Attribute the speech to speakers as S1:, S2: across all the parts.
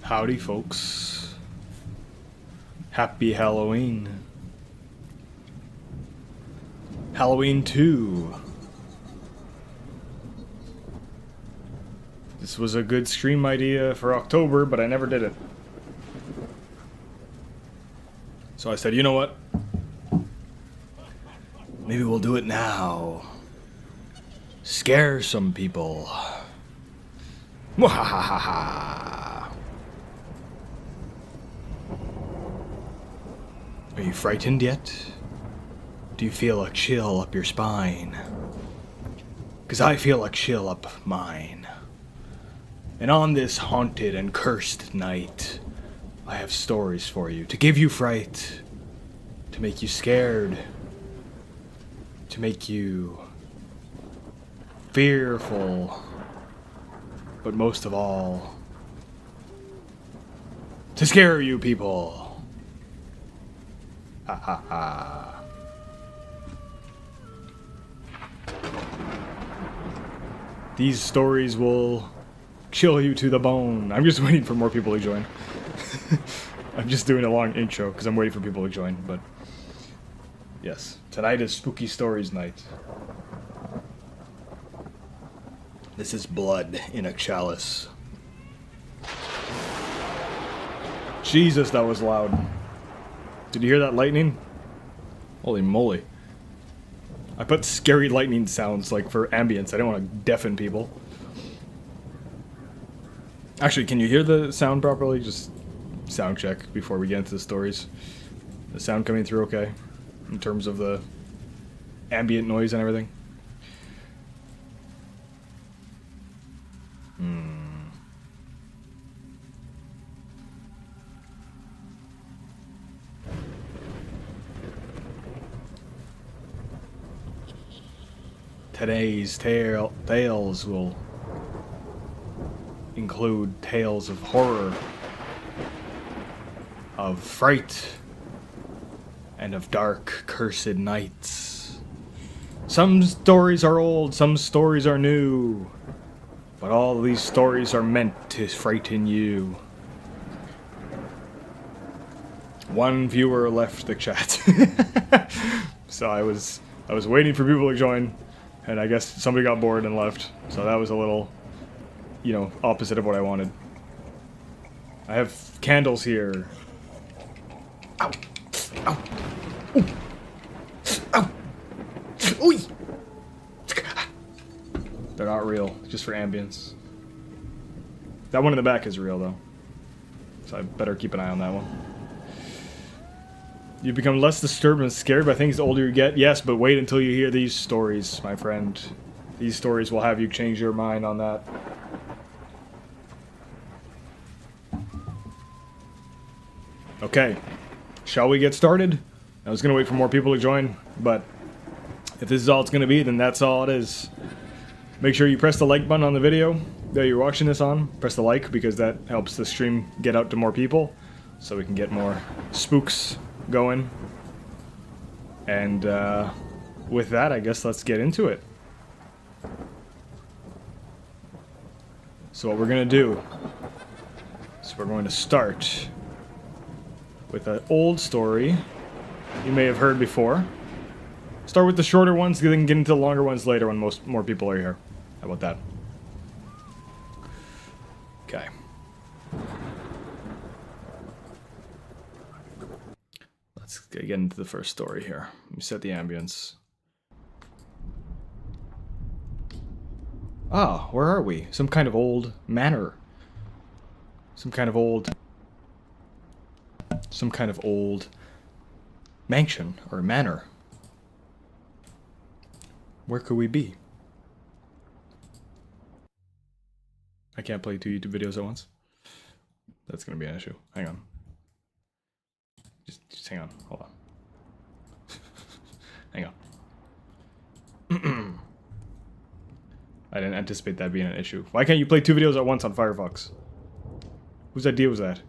S1: Howdy, folks. Happy Halloween. Halloween 2. This was a good stream idea for October, but I never did it. So I said, you know what? Maybe we'll do it now. Scare some people. Mwahahaha. Are you frightened yet? Do you feel a chill up your spine? 'Cause I feel a chill up mine. And on this haunted and cursed night, I have stories for you to give you fright, to make you scared, to make you fearful, but most of all, to scare you people. Ha ha ha. These stories will chill you to the bone. I'm just waiting for more people to join. I'm just doing a long intro because I'm waiting for people to join, but yes, tonight is Spooky Stories night. This is blood in a chalice. Jesus, that was loud. Did you hear that lightning? Holy moly. I put scary lightning sounds like for ambience. I don't want to deafen people. Actually, can you hear the sound properly? Just sound check before we get into the stories. The sound coming through okay? In terms of the ambient noise and everything? Today's tales will include tales of horror, of fright, and of dark, cursed nights. Some stories are old, some stories are new, but all of these stories are meant to frighten you. One viewer left the chat. So I was waiting for people to join, and I guess somebody got bored and left. So that was a little, you know, opposite of what I wanted. I have candles here. Ow! Ow! Ooh! Ow! Ooh! They're not real, just for ambience. That one in the back is real, though. So I better keep an eye on that one. You become less disturbed and scared by things the older you get. Yes, but wait until you hear these stories, my friend. These stories will have you change your mind on that. Okay, shall we get started? I was going to wait for more people to join, but if this is all it's going to be, then that's all it is. Make sure you press the like button on the video that you're watching this on. Press the like because that helps the stream get out to more people so we can get more spooks going. And with that, I guess let's get into it. So what we're going to do is we're going to start with an old story you may have heard before. Start with the shorter ones, then get into the longer ones later when more people are here. How about that? Okay. Let's get into the first story here. Let me set the ambience. Ah, where are we? Some kind of old manor. Some kind of old mansion or manor. Where could we be? I can't play 2 YouTube videos at once. That's gonna be an issue. Hang on. Just hang on. Hold on. Hang on. I didn't anticipate that being an issue. Why can't you play 2 videos at once on Firefox? Whose idea was that?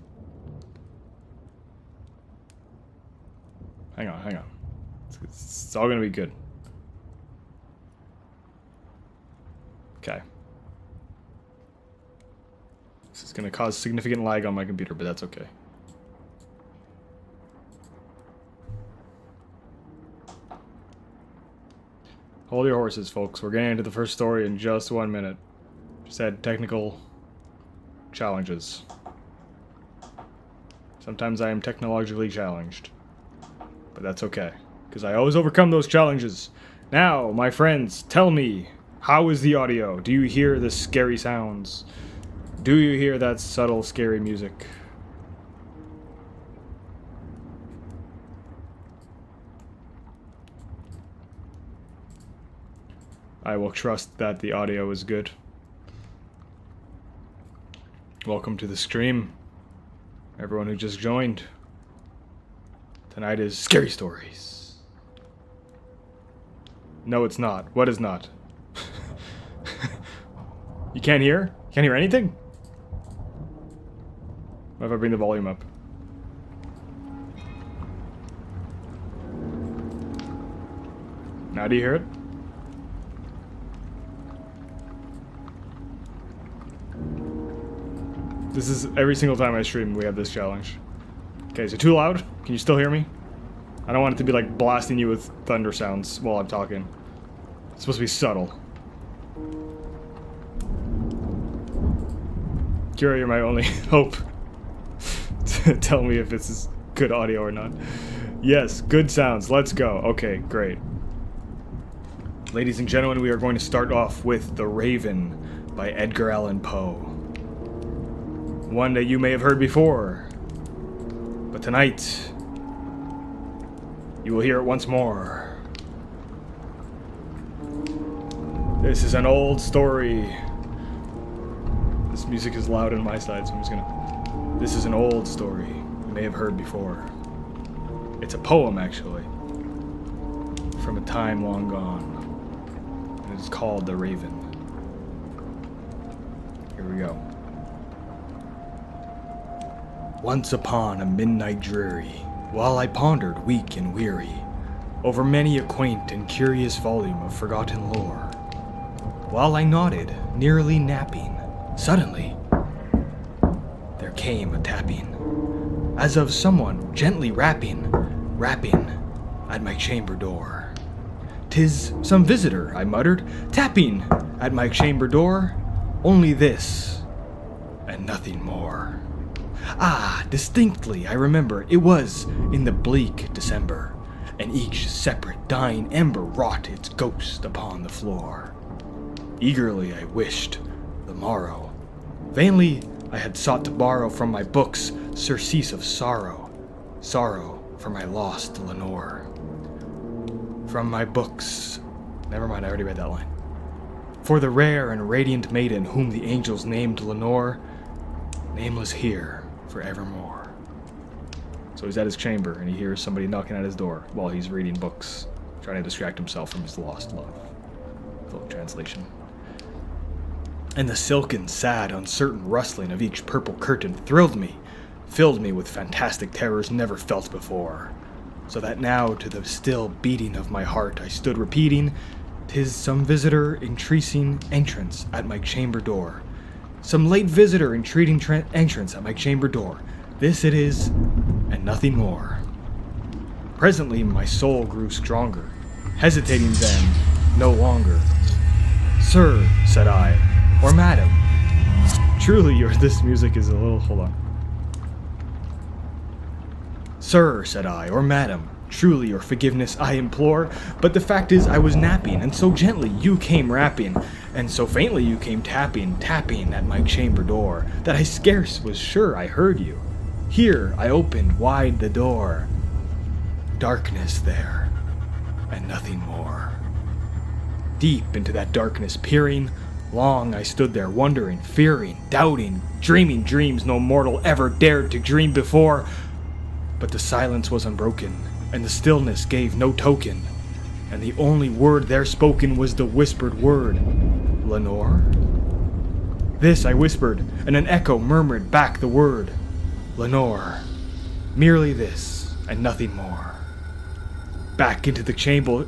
S1: Hang on, hang on. It's all gonna be good. Okay. This is going to cause significant lag on my computer, but that's okay. Hold your horses, folks. We're getting into the first story in just 1 minute. Just had technical challenges. Sometimes I am technologically challenged. But that's okay, because I always overcome those challenges. Now, my friends, tell me, how is the audio? Do you hear the scary sounds? Do you hear that subtle, scary music? I will trust that the audio is good. Welcome to the stream, everyone who just joined. Tonight is Scary Stories. No, it's not. What is not? You can't hear? Can't hear anything? What if I bring the volume up? Now do you hear it? This is every single time I stream we have this challenge. Okay, is it too loud? Can you still hear me? I don't want it to be like blasting you with thunder sounds while I'm talking. It's supposed to be subtle. Kira, you're my only hope to tell me if this is good audio or not. Yes, good sounds. Let's go. Okay, great. Ladies and gentlemen, we are going to start off with The Raven by Edgar Allan Poe. One that you may have heard before, but tonight you will hear it once more. This is an old story. This music is loud on my side, so I'm just gonna... This is an old story you may have heard before. It's a poem, actually, from a time long gone. And it is called The Raven. Here we go. Once upon a midnight dreary, while I pondered weak and weary over many a quaint and curious volume of forgotten lore, while I nodded, nearly napping, suddenly there came a tapping, as of someone gently rapping at my chamber door. "'Tis some visitor," I muttered, "tapping at my chamber door, only this, and nothing more." Ah, distinctly I remember, it was in the bleak December, and each separate dying ember wrought its ghost upon the floor. Eagerly I wished the morrow. Vainly I had sought to borrow from my books surcease of sorrow, sorrow for my lost Lenore. From my books... Never mind, I already read that line. For the rare and radiant maiden whom the angels named Lenore, nameless here forevermore. So he's at his chamber and he hears somebody knocking at his door while he's reading books, trying to distract himself from his lost love. Full translation. And the silken, sad, uncertain rustling of each purple curtain thrilled me, filled me with fantastic terrors never felt before, so that now to the still beating of my heart I stood repeating, "'Tis some visitor entreating entrance at my chamber door. Some late visitor entreating entrance at my chamber door. This it is, and nothing more." Presently my soul grew stronger, hesitating then no longer. "Sir," said I, "or madam, truly this music is a little... Hold on. "Sir," said I, "or madam, truly your forgiveness I implore, but the fact is I was napping, and so gently you came rapping, and so faintly you came tapping at my chamber door, that I scarce was sure I heard you. Here I opened wide the door. Darkness there, and nothing more. Deep into that darkness peering, long I stood there wondering, fearing, doubting, dreaming dreams no mortal ever dared to dream before. But the silence was unbroken, and the stillness gave no token, and the only word there spoken was the whispered word, 'Lenore?' This I whispered, and an echo murmured back the word, 'Lenore.' Merely this, and nothing more. Back into the chamber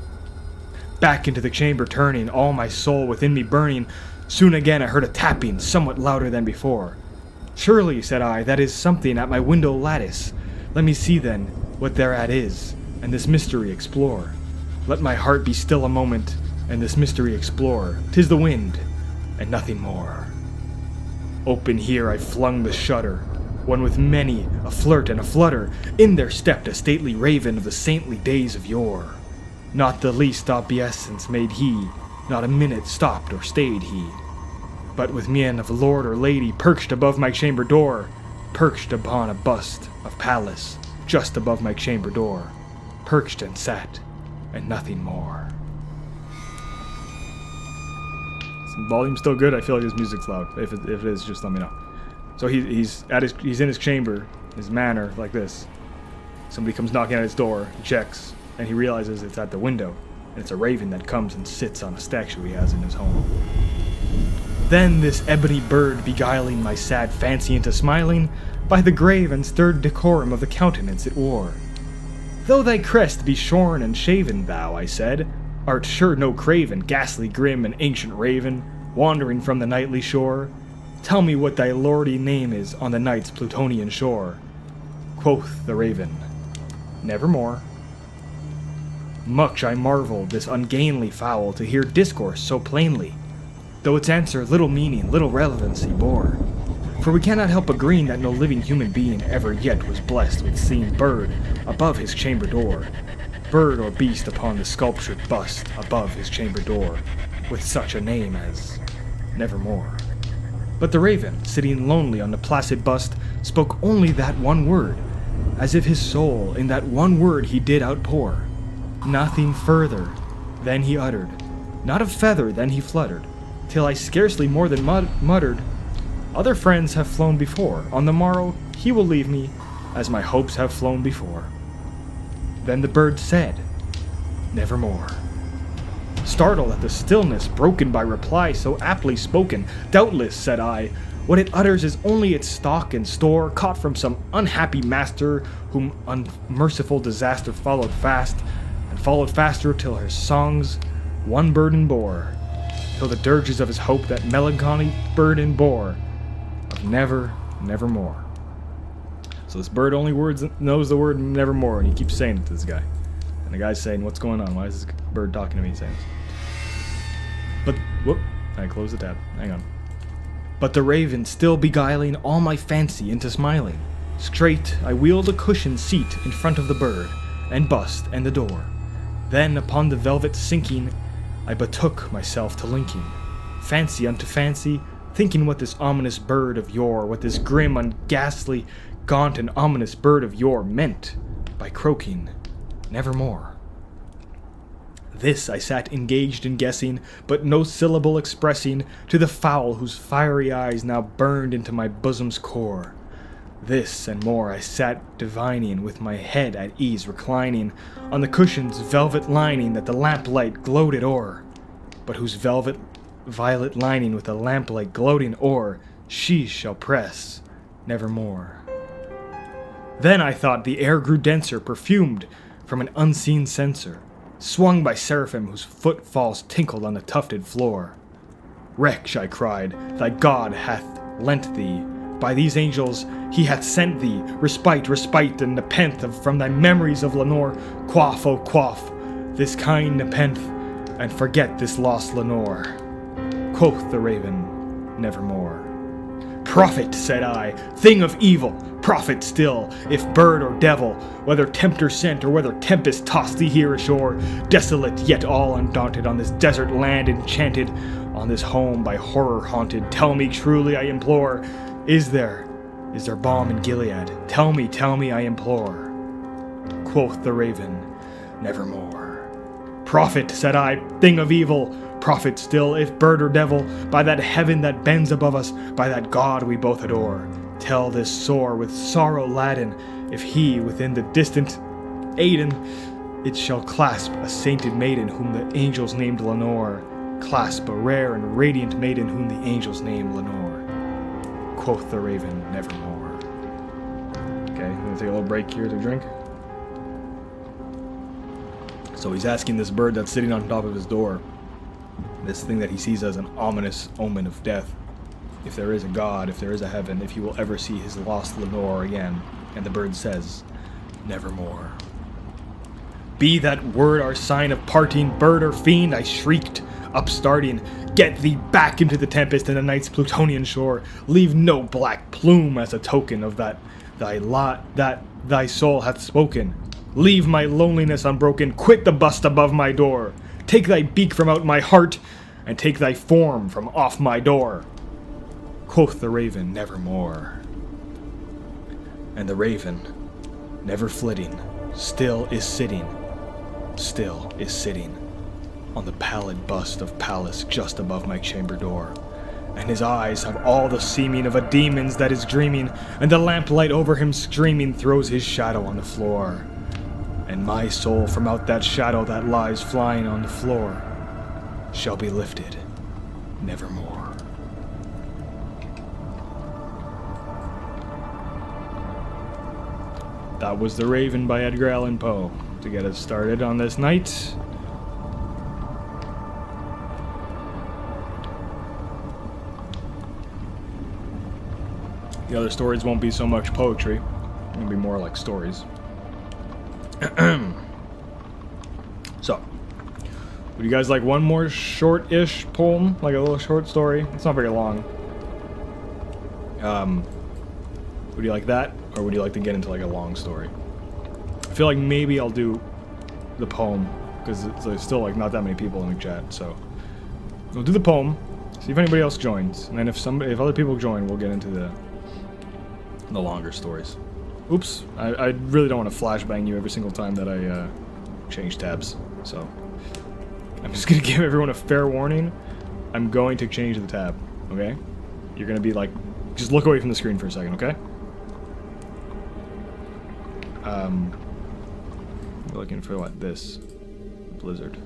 S1: turning, all my soul within me burning. Soon again I heard a tapping, somewhat louder than before. Surely, said I, that is something at my window lattice. Let me see then what thereat is, and this mystery explore. Let my heart be still a moment, and this mystery explore. 'Tis the wind, and nothing more. Open here I flung the shutter, when with many a flirt and a flutter, in there stepped a stately raven of the saintly days of yore. Not the least obeisance made he, not a minute stopped or stayed he, but with mien of lord or lady perched above my chamber door, perched upon a bust of Pallas, just above my chamber door, perched and sat, and nothing more. Volume's still good. I feel like his music's loud. If it is, just let me know. So he's in his chamber, his manor like this. Somebody comes knocking at his door. He checks, and he realizes it's at the window, and it's a raven that comes and sits on a statue he has in his home. Then this ebony bird beguiling my sad fancy into smiling, by the grave and stirred decorum of the countenance it wore. Though thy crest be shorn and shaven, thou, I said, art sure no craven, ghastly grim and ancient raven, wandering from the nightly shore. Tell me what thy lordly name is on the night's Plutonian shore. Quoth the raven, nevermore. Much I marveled this ungainly fowl to hear discourse so plainly, though its answer little meaning, little relevancy bore. For we cannot help agreeing that no living human being ever yet was blessed with seeing bird above his chamber door, bird or beast upon the sculptured bust above his chamber door, with such a name as Nevermore. But the raven, sitting lonely on the placid bust, spoke only that one word, as if his soul in that one word he did outpour. Nothing further than he uttered, not a feather than he fluttered, till I scarcely more than muttered, other friends have flown before, on the morrow he will leave me, as my hopes have flown before. Then the bird said, nevermore. Startled at the stillness broken by reply so aptly spoken, doubtless, said I, what it utters is only its stock and store, caught from some unhappy master, whom unmerciful disaster followed fast, and followed faster till his songs one burden bore, till the dirges of his hope that melancholy burden bore, of nevermore. So this bird only knows the word nevermore, and he keeps saying it to this guy. And the guy's saying, what's going on? Why is this bird talking to me and saying this? But, whoop, I closed the tab. Hang on. But the raven still beguiling all my fancy into smiling. Straight I wheeled a cushioned seat in front of the bird, and bust, and the door. Then upon the velvet sinking, I betook myself to linking, fancy unto fancy, thinking what this ominous bird of yore, what this grim, unghastly, gaunt and ominous bird of yore meant by croaking nevermore. This I sat engaged in guessing, but no syllable expressing to the fowl whose fiery eyes now burned into my bosom's core. This and more I sat divining, with my head at ease reclining on the cushion's velvet lining that the lamplight gloated o'er, but whose violet lining with the lamplight gloating o'er she shall press nevermore. Then I thought the air grew denser, perfumed from an unseen censer, swung by seraphim whose footfalls tinkled on the tufted floor. Wretch, I cried, thy God hath lent thee, by these angels he hath sent thee, respite, and nepenthe from thy memories of Lenore. Quaff, oh quaff, this kind nepenthe, and forget this lost Lenore. Quoth the raven, nevermore. Prophet, said I, thing of evil, prophet still, if bird or devil, whether tempter sent or whether tempest tossed thee here ashore, desolate yet all undaunted, on this desert land enchanted, on this home by horror haunted, tell me truly, I implore, is there balm in Gilead? Tell me, I implore. Quoth the raven, nevermore. Prophet, said I, thing of evil, prophet still, if bird or devil, by that heaven that bends above us, by that God we both adore, tell this sore with sorrow laden, if he within the distant Aiden, it shall clasp a sainted maiden whom the angels named Lenore, clasp a rare and radiant maiden whom the angels named Lenore. Quoth the raven, nevermore. Okay, I'm gonna take a little break here to drink. So he's asking this bird that's sitting on top of his door, this thing that he sees as an ominous omen of death, if there is a God, if there is a heaven, if he will ever see his lost Lenore again. And the bird says, nevermore. Be that word our sign of parting, bird or fiend, I shrieked, upstarting. Get thee back into the tempest and the night's Plutonian shore. Leave no black plume as a token of that thy soul hath spoken. Leave my loneliness unbroken, quit the bust above my door. Take thy beak from out my heart, and take thy form from off my door. Quoth the raven, nevermore. And the raven, never flitting, still is sitting on the pallid bust of Pallas just above my chamber door. And his eyes have all the seeming of a demon's that is dreaming, and the lamplight over him streaming throws his shadow on the floor. And my soul from out that shadow that lies flying on the floor shall be lifted nevermore. That was The Raven by Edgar Allan Poe to get us started on this night. The other stories won't be so much poetry. It'll be more like stories. So, would you guys like one more short-ish poem? Like a little short story? It's not very long. Would you like that? Or would you like to get into like a long story? I feel like maybe I'll do the poem, because there's still like not that many people in the chat, so we'll do the poem, see if anybody else joins, and then if other people join, we'll get into the longer stories. Oops, I really don't want to flashbang you every single time that I change tabs, so I'm just gonna give everyone a fair warning. I'm going to change the tab, okay? You're gonna be like, just look away from the screen for a second, okay? We're looking for what? This blizzard.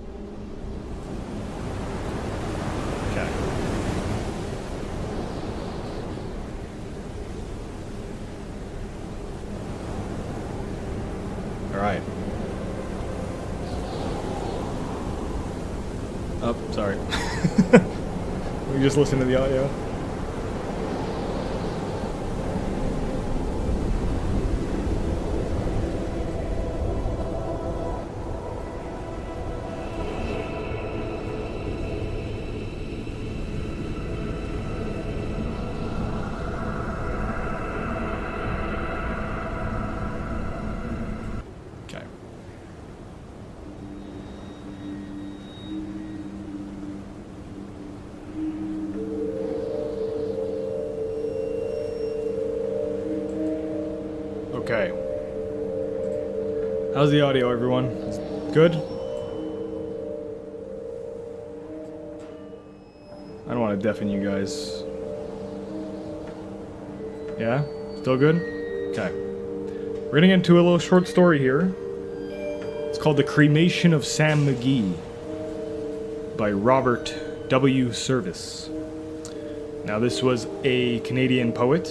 S1: Okay. All right. Oh, sorry. We just listen to the audio. Okay. How's the audio, everyone? Is it good? I don't want to deafen you guys. Yeah? Still good? Okay. We're gonna get into a little short story here. It's called The Cremation of Sam McGee by Robert W. Service. Now, this was a Canadian poet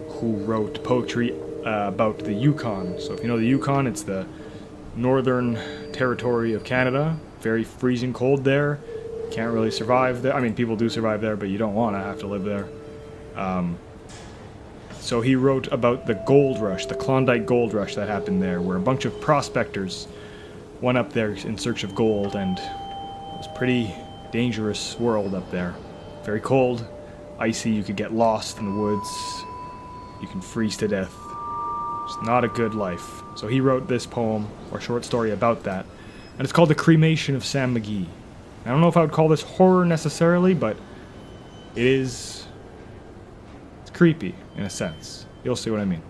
S1: who wrote poetry about the Yukon. So if you know the Yukon, it's the northern territory of Canada. Very freezing cold there. Can't really survive there. I mean, people do survive there, but you don't want to have to live there. So he wrote about the gold rush, the Klondike gold rush that happened there, where a bunch of prospectors went up there in search of gold, and it was a pretty dangerous world up there. Very cold, icy, you could get lost in the woods, you can freeze to death. It's not a good life. So he wrote this poem, or short story about that, and it's called The Cremation of Sam McGee. I don't know if I would call this horror necessarily, but it is... it's creepy, in a sense. You'll see what I mean.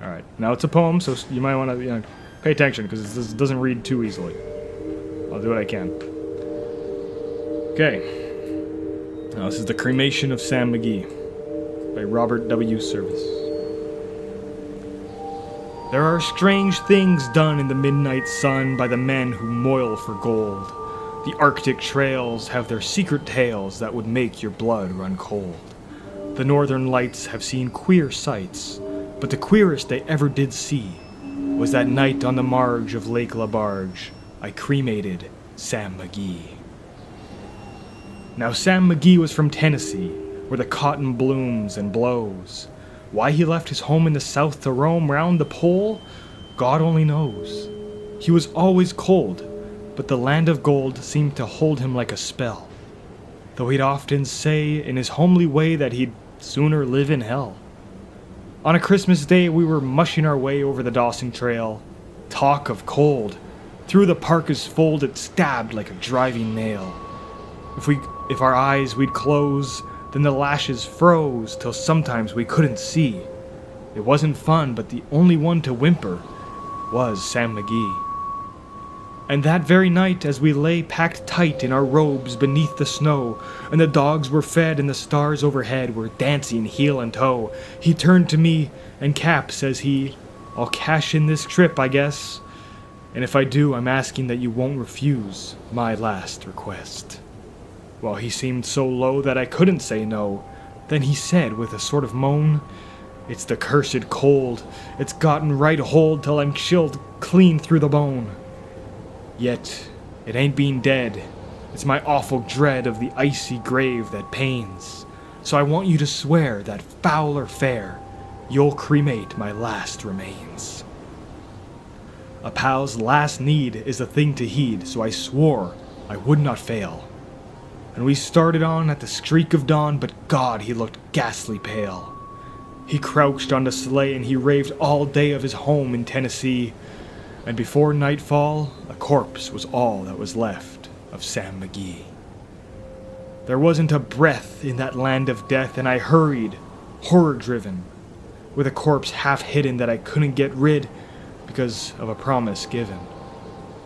S1: Alright, now it's a poem, so you might want to pay attention, because this doesn't read too easily. I'll do what I can. Okay. Now this is The Cremation of Sam McGee by Robert W. Service. There are strange things done in the midnight sun by the men who moil for gold. The Arctic trails have their secret tales that would make your blood run cold. The northern lights have seen queer sights, but the queerest they ever did see was that night on the marge of Lake LaBarge I cremated Sam McGee. Now Sam McGee was from Tennessee, where the cotton blooms and blows. Why he left his home in the south to roam round the pole, God only knows. He was always cold, but the land of gold seemed to hold him like a spell, though he'd often say in his homely way that he'd sooner live in hell. On a Christmas day we were mushing our way over the Dawson Trail. Talk of cold. Through the parka's fold it stabbed like a driving nail. If our eyes we'd close, then the lashes froze till sometimes we couldn't see. It wasn't fun, but the only one to whimper was Sam McGee. And that very night, as we lay packed tight in our robes beneath the snow, and the dogs were fed and the stars overhead were dancing heel and toe, he turned to me, and Cap, says he, I'll cash in this trip, I guess. And if I do, I'm asking that you won't refuse my last request. Well, he seemed so low that I couldn't say no. Then he said with a sort of moan, It's the cursed cold. It's gotten right hold till I'm chilled clean through the bone. Yet, it ain't being dead. It's my awful dread of the icy grave that pains. So I want you to swear that foul or fair, you'll cremate my last remains. A pal's last need is a thing to heed, so I swore I would not fail. And we started on at the streak of dawn, but God, he looked ghastly pale. He crouched on the sleigh and he raved all day of his home in Tennessee. And before nightfall, a corpse was all that was left of Sam McGee. There wasn't a breath in that land of death, and I hurried, horror-driven, with a corpse half hidden that I couldn't get rid because of a promise given.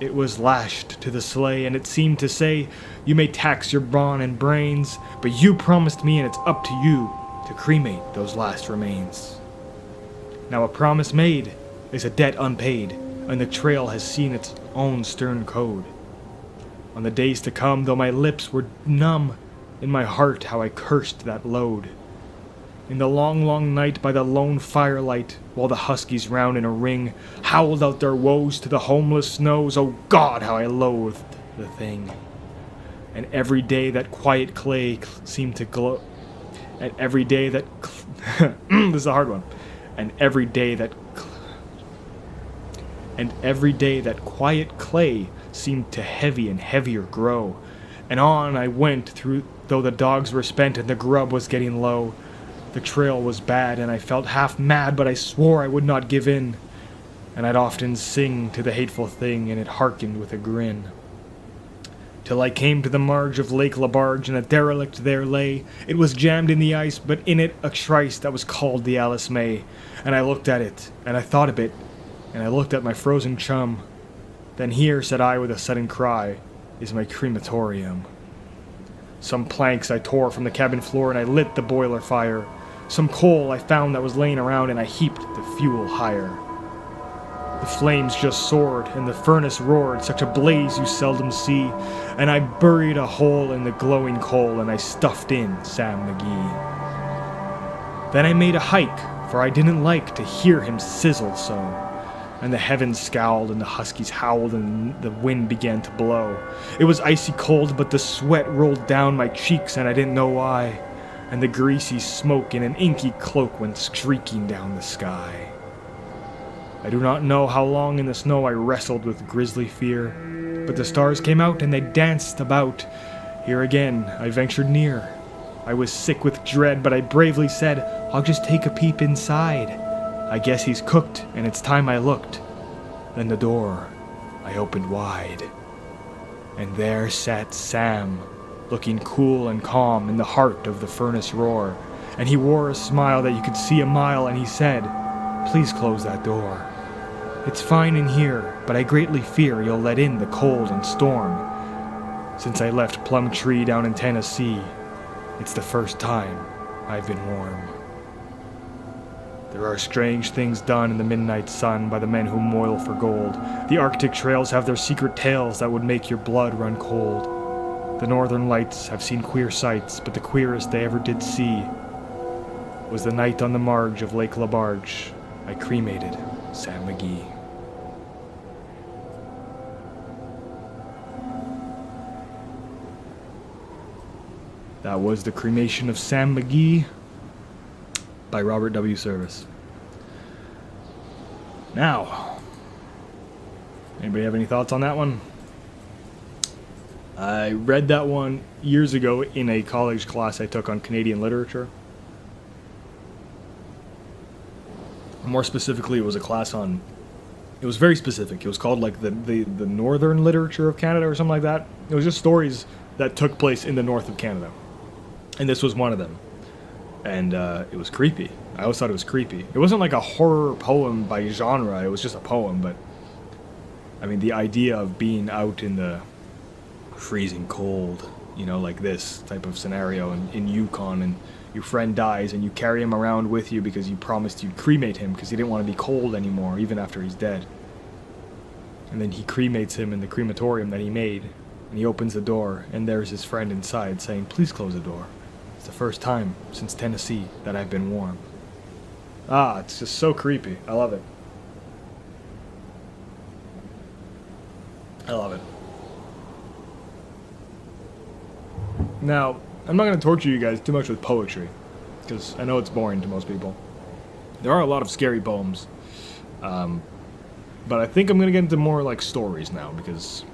S1: It was lashed to the sleigh, and it seemed to say, You may tax your brawn and brains, but you promised me and it's up to you to cremate those last remains. Now a promise made is a debt unpaid, and the trail has seen its own stern code. On the days to come, though my lips were numb, in my heart how I cursed that load. In the long, long night by the lone firelight, while the huskies round in a ring howled out their woes to the homeless snows, oh God, how I loathed the thing. And every day that quiet clay seemed to glow. And every day that this is a hard one. And every day that quiet clay seemed to heavy and heavier grow. And on I went through, though the dogs were spent and the grub was getting low. The trail was bad and I felt half mad, but I swore I would not give in. And I'd often sing to the hateful thing, and it hearkened with a grin. Till I came to the marge of Lake Labarge, and a derelict there lay. It was jammed in the ice, but in it a trice that was called the Alice May. And I looked at it, and I thought a bit, and I looked at my frozen chum. Then here, said I with a sudden cry, is my crematorium. Some planks I tore from the cabin floor, and I lit the boiler fire. Some coal I found that was laying around, and I heaped the fuel higher. The flames just soared, and the furnace roared, such a blaze you seldom see, and I buried a hole in the glowing coal, and I stuffed in Sam McGee. Then I made a hike, for I didn't like to hear him sizzle so, and the heavens scowled, and the huskies howled, and the wind began to blow. It was icy cold, but the sweat rolled down my cheeks, and I didn't know why, and the greasy smoke in an inky cloak went streaking down the sky. I do not know how long in the snow I wrestled with grisly fear, but the stars came out and they danced about. Here again I ventured near. I was sick with dread, but I bravely said, I'll just take a peep inside. I guess he's cooked, and it's time I looked. Then the door I opened wide, and there sat Sam, looking cool and calm in the heart of the furnace roar, and he wore a smile that you could see a mile, and he said, Please close that door. It's fine in here, but I greatly fear you'll let in the cold and storm. Since I left Plumtree down in Tennessee, it's the first time I've been warm. There are strange things done in the midnight sun by the men who moil for gold. The Arctic trails have their secret tales that would make your blood run cold. The northern lights have seen queer sights, but the queerest they ever did see was the night on the marge of Lake Labarge I cremated Sam McGee. That was The Cremation of Sam McGee by Robert W. Service. Now, anybody have any thoughts on that one? I read that one years ago in a college class I took on Canadian literature. More specifically, it was a class on... It was very specific. It was called like the Northern Literature of Canada or something like that. It was just stories that took place in the north of Canada. And this was one of them. And it was creepy. I always thought it was creepy. It wasn't like a horror poem by genre. It was just a poem, but... I mean, the idea of being out in the freezing cold, you know, like this type of scenario in Yukon, and your friend dies and you carry him around with you because you promised you'd cremate him because he didn't want to be cold anymore, even after he's dead. And then he cremates him in the crematorium that he made, and he opens the door, and there's his friend inside saying, "Please close the door. It's the first time since Tennessee that I've been warm." Ah, it's just so creepy. I love it. I love it. Now, I'm not going to torture you guys too much with poetry, because I know it's boring to most people. There are a lot of scary poems, but I think I'm going to get into more like stories now, because,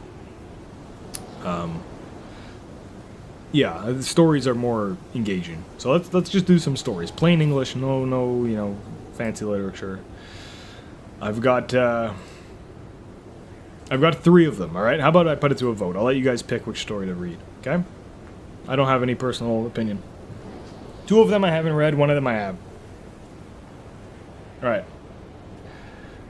S1: yeah, the stories are more engaging. So let's just do some stories, plain English, no, you know, fancy literature. I've got 3 of them. All right, how about I put it to a vote? I'll let you guys pick which story to read. Okay. I don't have any personal opinion. 2 of them I haven't read, 1 of them I have. Alright.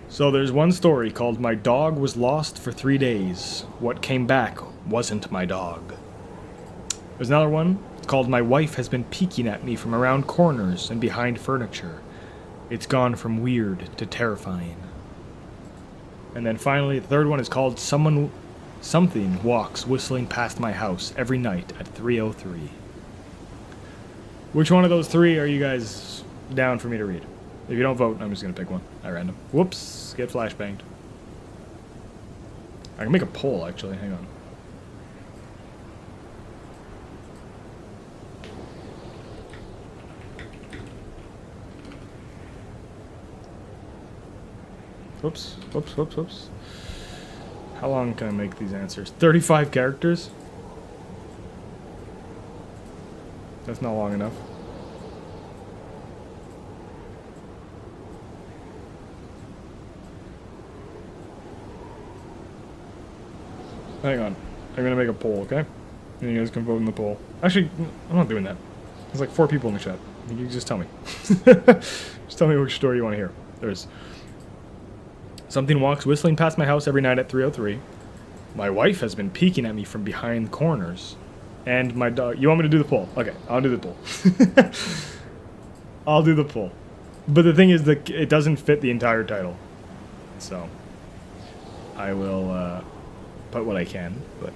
S1: So there's one story called "My Dog Was Lost for 3 Days. What Came Back Wasn't My Dog." There's another one. It's called "My Wife Has Been Peeking at Me from Around Corners and Behind Furniture. It's Gone from Weird to Terrifying." And then finally, the third one is called "Something Walks Whistling Past My House Every Night at 3:03. Which one of those 3 are you guys down for me to read? If you don't vote, I'm just going to pick one at random. Whoops, get flashbanged. I can make a poll, actually. Hang on. Whoops. How long can I make these answers? 35 characters? That's not long enough. Hang on. I'm gonna make a poll, okay? And you guys can vote in the poll. Actually, I'm not doing that. There's like 4 people in the chat. You just tell me. Just tell me which story you want to hear. There's "Something Walks Whistling Past My House Every Night at 3:03. My Wife Has Been Peeking at Me from Behind Corners. And my dog..." You want me to do the poll? Okay, I'll do the poll. I'll do the poll. But the thing is that it doesn't fit the entire title. So, I will put what I can, but...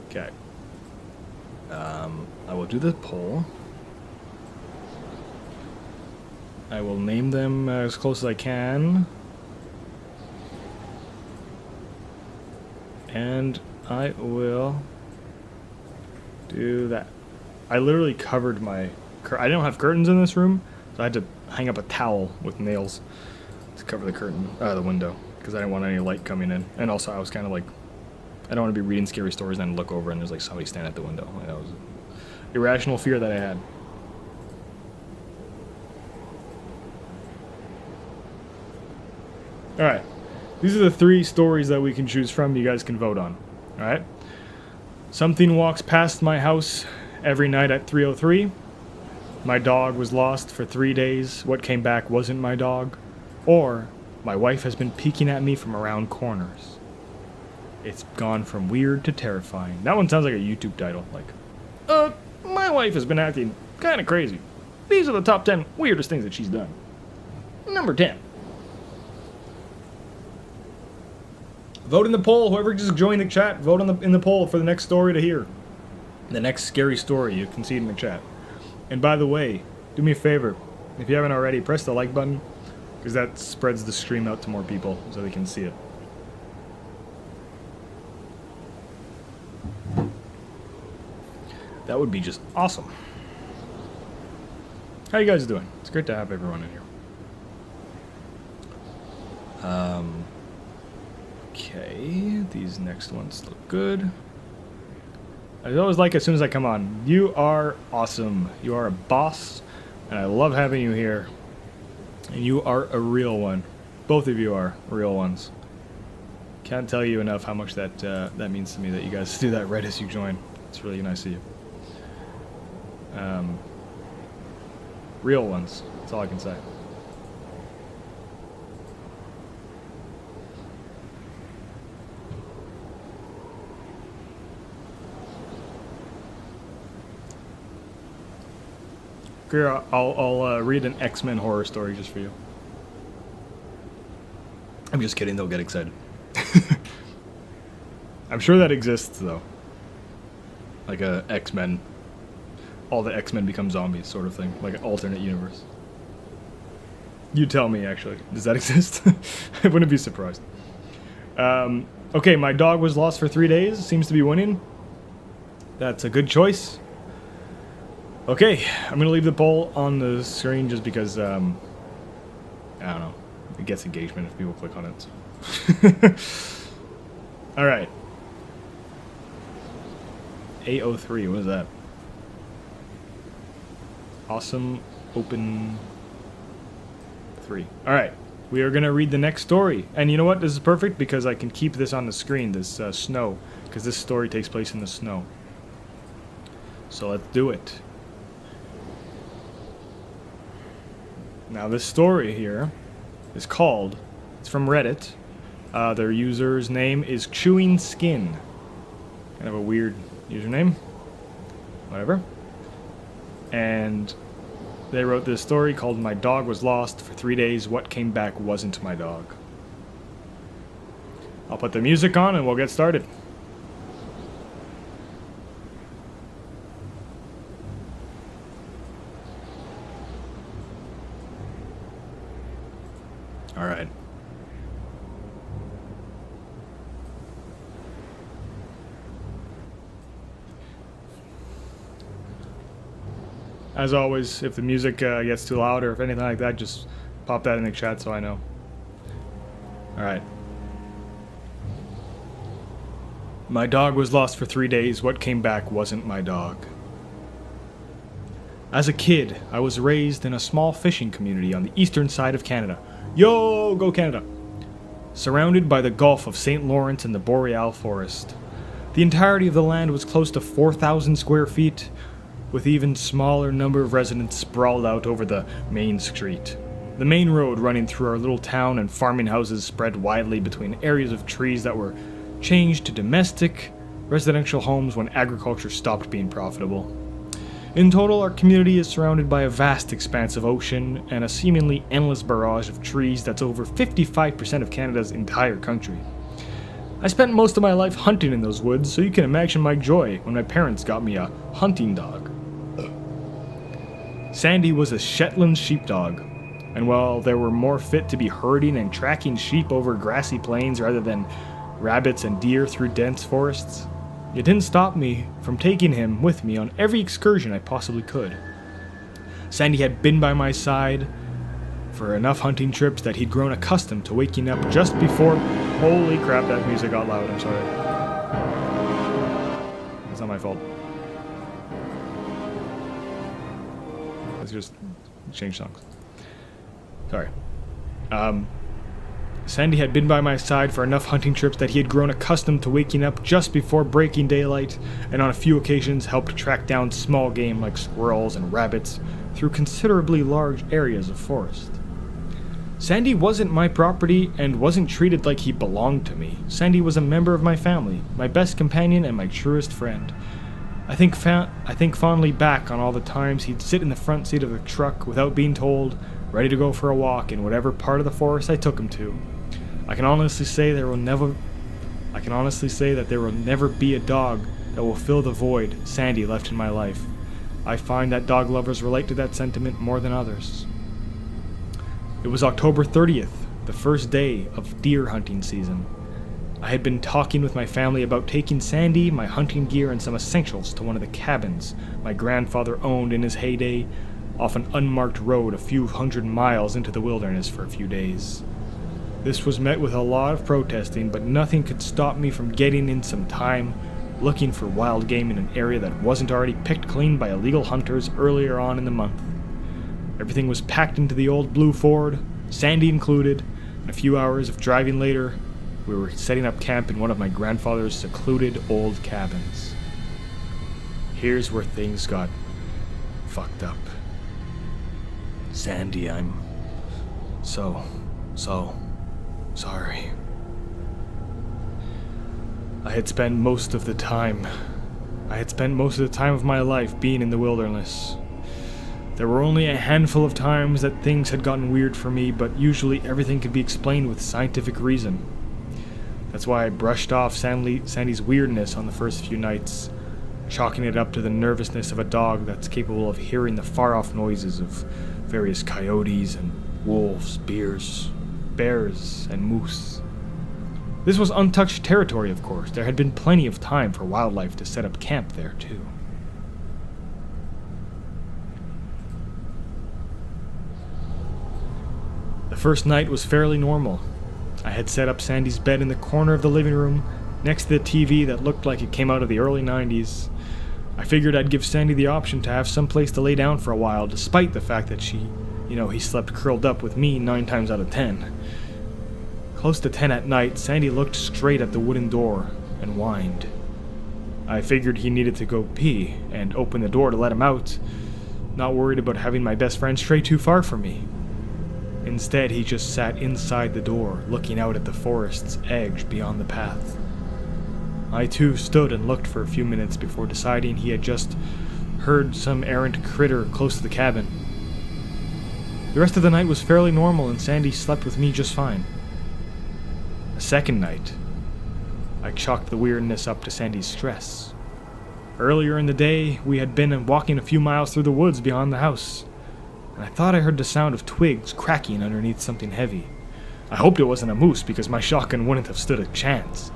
S1: Okay. I will do the poll. I will name them as close as I can. And I will do that. I literally covered my... I don't have curtains in this room, so I had to hang up a towel with nails to cover the curtain, the window, because I didn't want any light coming in. And also, I was kind of like... I don't want to be reading scary stories and then look over and there's like somebody standing at the window. Like, that was an irrational fear that I had. Alright. These are the 3 stories that we can choose from. You guys can vote on. Alright? "Something Walks Past My House Every Night at 3:03. My Dog Was Lost for 3 Days. What Came Back Wasn't My Dog." Or, "My Wife Has Been Peeking at Me from Around Corners. It's Gone from Weird to Terrifying." That one sounds like a YouTube title. Like, "My wife has been acting kind of crazy. These are the top 10 weirdest things that she's done. Number 10. Vote in the poll. Whoever just joined the chat, vote in the poll for the next story to hear. The next scary story. You can see it in the chat. And by the way, do me a favor. If you haven't already, press the like button. because that spreads the stream out to more people so they can see it. That would be just awesome. How you guys doing? It's great to have everyone in here. Okay, these next ones look good. I always like as soon as I come on, you are awesome. You are a boss, and I love having you here. And you are a real one. Both of you are real ones. Can't tell you enough how much that that means to me that you guys do that right as you join. It's really nice of you. Real ones. That's all I can say. Here, I'll read an X-Men horror story just for you. I'm just kidding, they'll get excited. I'm sure that exists, though. Like a X-Men, all the X-Men become zombies sort of thing, like an alternate universe. You tell me, actually. Does that exist? I wouldn't be surprised. Okay, my dog was lost for 3 days, seems to be winning. That's a good choice. Okay, I'm gonna leave the poll on the screen just because, I don't know, it gets engagement if people click on it. Alright. A03, what is that? Awesome open 3. Alright, we are gonna read the next story. And you know what, this is perfect because I can keep this on the screen, this snow, because this story takes place in the snow. So let's do it. Now this story here is called, it's from Reddit, their user's name is Chewing Skin. Kind of a weird username, whatever. And they wrote this story called My Dog Was Lost for 3 days, What Came Back Wasn't My Dog. I'll put the music on and we'll get started. All right. As always, if the music gets too loud or if anything like that, just pop that in the chat so I know. All right. My dog was lost for 3 days. What came back wasn't my dog. As a kid, I was raised in a small fishing community on the eastern side of Canada. Yo, go Canada! Surrounded by the Gulf of St. Lawrence and the Boreal Forest. The entirety of the land was close to 4,000 square feet, with even smaller number of residents sprawled out over the main street. The main road running through our little town and farming houses spread widely between areas of trees that were changed to domestic, residential homes when agriculture stopped being profitable. In total, our community is surrounded by a vast expanse of ocean and a seemingly endless barrage of trees that's over 55% of Canada's entire country. I spent most of my life hunting in those woods, so you can imagine my joy when my parents got me a hunting dog. Sandy was a Shetland sheepdog, and while they were more fit to be herding and tracking sheep over grassy plains rather than rabbits and deer through dense forests, it didn't stop me from taking him with me on every excursion I possibly could. Sandy had been by my side for enough hunting trips that he'd grown accustomed to waking up just before... Holy crap, that music got loud, I'm sorry. It's not my fault. Let's just change songs. Sorry. Sandy had been by my side for enough hunting trips that he had grown accustomed to waking up just before breaking daylight, and on a few occasions helped track down small game like squirrels and rabbits through considerably large areas of forest. Sandy wasn't my property and wasn't treated like he belonged to me. Sandy was a member of my family, my best companion and my truest friend. I think fondly back on all the times he'd sit in the front seat of the truck without being told, ready to go for a walk in whatever part of the forest I took him to. I can honestly say that there will never be a dog that will fill the void Sandy left in my life. I find that dog lovers relate to that sentiment more than others. It was October 30th, the first day of deer hunting season. I had been talking with my family about taking Sandy, my hunting gear, and some essentials to one of the cabins my grandfather owned in his heyday off an unmarked road a few hundred miles into the wilderness for a few days. This was met with a lot of protesting, but nothing could stop me from getting in some time looking for wild game in an area that wasn't already picked clean by illegal hunters earlier on in the month. Everything was packed into the old blue Ford, Sandy included, and a few hours of driving later, we were setting up camp in one of my grandfather's secluded old cabins. Here's where things got fucked up. Sandy, I'm so sorry. I had spent most of the time of my life being in the wilderness. There were only a handful of times that things had gotten weird for me, but usually everything could be explained with scientific reason. That's why I brushed off Sandy's weirdness on the first few nights, chalking it up to the nervousness of a dog that's capable of hearing the far-off noises of various coyotes and wolves, bears, and moose. This was untouched territory, of course. There had been plenty of time for wildlife to set up camp there, too. The first night was fairly normal. I had set up Sandy's bed in the corner of the living room, next to the TV that looked like it came out of the early 90s. I figured I'd give Sandy the option to have some place to lay down for a while, despite the fact that he slept curled up with me 9 times out of 10. Close to 10 at night, Sandy looked straight at the wooden door and whined. I figured he needed to go pee and opened the door to let him out, not worried about having my best friend stray too far from me. Instead, he just sat inside the door, looking out at the forest's edge beyond the path. I too stood and looked for a few minutes before deciding he had just heard some errant critter close to the cabin. The rest of the night was fairly normal and Sandy slept with me just fine. The second night, I chalked the weirdness up to Sandy's stress. Earlier in the day, we had been walking a few miles through the woods beyond the house, and I thought I heard the sound of twigs cracking underneath something heavy. I hoped it wasn't a moose because my shotgun wouldn't have stood a chance,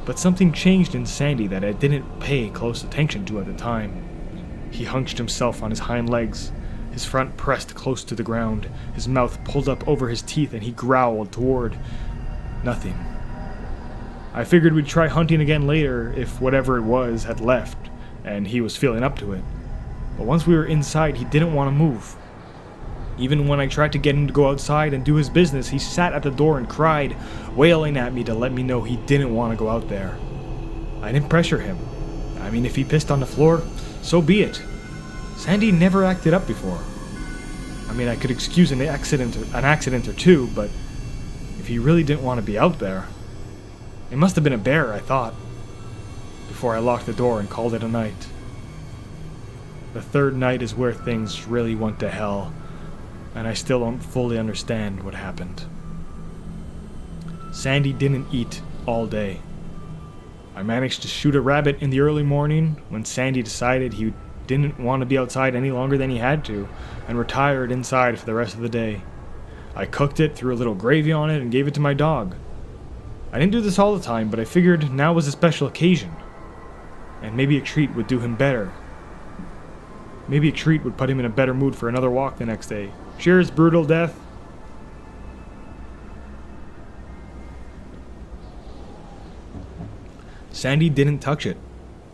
S1: but something changed in Sandy that I didn't pay close attention to at the time. He hunched himself on his hind legs, his front pressed close to the ground, his mouth pulled up over his teeth, and he growled toward nothing. I figured we'd try hunting again later if whatever it was had left, and he was feeling up to it. But once we were inside, he didn't want to move. Even when I tried to get him to go outside and do his business, he sat at the door and cried, wailing at me to let me know he didn't want to go out there. I didn't pressure him. I mean, if he pissed on the floor, so be it. Sandy never acted up before. I mean, I could excuse an accident or two, but if he really didn't want to be out there, it must have been a bear, I thought, before I locked the door and called it a night. The third night is where things really went to hell, and I still don't fully understand what happened. Sandy didn't eat all day. I managed to shoot a rabbit in the early morning when Sandy decided he didn't want to be outside any longer than he had to, and retired inside for the rest of the day. I cooked it, threw a little gravy on it, and gave it to my dog. I didn't do this all the time, but I figured now was a special occasion, and maybe a treat would do him better. Maybe a treat would put him in a better mood for another walk the next day. Cheers, brutal death. Sandy didn't touch it.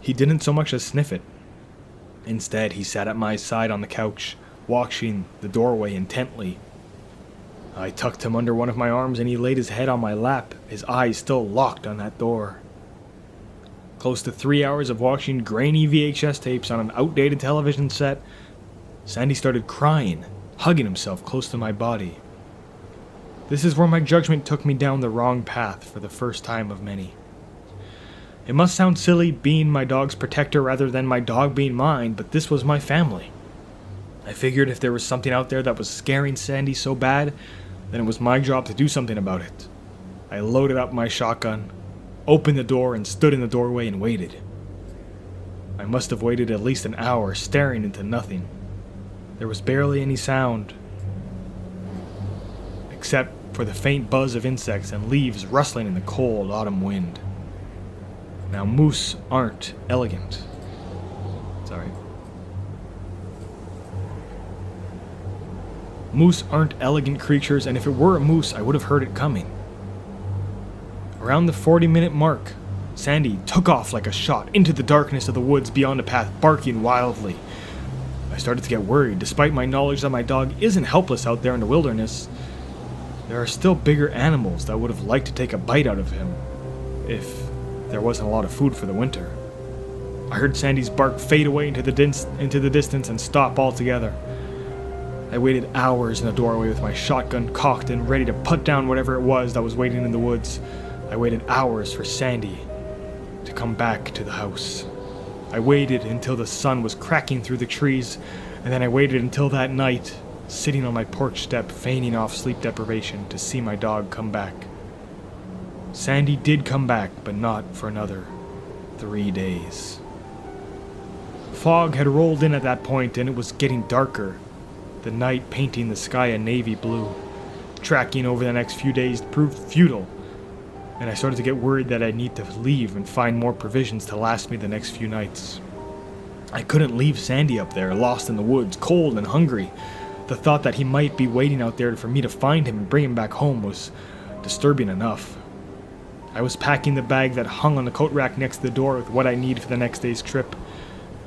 S1: He didn't so much as sniff it. Instead, he sat at my side on the couch, watching the doorway intently. I tucked him under one of my arms and he laid his head on my lap, his eyes still locked on that door. Close to 3 hours of watching grainy VHS tapes on an outdated television set, Sandy started crying, hugging himself close to my body. This is where my judgment took me down the wrong path for the first time of many. It must sound silly being my dog's protector rather than my dog being mine, but this was my family. I figured if there was something out there that was scaring Sandy so bad, then it was my job to do something about it. I loaded up my shotgun, opened the door, and stood in the doorway and waited. I must have waited at least an hour, staring into nothing. There was barely any sound. except for the faint buzz of insects and leaves rustling in the cold autumn wind. Now, moose aren't elegant. Sorry. Moose aren't elegant creatures, and if it were a moose, I would have heard it coming. Around the 40-minute mark, Sandy took off like a shot into the darkness of the woods beyond the path, barking wildly. I started to get worried. Despite my knowledge that my dog isn't helpless out there in the wilderness, there are still bigger animals that would have liked to take a bite out of him if there wasn't a lot of food for the winter. I heard Sandy's bark fade away into the distance and stop altogether. I waited hours in the doorway with my shotgun cocked and ready to put down whatever it was that was waiting in the woods. I waited hours for Sandy to come back to the house. I waited until the sun was cracking through the trees, and then I waited until that night, sitting on my porch step, feigning off sleep deprivation to see my dog come back. Sandy did come back, but not for another 3 days. Fog had rolled in at that point, and it was getting darker, the night painting the sky a navy blue. Tracking over the next few days proved futile, and I started to get worried that I'd need to leave and find more provisions to last me the next few nights. I couldn't leave Sandy up there, lost in the woods, cold and hungry. The thought that he might be waiting out there for me to find him and bring him back home was disturbing enough. I was packing the bag that hung on the coat rack next to the door with what I need for the next day's trip.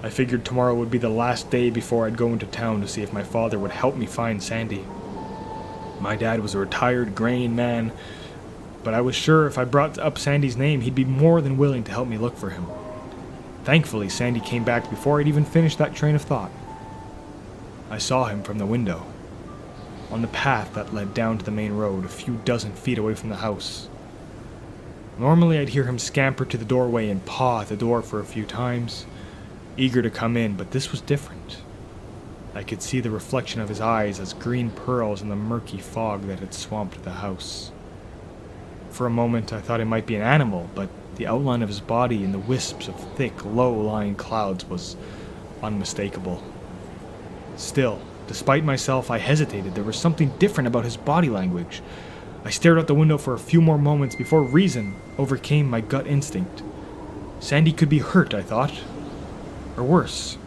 S1: I figured tomorrow would be the last day before I'd go into town to see if my father would help me find Sandy. My dad was a retired grain man, but I was sure if I brought up Sandy's name, he'd be more than willing to help me look for him. Thankfully, Sandy came back before I'd even finished that train of thought. I saw him from the window, on the path that led down to the main road, a few dozen feet away from the house. Normally, I'd hear him scamper to the doorway and paw at the door for a few times, eager to come in, but this was different. I could see the reflection of his eyes as green pearls in the murky fog that had swamped the house. For a moment, I thought it might be an animal, but the outline of his body in the wisps of thick, low-lying clouds was unmistakable. Still, despite myself, I hesitated. There was something different about his body language. I stared out the window for a few more moments before reason overcame my gut instinct. Sandy could be hurt, I thought. Or worse.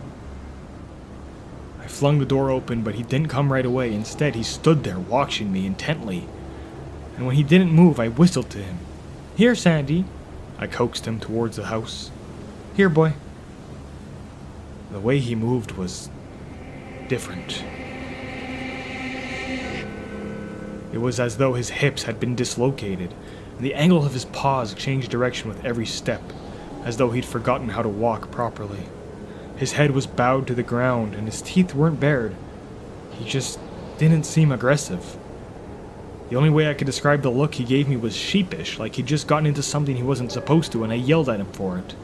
S1: I flung the door open, but he didn't come right away. Instead, he stood there watching me intently. And when he didn't move, I whistled to him. "Here, Sandy." I coaxed him towards the house. "Here, boy." The way he moved was different. It was as though his hips had been dislocated, and the angle of his paws changed direction with every step, as though he'd forgotten how to walk properly. His head was bowed to the ground, and his teeth weren't bared. He just didn't seem aggressive. The only way I could describe the look he gave me was sheepish, like he'd just gotten into something he wasn't supposed to, and I yelled at him for it.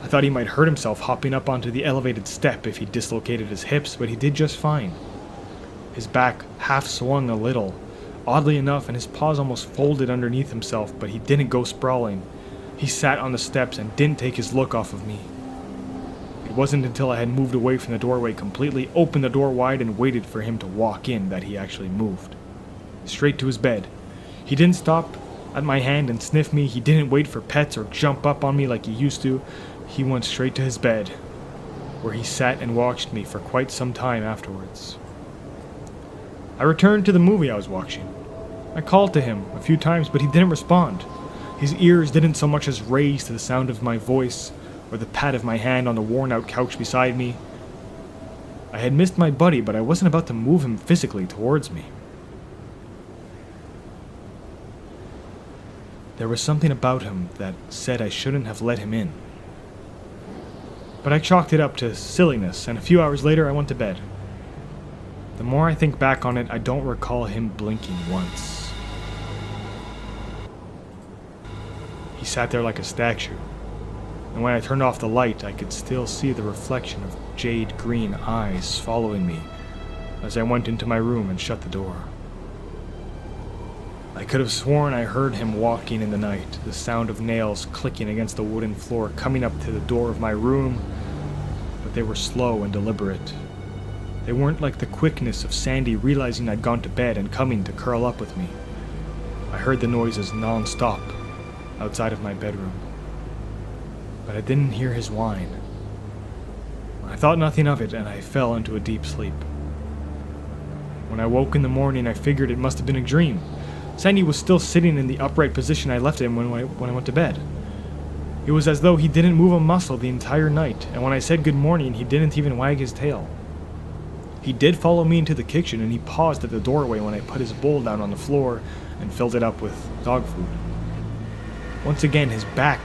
S1: I thought he might hurt himself hopping up onto the elevated step if he dislocated his hips, but he did just fine. His back half swung a little, oddly enough, and his paws almost folded underneath himself, but he didn't go sprawling. He sat on the steps and didn't take his look off of me. It wasn't until I had moved away from the doorway completely, opened the door wide, and waited for him to walk in that he actually moved. Straight to his bed. He didn't stop at my hand and sniff me. He didn't wait for pets or jump up on me like he used to. He went straight to his bed, where he sat and watched me for quite some time afterwards. I returned to the movie I was watching. I called to him a few times, but he didn't respond. His ears didn't so much as raise to the sound of my voice or the pat of my hand on the worn-out couch beside me. I had missed my buddy, but I wasn't about to move him physically towards me. There was something about him that said I shouldn't have let him in. But I chalked it up to silliness, and a few hours later I went to bed. The more I think back on it, I don't recall him blinking once. He sat there like a statue, and when I turned off the light, I could still see the reflection of jade green eyes following me as I went into my room and shut the door. I could have sworn I heard him walking in the night, the sound of nails clicking against the wooden floor coming up to the door of my room, but they were slow and deliberate. They weren't like the quickness of Sandy realizing I'd gone to bed and coming to curl up with me. I heard the noises non-stop outside of my bedroom, but I didn't hear his whine. I thought nothing of it, and I fell into a deep sleep. When I woke in the morning, I figured it must have been a dream. Sandy was still sitting in the upright position I left him when I went to bed. It was as though he didn't move a muscle the entire night, and when I said good morning, he didn't even wag his tail. He did follow me into the kitchen, and he paused at the doorway when I put his bowl down on the floor and filled it up with dog food. Once again, his back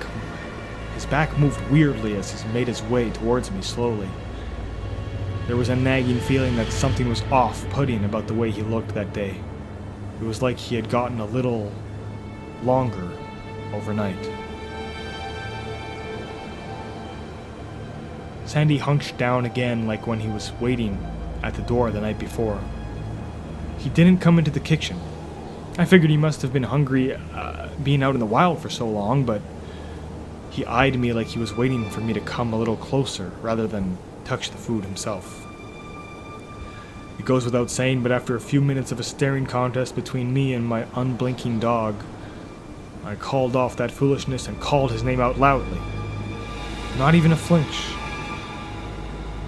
S1: moved weirdly as he made his way towards me slowly. There was a nagging feeling that something was off-putting about the way he looked that day. It was like he had gotten a little longer overnight. Sandy hunched down again like when he was waiting at the door the night before. He didn't come into the kitchen. I figured he must have been hungry being out in the wild for so long, but he eyed me like he was waiting for me to come a little closer rather than touch the food himself. It goes without saying, but after a few minutes of a staring contest between me and my unblinking dog, I called off that foolishness and called his name out loudly. Not even a flinch.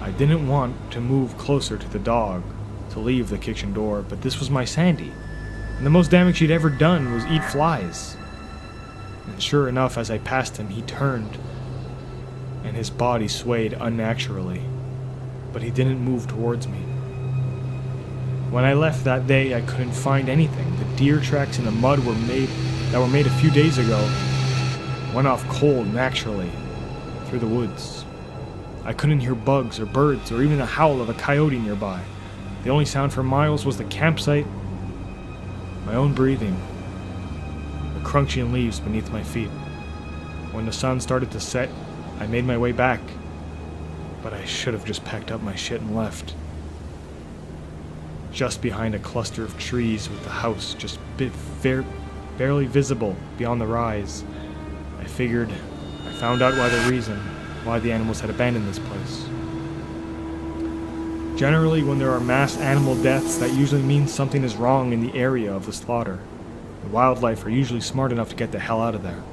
S1: I didn't want to move closer to the dog to leave the kitchen door, but this was my Sandy, and the most damage he'd ever done was eat flies. And sure enough, as I passed him, he turned, and his body swayed unnaturally, but he didn't move towards me. When I left that day, I couldn't find anything. The deer tracks in the mud that were made a few days ago went off cold naturally through the woods. I couldn't hear bugs or birds or even the howl of a coyote nearby. The only sound for miles was the campsite, my own breathing, the crunching leaves beneath my feet. When the sun started to set, I made my way back, but I should have just packed up my shit and left. Just behind a cluster of trees with the house just barely visible beyond the rise, I figured I found out why the animals had abandoned this place. Generally, when there are mass animal deaths, that usually means something is wrong in the area of the slaughter. The wildlife are usually smart enough to get the hell out of there.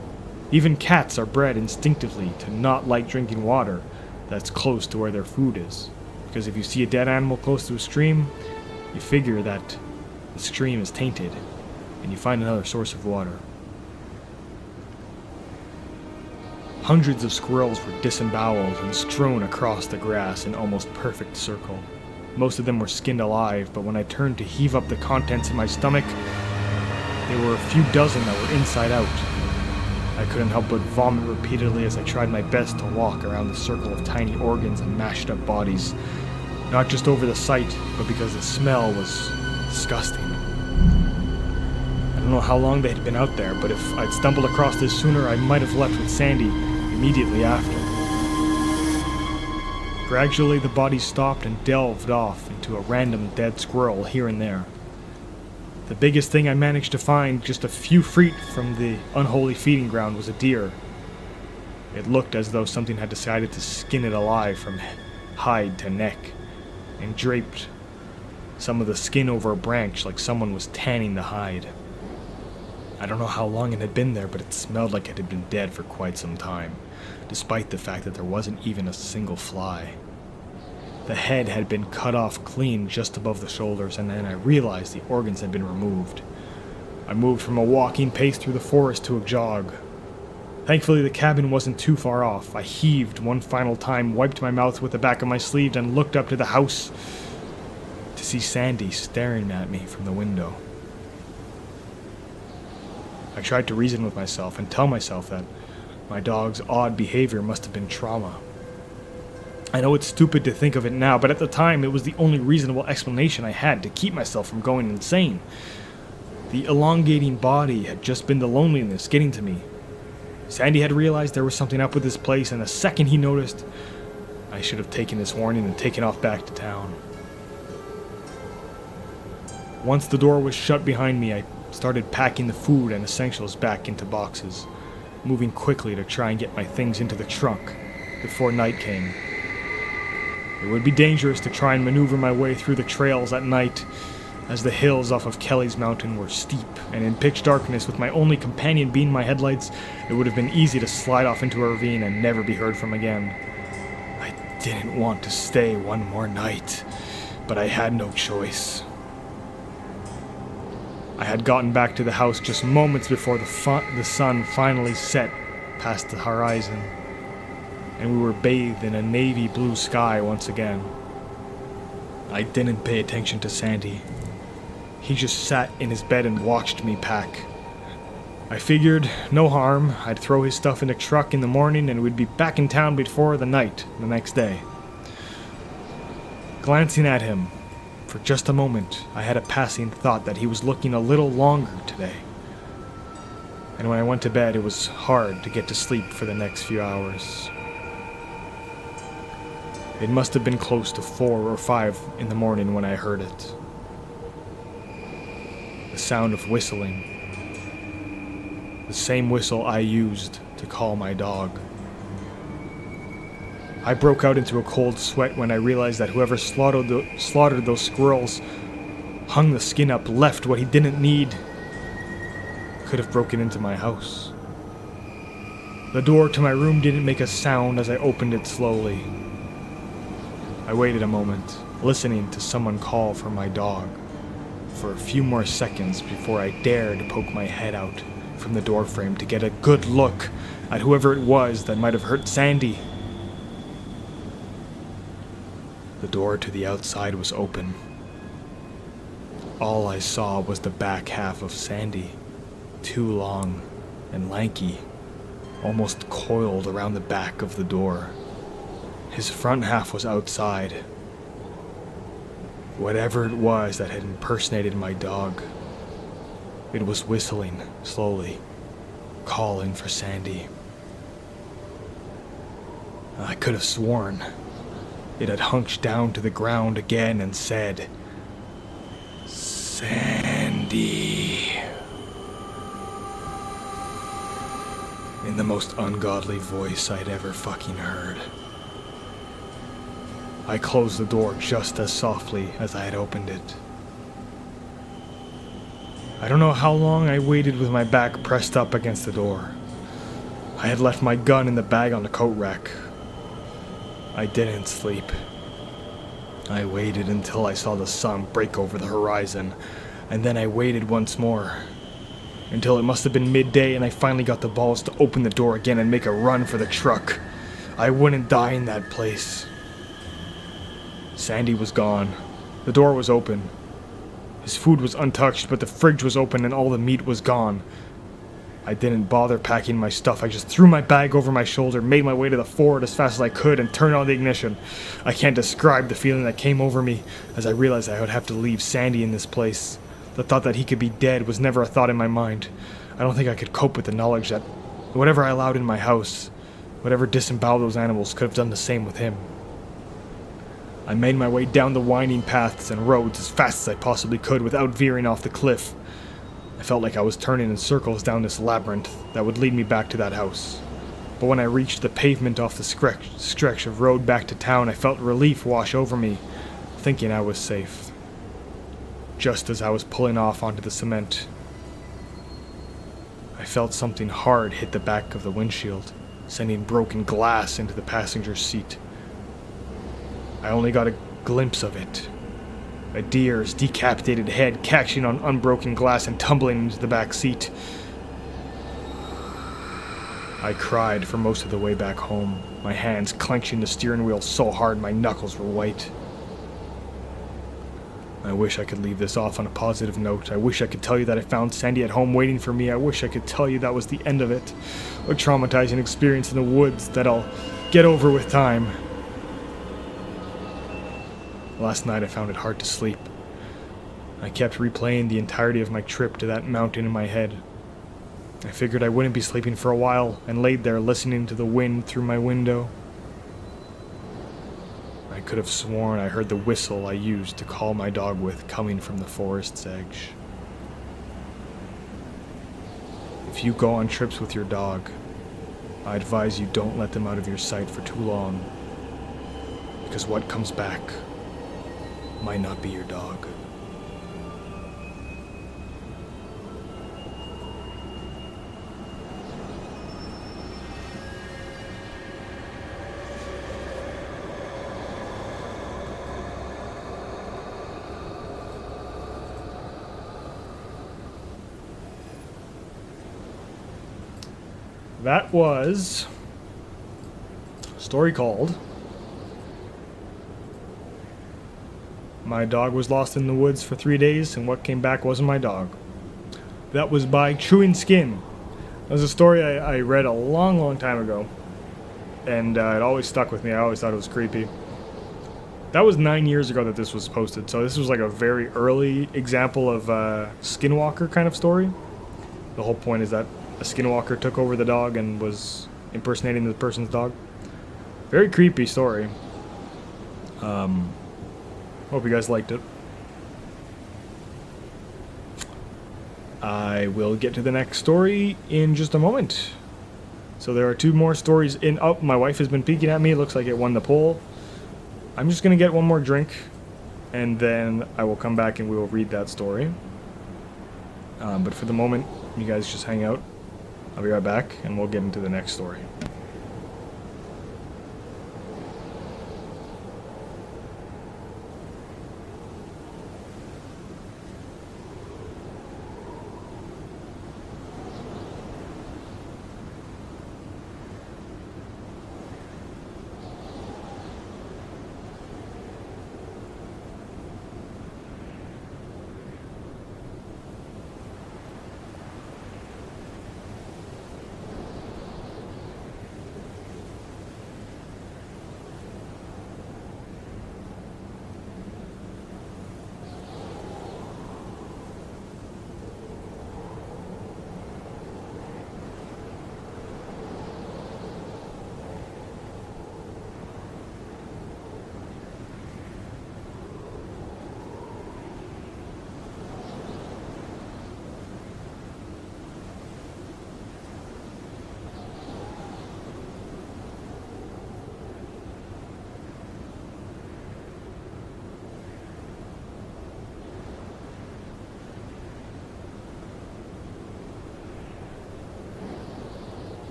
S1: Even cats are bred instinctively to not like drinking water that's close to where their food is, because if you see a dead animal close to a stream, you figure that the stream is tainted, and you find another source of water. Hundreds of squirrels were disemboweled and strewn across the grass in almost perfect circle. Most of them were skinned alive, but when I turned to heave up the contents in my stomach, there were a few dozen that were inside out. I couldn't help but vomit repeatedly as I tried my best to walk around the circle of tiny organs and mashed up bodies. Not just over the sight, but because the smell was disgusting. I don't know how long they had been out there, but if I'd stumbled across this sooner, I might have left with Sandy immediately after. Gradually, the bodies stopped and delved off into a random dead squirrel here and there. The biggest thing I managed to find just a few feet from the unholy feeding ground was a deer. It looked as though something had decided to skin it alive from hide to neck, and draped some of the skin over a branch like someone was tanning the hide. I don't know how long it had been there, but it smelled like it had been dead for quite some time, despite the fact that there wasn't even a single fly. The head had been cut off clean just above the shoulders, and then I realized the organs had been removed. I moved from a walking pace through the forest to a jog. Thankfully, the cabin wasn't too far off. I heaved one final time, wiped my mouth with the back of my sleeve, and looked up to the house to see Sandy staring at me from the window. I tried to reason with myself and tell myself that my dog's odd behavior must have been trauma. I know it's stupid to think of it now, but at the time it was the only reasonable explanation I had to keep myself from going insane. The elongating body had just been the loneliness getting to me. Sandy had realized there was something up with this place, and the second he noticed, I should have taken this warning and taken off back to town. Once the door was shut behind me, I started packing the food and essentials back into boxes, moving quickly to try and get my things into the trunk before night came. It would be dangerous to try and maneuver my way through the trails at night, as the hills off of Kelly's Mountain were steep, and in pitch darkness with my only companion being my headlights, it would have been easy to slide off into a ravine and never be heard from again. I didn't want to stay one more night, but I had no choice. I had gotten back to the house just moments before the sun finally set past the horizon, and we were bathed in a navy blue sky once again. I didn't pay attention to Sandy. He just sat in his bed and watched me pack. I figured, no harm, I'd throw his stuff in the truck in the morning and we'd be back in town before the night the next day. Glancing at him, for just a moment, I had a passing thought that he was looking a little longer today. And when I went to bed, it was hard to get to sleep for the next few hours. It must have been close to 4 or 5 in the morning when I heard it. The sound of whistling. The same whistle I used to call my dog. I broke out into a cold sweat when I realized that whoever slaughtered those squirrels, hung the skin up, left what he didn't need, could have broken into my house. The door to my room didn't make a sound as I opened it slowly. I waited a moment, listening to someone call for my dog, for a few more seconds before I dared to poke my head out from the doorframe to get a good look at whoever it was that might have hurt Sandy. The door to the outside was open. All I saw was the back half of Sandy, too long and lanky, almost coiled around the back of the door. His front half was outside. Whatever it was that had impersonated my dog, it was whistling slowly, calling for Sandy. I could have sworn it had hunched down to the ground again and said, "Sandy," in the most ungodly voice I'd ever fucking heard. I closed the door just as softly as I had opened it. I don't know how long I waited with my back pressed up against the door. I had left my gun in the bag on the coat rack. I didn't sleep. I waited until I saw the sun break over the horizon, and then I waited once more, until it must have been midday and I finally got the balls to open the door again and make a run for the truck. I wouldn't die in that place. Sandy was gone. The door was open. His food was untouched, but the fridge was open and all the meat was gone. I didn't bother packing my stuff. I just threw my bag over my shoulder, made my way to the Ford as fast as I could, and turned on the ignition. I can't describe the feeling that came over me as I realized I would have to leave Sandy in this place. The thought that he could be dead was never a thought in my mind. I don't think I could cope with the knowledge that whatever I allowed in my house, whatever disemboweled those animals, could have done the same with him. I made my way down the winding paths and roads as fast as I possibly could without veering off the cliff. I felt like I was turning in circles down this labyrinth that would lead me back to that house. But when I reached the pavement off the stretch of road back to town, I felt relief wash over me, thinking I was safe. Just as I was pulling off onto the cement, I felt something hard hit the back of the windshield, sending broken glass into the passenger seat. I only got a glimpse of it. A deer's decapitated head catching on unbroken glass and tumbling into the back seat. I cried for most of the way back home, my hands clenching the steering wheel so hard my knuckles were white. I wish I could leave this off on a positive note. I wish I could tell you that I found Sandy at home waiting for me. I wish I could tell you that was the end of it. A traumatizing experience in the woods that I'll get over with time. Last night I found it hard to sleep. I kept replaying the entirety of my trip to that mountain in my head. I figured I wouldn't be sleeping for a while and laid there listening to the wind through my window. I could have sworn I heard the whistle I used to call my dog with coming from the forest's edge. If you go on trips with your dog, I advise you don't let them out of your sight for too long, Because what comes back might not be your dog. That was a story called My Dog Was Lost in the Woods for 3 days and What Came Back Wasn't My Dog. That was by Chewing Skin. That was a story I read a long time ago, and it always stuck with me. I always thought it was creepy. That was 9 years ago that this was posted, so this was like a very early example of a skinwalker kind of story. The whole point is that a skinwalker took over the dog and was impersonating the person's dog. Very creepy story. Hope you guys liked it. I will get to the next story in just a moment. So there are 2 more stories in. Oh, my wife has been peeking at me. It looks like it won the poll. I'm just going to get one more drink, and then I will come back and we will read that story. But for the moment, you guys just hang out. I'll be right back, and we'll get into the next story.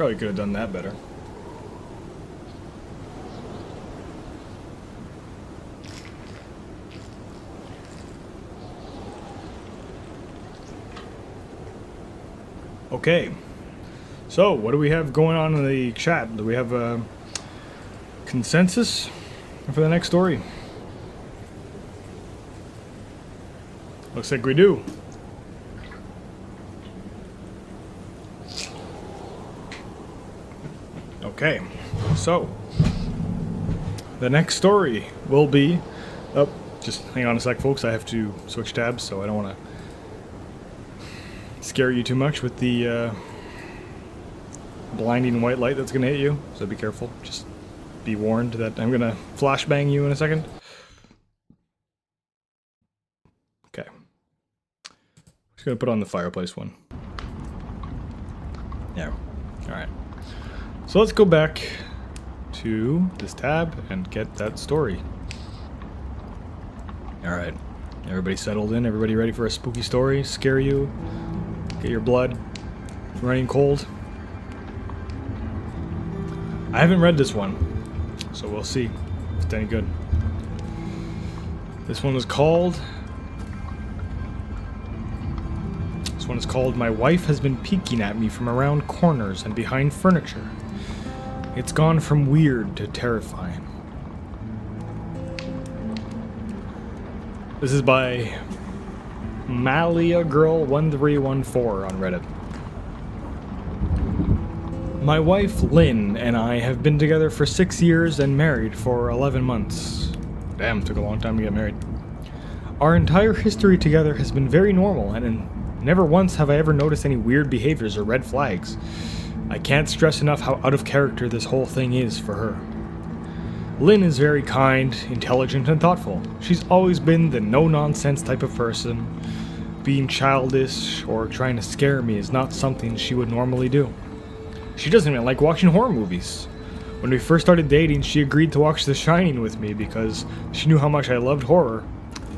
S1: Probably could have done that better. Okay, so what do we have going on in the chat? Do we have a consensus for the next story? Looks like we do. Okay, so the next story will be... Oh, just hang on a sec, folks. I have to switch tabs, so I don't want to scare you too much with the blinding white light that's going to hit you, so be careful. Just be warned that I'm going to flashbang you in a second. Okay. Just going to put on the fireplace one. Yeah. Alright. So let's go back to this tab and get that story. Alright. Everybody settled in? Everybody ready for a spooky story? Scare you? Get your blood running cold? I haven't read this one, so we'll see if it's any good. This one is called... My Wife Has Been Peeking at Me from Around Corners and Behind Furniture. It's gone from weird to terrifying. This is by Malia Girl 1314 on Reddit. My wife Lynn and I have been together for 6 years and married for 11 months. Damn, took a long time to get married. Our entire history together has been very normal, and never once have I ever noticed any weird behaviors or red flags. I can't stress enough how out of character this whole thing is for her. Lynn is very kind, intelligent, and thoughtful. She's always been the no-nonsense type of person. Being childish or trying to scare me is not something she would normally do. She doesn't even like watching horror movies. When we first started dating, she agreed to watch The Shining with me because she knew how much I loved horror.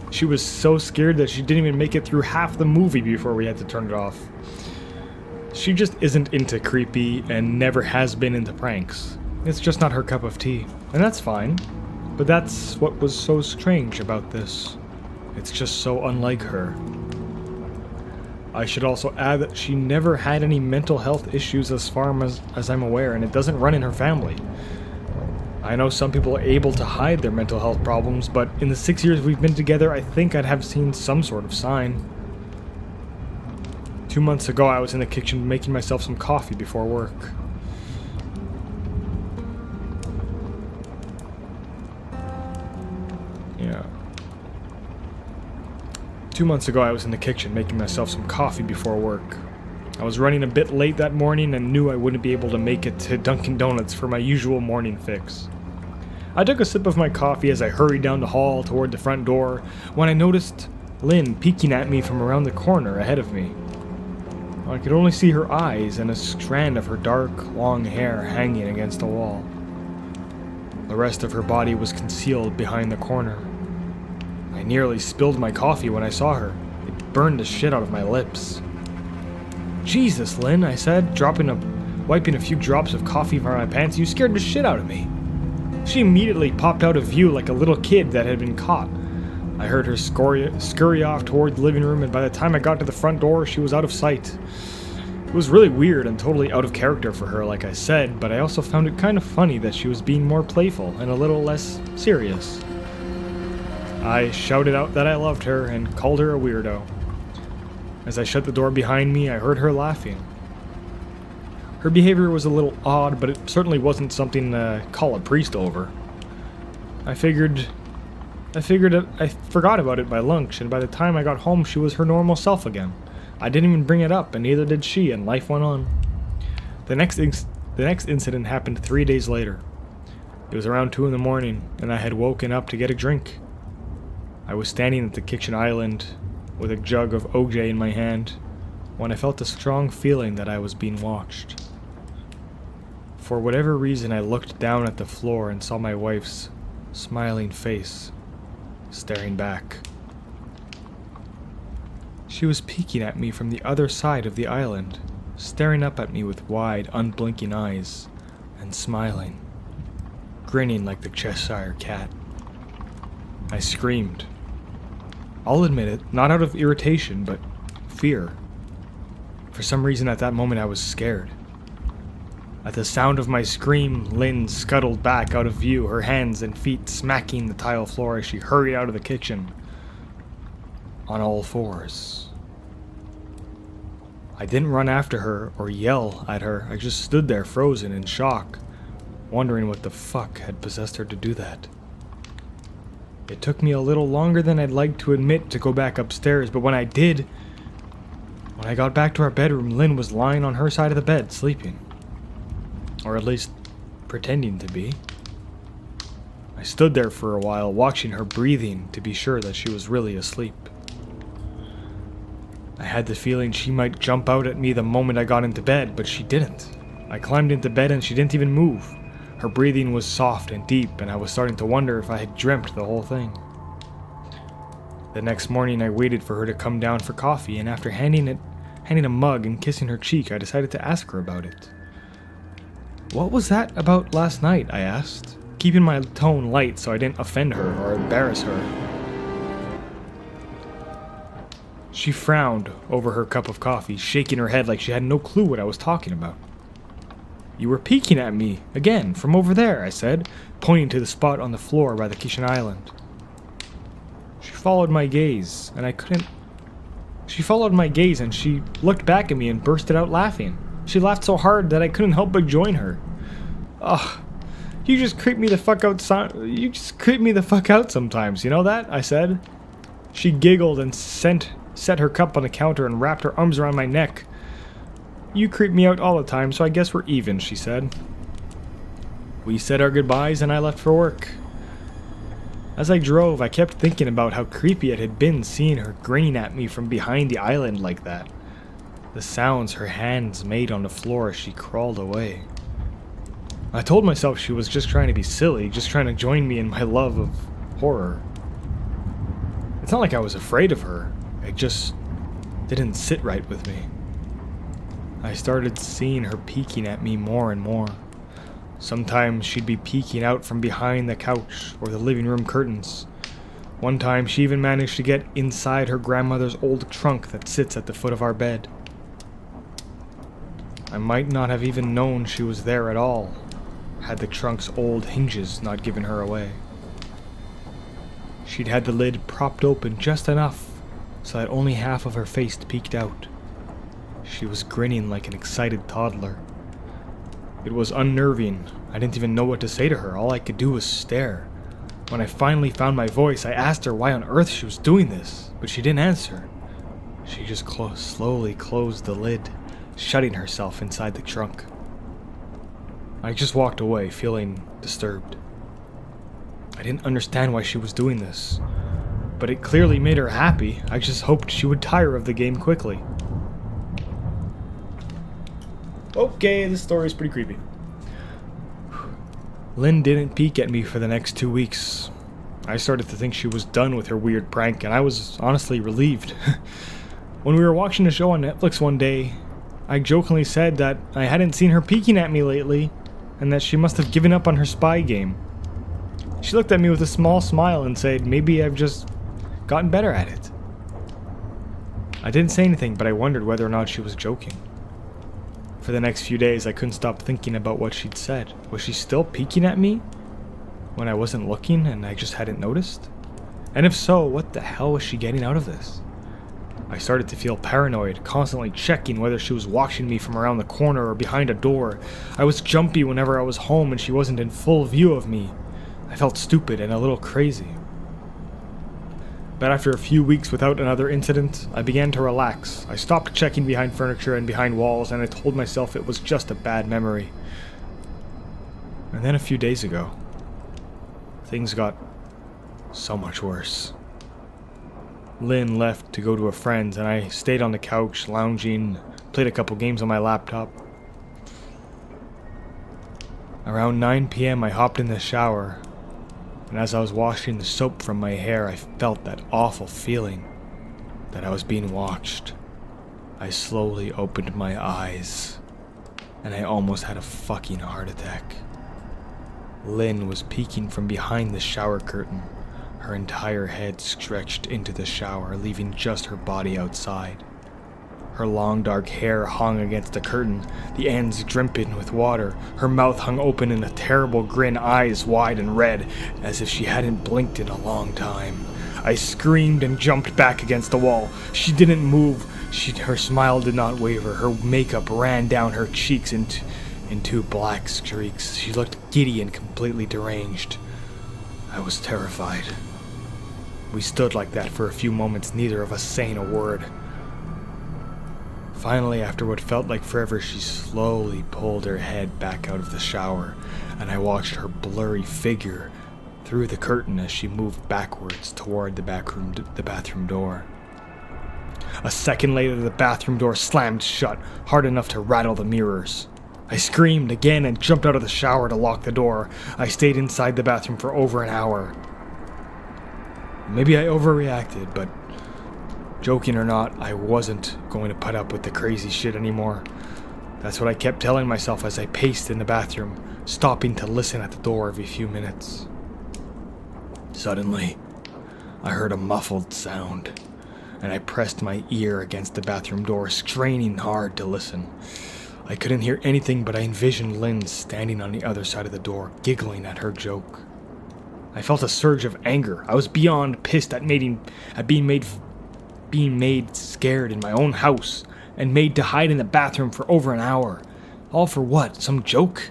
S1: She was so scared that she didn't even make it through half the movie before we had to turn it off. She just isn't into creepy and never has been into pranks. It's just not her cup of tea, and that's fine. But that's what was so strange about this. It's just so unlike her. I should also add that she never had any mental health issues as far as I'm aware, and it doesn't run in her family. I know some people are able to hide their mental health problems, but in the 6 years we've been together, I think I'd have seen some sort of sign. 2 months ago, I was in the kitchen making myself some coffee before work. Yeah. 2 months ago, I was in the kitchen making myself some coffee before work. I was running a bit late that morning and knew I wouldn't be able to make it to Dunkin' Donuts for my usual morning fix. I took a sip of my coffee as I hurried down the hall toward the front door when I noticed Lynn peeking at me from around the corner ahead of me. I could only see her eyes and a strand of her dark, long hair hanging against the wall. The rest of her body was concealed behind the corner. I nearly spilled my coffee when I saw her. It burned the shit out of my lips. "Jesus, Lynn," I said, wiping a few drops of coffee from my pants. "You scared the shit out of me." She immediately popped out of view like a little kid that had been caught. I heard her scurry off toward the living room, and by the time I got to the front door, she was out of sight. It was really weird and totally out of character for her, like I said, but I also found it kind of funny that she was being more playful and a little less serious. I shouted out that I loved her and called her a weirdo. As I shut the door behind me, I heard her laughing. Her behavior was a little odd, but it certainly wasn't something to call a priest over. I forgot about it by lunch, and by the time I got home, she was her normal self again. I didn't even bring it up, and neither did she, and life went on. The next incident happened 3 days later. It was around 2 in the morning, and I had woken up to get a drink. I was standing at the kitchen island with a jug of OJ in my hand when I felt a strong feeling that I was being watched. For whatever reason, I looked down at the floor and saw my wife's smiling face staring back. She was peeking at me from the other side of the island. staring up at me with wide, unblinking eyes, and smiling, grinning like the Cheshire Cat. I screamed. I'll admit it, not out of irritation, but fear. For some reason at that moment I was scared. At the sound of my scream, Lynn scuttled back out of view, her hands and feet smacking the tile floor as she hurried out of the kitchen, on all fours. I didn't run after her or yell at her, I just stood there frozen in shock, wondering what the fuck had possessed her to do that. It took me a little longer than I'd like to admit to go back upstairs, but when I did, when I got back to our bedroom, Lynn was lying on her side of the bed, sleeping. Or at least, pretending to be. I stood there for a while, watching her breathing to be sure that she was really asleep. I had the feeling she might jump out at me the moment I got into bed, but she didn't. I climbed into bed and she didn't even move. Her breathing was soft and deep, and I was starting to wonder if I had dreamt the whole thing. The next morning I waited for her to come down for coffee, and after handing a mug and kissing her cheek, I decided to ask her about it. "What was that about last night?" I asked, keeping my tone light so I didn't offend her or embarrass her. She frowned over her cup of coffee, shaking her head like she had no clue what I was talking about. "You were peeking at me, again, from over there," I said, pointing to the spot on the floor by the kitchen island. She followed my gaze, and she looked back at me and bursted out laughing. She laughed so hard that I couldn't help but join her. "Ugh, you just creep me the fuck out sometimes, you know that?" I said. She giggled and set her cup on the counter and wrapped her arms around my neck. "You creep me out all the time, so I guess we're even," she said. We said our goodbyes and I left for work. As I drove, I kept thinking about how creepy it had been seeing her grinning at me from behind the island like that. The sounds her hands made on the floor as she crawled away. I told myself she was just trying to be silly, just trying to join me in my love of horror. It's not like I was afraid of her, it just didn't sit right with me. I started seeing her peeking at me more and more. Sometimes she'd be peeking out from behind the couch or the living room curtains. One time she even managed to get inside her grandmother's old trunk that sits at the foot of our bed. I might not have even known she was there at all, had the trunk's old hinges not given her away. She'd had the lid propped open just enough so that only half of her face peeked out. She was grinning like an excited toddler. It was unnerving. I didn't even know what to say to her. All I could do was stare. When I finally found my voice, I asked her why on earth she was doing this, but she didn't answer. She just slowly closed the lid, shutting herself inside the trunk. I just walked away, feeling disturbed. I didn't understand why she was doing this, but it clearly made her happy. I just hoped she would tire of the game quickly. Okay, this story is pretty creepy. Lynn didn't peek at me for the next 2 weeks. I started to think she was done with her weird prank, and I was honestly relieved. When we were watching a show on Netflix one day, I jokingly said that I hadn't seen her peeking at me lately, and that she must have given up on her spy game. She looked at me with a small smile and said, "Maybe I've just gotten better at it." I didn't say anything, but I wondered whether or not she was joking. For the next few days, I couldn't stop thinking about what she'd said. Was she still peeking at me when I wasn't looking and I just hadn't noticed? And if so, what the hell was she getting out of this? I started to feel paranoid, constantly checking whether she was watching me from around the corner or behind a door. I was jumpy whenever I was home and she wasn't in full view of me. I felt stupid and a little crazy. But after a few weeks without another incident, I began to relax. I stopped checking behind furniture and behind walls, and I told myself it was just a bad memory. And then a few days ago, things got so much worse. Lynn left to go to a friend's, and I stayed on the couch, lounging, played a couple games on my laptop. Around 9 p.m. I hopped in the shower, and as I was washing the soap from my hair, I felt that awful feeling that I was being watched. I slowly opened my eyes, and I almost had a fucking heart attack. Lynn was peeking from behind the shower curtain, her entire head stretched into the shower, leaving just her body outside. Her long dark hair hung against the curtain, the ends dripping with water. Her mouth hung open in a terrible grin, eyes wide and red, as if she hadn't blinked in a long time. I screamed and jumped back against the wall. She didn't move. Her smile did not waver. Her makeup ran down her cheeks in two black streaks. She looked giddy and completely deranged. I was terrified. We stood like that for a few moments, neither of us saying a word. Finally, after what felt like forever, she slowly pulled her head back out of the shower, and I watched her blurry figure through the curtain as she moved backwards toward the bathroom door. A second later, the bathroom door slammed shut, hard enough to rattle the mirrors. I screamed again and jumped out of the shower to lock the door. I stayed inside the bathroom for over an hour. Maybe I overreacted, but joking or not, I wasn't going to put up with the crazy shit anymore. That's what I kept telling myself as I paced in the bathroom, stopping to listen at the door every few minutes. Suddenly, I heard a muffled sound, and I pressed my ear against the bathroom door, straining hard to listen. I couldn't hear anything, but I envisioned Lynn standing on the other side of the door, giggling at her joke. I felt a surge of anger. I was beyond pissed at being made scared in my own house and made to hide in the bathroom for over an hour. All for what? Some joke?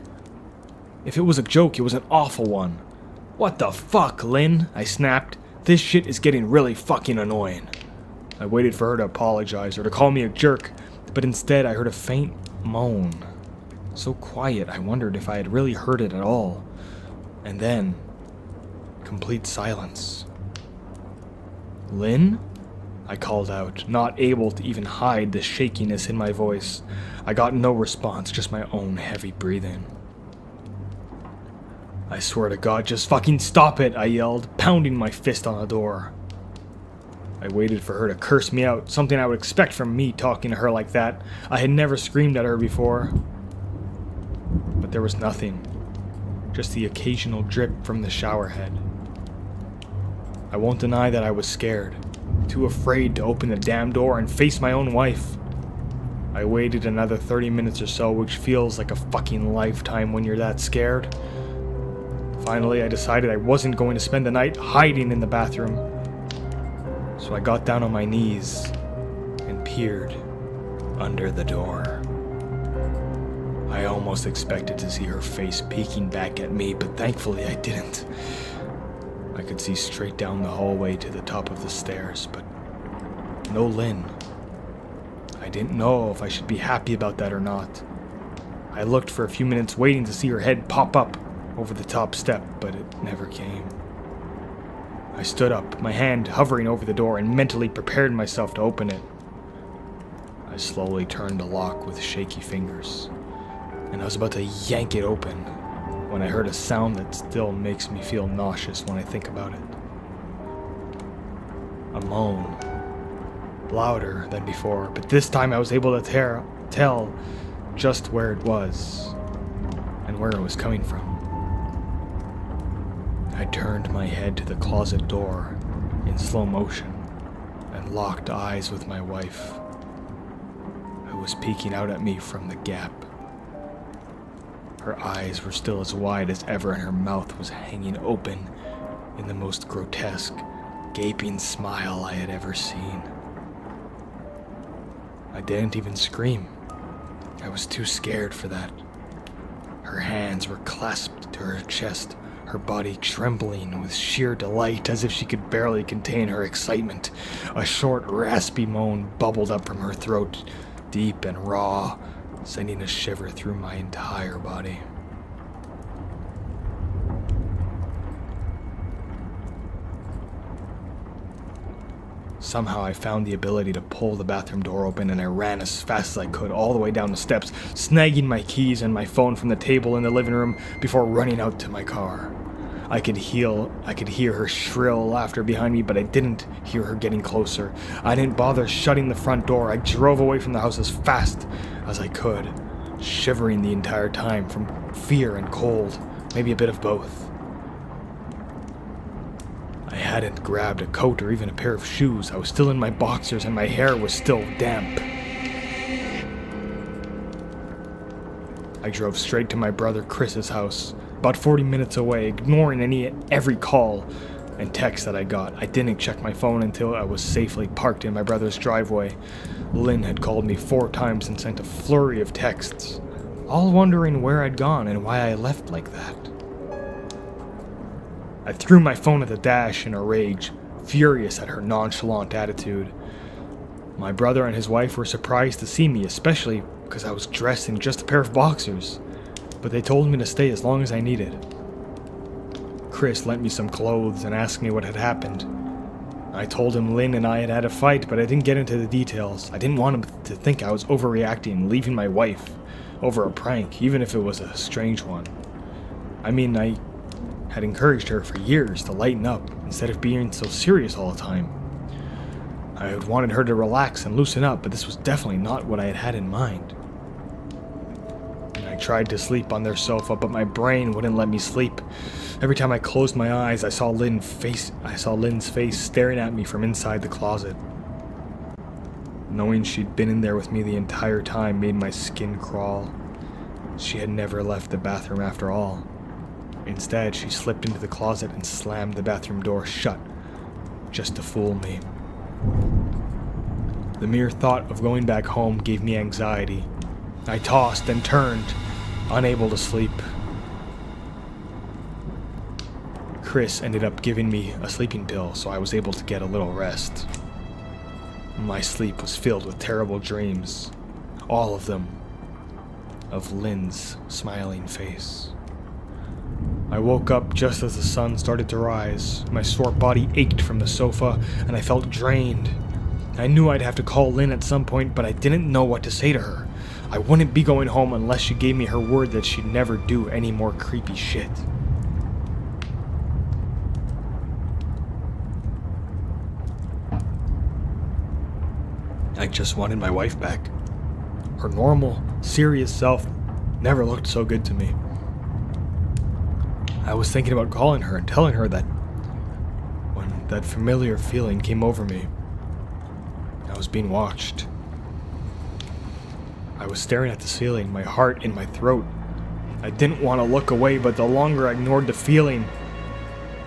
S1: If it was a joke, it was an awful one. What the fuck, Lynn? I snapped. This shit is getting really fucking annoying. I waited for her to apologize or to call me a jerk, but instead I heard a faint moan. So quiet, I wondered if I had really heard it at all. And then, complete silence. Lynn? I called out, not able to even hide the shakiness in my voice. I got no response, just my own heavy breathing. I swear to God, just fucking stop it, I yelled, pounding my fist on the door. I waited for her to curse me out, something I would expect from me talking to her like that. I had never screamed at her before. But there was nothing, just the occasional drip from the shower head. I won't deny that I was scared, too afraid to open the damn door and face my own wife. I waited another 30 minutes or so, which feels like a fucking lifetime when you're that scared. Finally, I decided I wasn't going to spend the night hiding in the bathroom. So I got down on my knees and peered under the door. I almost expected to see her face peeking back at me, but thankfully I didn't. I could see straight down the hallway to the top of the stairs, but no Lynn. I didn't know if I should be happy about that or not. I looked for a few minutes waiting to see her head pop up over the top step, but it never came. I stood up, my hand hovering over the door, and mentally prepared myself to open it. I slowly turned the lock with shaky fingers, and I was about to yank it open when I heard a sound that still makes me feel nauseous when I think about it. A moan. Louder than before, but this time I was able to tell just where it was and where it was coming from. I turned my head to the closet door in slow motion and locked eyes with my wife, who was peeking out at me from the gap. Her eyes were still as wide as ever, and her mouth was hanging open in the most grotesque, gaping smile I had ever seen. I didn't even scream. I was too scared for that. Her hands were clasped to her chest, her body trembling with sheer delight as if she could barely contain her excitement. A short, raspy moan bubbled up from her throat, deep and raw, sending a shiver through my entire body. Somehow I found the ability to pull the bathroom door open, and I ran as fast as I could all the way down the steps, snagging my keys and my phone from the table in the living room before running out to my car. I could hear her shrill laughter behind me, but I didn't hear her getting closer. I didn't bother shutting the front door. I drove away from the house as fast as I could, shivering the entire time from fear and cold, maybe a bit of both. I hadn't grabbed a coat or even a pair of shoes. I was still in my boxers and my hair was still damp. I drove straight to my brother Chris's house, about 40 minutes away, ignoring every call and text that I got. I didn't check my phone until I was safely parked in my brother's driveway. Lynn had called me 4 times and sent a flurry of texts, all wondering where I'd gone and why I left like that. I threw my phone at the dash in a rage, furious at her nonchalant attitude. My brother and his wife were surprised to see me, especially because I was dressed in just a pair of boxers, but they told me to stay as long as I needed. Chris lent me some clothes and asked me what had happened. I told him Lynn and I had had a fight, but I didn't get into the details. I didn't want him to think I was overreacting and leaving my wife over a prank, even if it was a strange one. I mean, I had encouraged her for years to lighten up instead of being so serious all the time. I had wanted her to relax and loosen up, but this was definitely not what I had had in mind. I tried to sleep on their sofa, but my brain wouldn't let me sleep. Every time I closed my eyes, I saw Lynn's face staring at me from inside the closet. Knowing she'd been in there with me the entire time made my skin crawl. She had never left the bathroom after all. Instead, she slipped into the closet and slammed the bathroom door shut, just to fool me. The mere thought of going back home gave me anxiety. I tossed and turned, unable to sleep. Chris ended up giving me a sleeping pill, so I was able to get a little rest. My sleep was filled with terrible dreams, all of them, of Lynn's smiling face. I woke up just as the sun started to rise. My sore body ached from the sofa, and I felt drained. I knew I'd have to call Lynn at some point, but I didn't know what to say to her. I wouldn't be going home unless she gave me her word that she'd never do any more creepy shit. I just wanted my wife back. Her normal, serious self never looked so good to me. I was thinking about calling her and telling her that when that familiar feeling came over me, I was being watched. I was staring at the ceiling, my heart in my throat. I didn't want to look away, but the longer I ignored the feeling,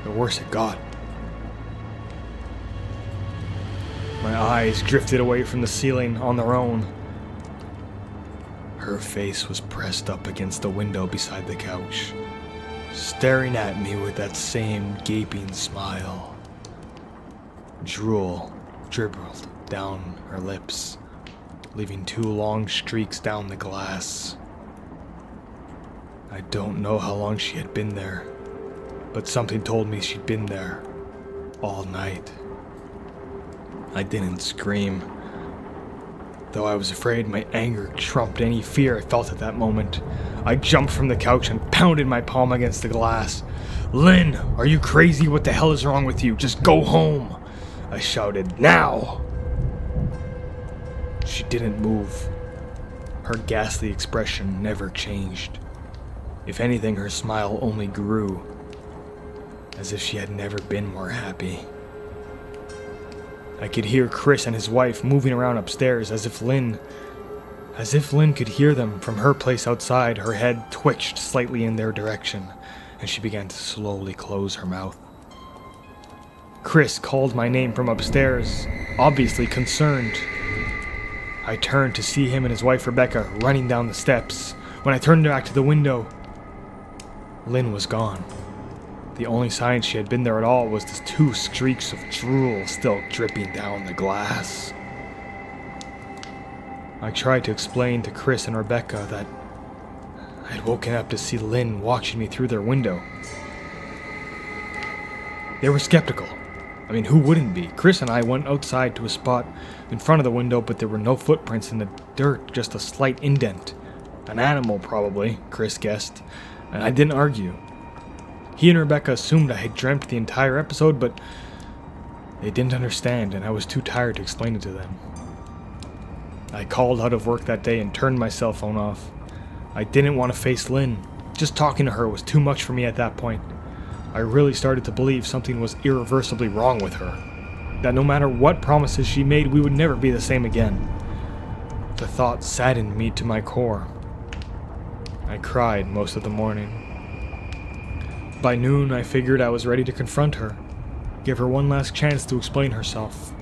S1: the worse it got. My eyes drifted away from the ceiling on their own. Her face was pressed up against the window beside the couch, staring at me with that same gaping smile. Drool dribbled down her lips, leaving 2 long streaks down the glass. I don't know how long she had been there, but something told me she'd been there all night. I didn't scream, though I was afraid my anger trumped any fear I felt at that moment. I jumped from the couch and pounded my palm against the glass. "Lynn, are you crazy? What the hell is wrong with you? Just go home!" I shouted. "Now!" She didn't move. Her ghastly expression never changed. If anything, her smile only grew, as if she had never been more happy. I could hear Chris and his wife moving around upstairs as if Lynn could hear them from her place outside. Her head twitched slightly in their direction, and she began to slowly close her mouth. Chris called my name from upstairs, obviously concerned. I turned to see him and his wife Rebecca running down the steps. When I turned back to the window, Lynn was gone. The only sign she had been there at all was the 2 streaks of drool still dripping down the glass. I tried to explain to Chris and Rebecca that I had woken up to see Lynn watching me through their window. They were skeptical. I mean, who wouldn't be? Chris and I went outside to a spot in front of the window, but there were no footprints in the dirt, just a slight indent. An animal, probably, Chris guessed, and I didn't argue. He and Rebecca assumed I had dreamt the entire episode, but they didn't understand, and I was too tired to explain it to them. I called out of work that day and turned my cell phone off. I didn't want to face Lynn. Just talking to her was too much for me at that point. I really started to believe something was irreversibly wrong with her. That no matter what promises she made, we would never be the same again. The thought saddened me to my core. I cried most of the morning. By noon, I figured I was ready to confront her, give her one last chance to explain herself.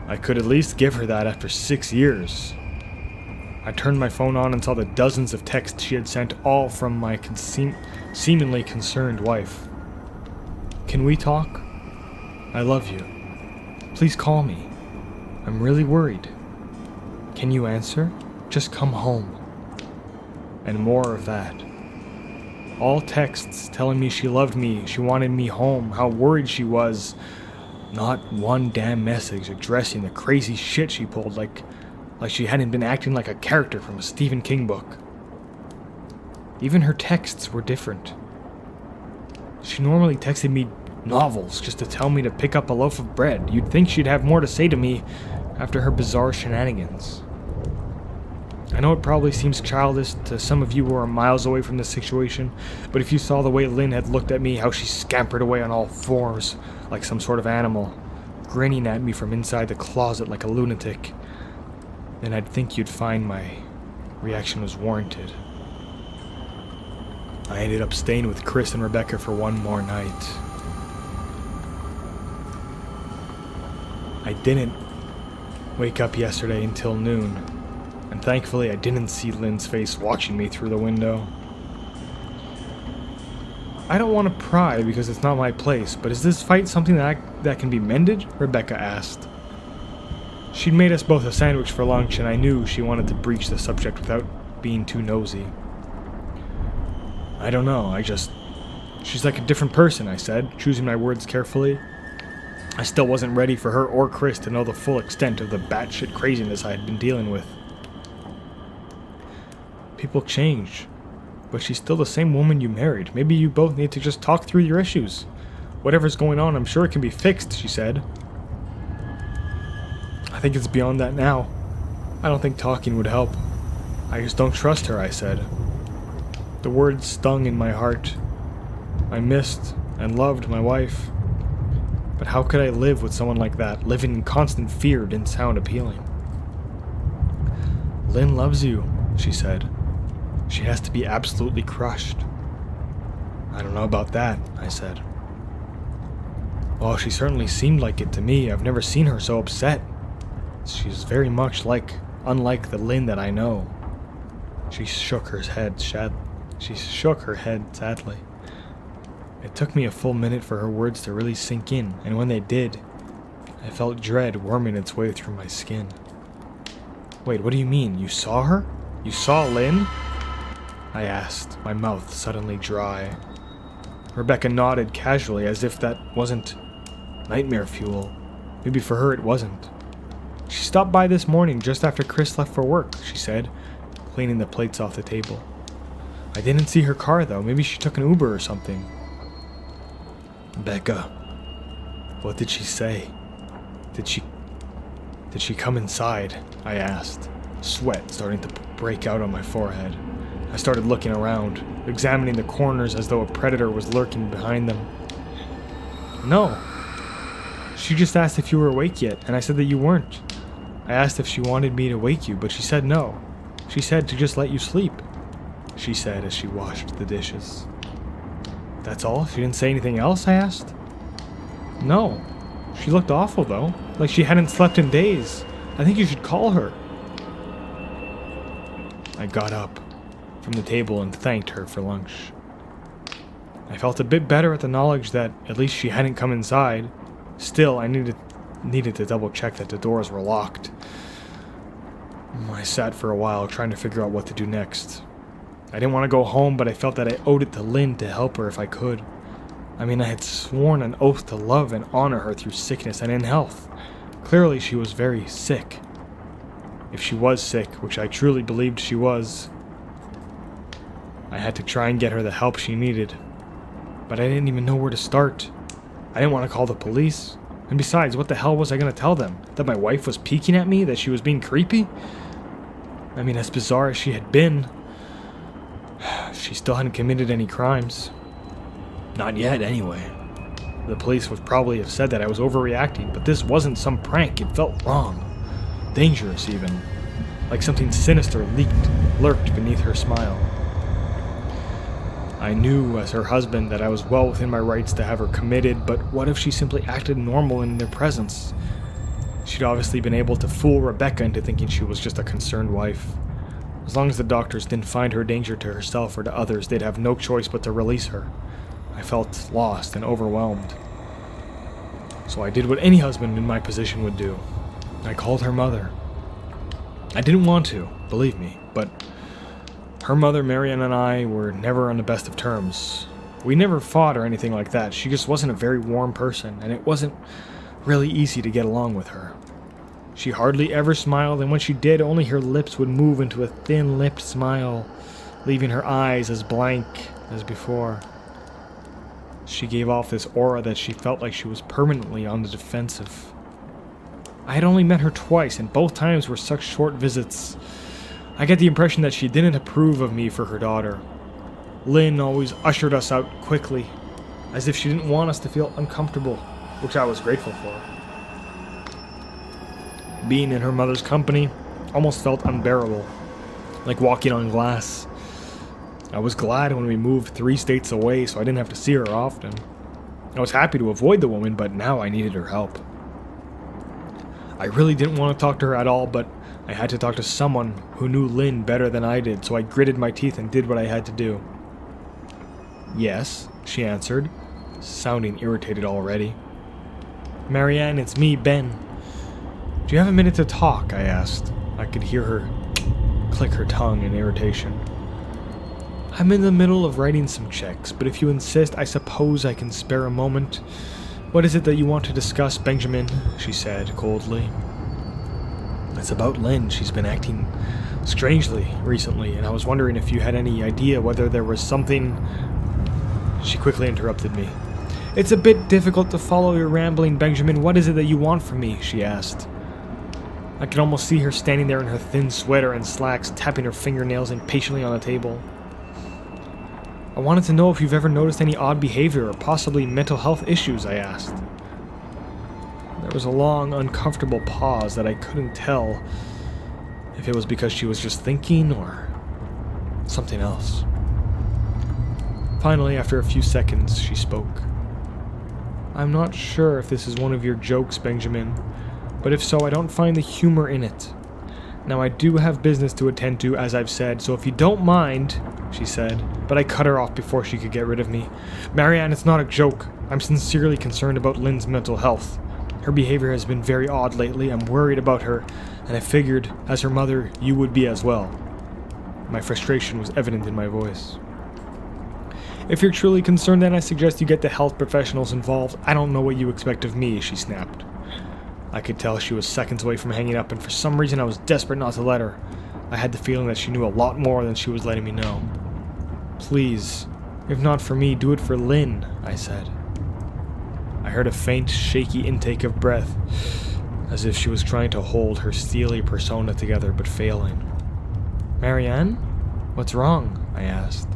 S1: I could at least give her that after 6 years. I turned my phone on and saw the dozens of texts she had sent, all from my seemingly concerned wife. Can we talk? I love you. Please call me. I'm really worried. Can you answer? Just come home. And more of that. All texts telling me she loved me, she wanted me home, how worried she was. Not one damn message addressing the crazy shit she pulled, like she hadn't been acting like a character from a Stephen King book. Even her texts were different. She normally texted me novels just to tell me to pick up a loaf of bread. You'd think she'd have more to say to me after her bizarre shenanigans. I know it probably seems childish to some of you who are miles away from this situation, but if you saw the way Lynn had looked at me, how she scampered away on all fours like some sort of animal, grinning at me from inside the closet like a lunatic, then I'd think you'd find my reaction was warranted. I ended up staying with Chris and Rebecca for one more night. I didn't wake up yesterday until noon, and thankfully I didn't see Lynn's face watching me through the window. I don't want to pry because it's not my place, but is this fight something that can be mended? Rebecca asked. She'd made us both a sandwich for lunch, and I knew she wanted to breach the subject without being too nosy. I don't know, she's like a different person, I said, choosing my words carefully. I still wasn't ready for her or Chris to know the full extent of the batshit craziness I had been dealing with. People change, but she's still the same woman you married. Maybe you both need to just talk through your issues. Whatever's going on, I'm sure it can be fixed, she said. I think it's beyond that now. I don't think talking would help. I just don't trust her, I said. The words stung in my heart. I missed and loved my wife. But how could I live with someone like that? Living in constant fear didn't sound appealing. Lynn loves you, she said. She has to be absolutely crushed. I don't know about that, I said. Well, she certainly seemed like it to me. I've never seen her so upset. She's very much unlike the Lynn that I know. She shook her head sadly. It took me a full minute for her words to really sink in, and when they did, I felt dread worming its way through my skin. Wait, what do you mean? You saw her? You saw Lynn? I asked, my mouth suddenly dry. Rebecca nodded casually as if that wasn't nightmare fuel. Maybe for her it wasn't. She stopped by this morning just after Chris left for work, she said, cleaning the plates off the table. I didn't see her car though. Maybe she took an Uber or something. Becca, what did she say? Did she come inside? I asked, sweat starting to break out on my forehead. I started looking around, examining the corners as though a predator was lurking behind them. No. She just asked if you were awake yet, and I said that you weren't. I asked if she wanted me to wake you, but she said no. She said to just let you sleep, she said as she washed the dishes. That's all? She didn't say anything else? I asked. No. She looked awful though, like she hadn't slept in days. I think you should call her. I got up from the table and thanked her for lunch. I felt a bit better at the knowledge that at least she hadn't come inside. Still, I needed to double check that the doors were locked. I sat for a while trying to figure out what to do next. I didn't want to go home, but I felt that I owed it to Lynn to help her if I could. I mean, I had sworn an oath to love and honor her through sickness and in health. Clearly, she was very sick. If she was sick, which I truly believed she was, I had to try and get her the help she needed. but I didn't even know where to start. I didn't want to call the police. And besides, what the hell was I going to tell them? That my wife was peeking at me? That she was being creepy? I mean, as bizarre as she had been, she still hadn't committed any crimes. Not yet, anyway. The police would probably have said that I was overreacting, but this wasn't some prank. It felt wrong. Dangerous, even. Like something sinister lurked beneath her smile. I knew, as her husband, that I was well within my rights to have her committed, but what if she simply acted normal in their presence? She'd obviously been able to fool Rebecca into thinking she was just a concerned wife. As long as the doctors didn't find her a danger to herself or to others, they'd have no choice but to release her. I felt lost and overwhelmed. So I did what any husband in my position would do. I called her mother. I didn't want to, believe me, but her mother, Marianne, and I were never on the best of terms. We never fought or anything like that. She just wasn't a very warm person, and it wasn't really easy to get along with her. She hardly ever smiled, and when she did, only her lips would move into a thin-lipped smile, leaving her eyes as blank as before. She gave off this aura that she felt like she was permanently on the defensive. I had only met her twice, and both times were such short visits. I get the impression that she didn't approve of me for her daughter. Lynn always ushered us out quickly, as if she didn't want us to feel uncomfortable, which I was grateful for. Being in her mother's company almost felt unbearable, like walking on glass. I was glad when we moved 3 states away so I didn't have to see her often. I was happy to avoid the woman, but now I needed her help. I really didn't want to talk to her at all, but I had to talk to someone who knew Lynn better than I did, so I gritted my teeth and did what I had to do. "Yes," she answered, sounding irritated already. "Marianne, it's me, Ben. Do you have a minute to talk?" I asked. I could hear her click her tongue in irritation. "I'm in the middle of writing some checks, but if you insist, I suppose I can spare a moment. What is it that you want to discuss, Benjamin?" she said coldly. "It's about Lynn. She's been acting strangely recently, and I was wondering if you had any idea whether there was something..." She quickly interrupted me. "It's a bit difficult to follow your rambling, Benjamin. What is it that you want from me?" she asked. I could almost see her standing there in her thin sweater and slacks, tapping her fingernails impatiently on the table. "I wanted to know if you've ever noticed any odd behavior or possibly mental health issues," I asked. There was a long, uncomfortable pause that I couldn't tell if it was because she was just thinking or something else. Finally, after a few seconds, she spoke. "I'm not sure if this is one of your jokes, Benjamin, but if so, I don't find the humor in it. Now, I do have business to attend to, as I've said, so if you don't mind," she said, but I cut her off before she could get rid of me. "Marianne, it's not a joke. I'm sincerely concerned about Lynn's mental health. Her behavior has been very odd lately. I'm worried about her, and I figured, as her mother, you would be as well." My frustration was evident in my voice. "If you're truly concerned, then I suggest you get the health professionals involved. I don't know what you expect of me," she snapped. I could tell she was seconds away from hanging up, and for some reason I was desperate not to let her. I had the feeling that she knew a lot more than she was letting me know. "Please, if not for me, do it for Lynn," I said. I heard a faint, shaky intake of breath, as if she was trying to hold her steely persona together but failing. "Marianne? What's wrong?" I asked.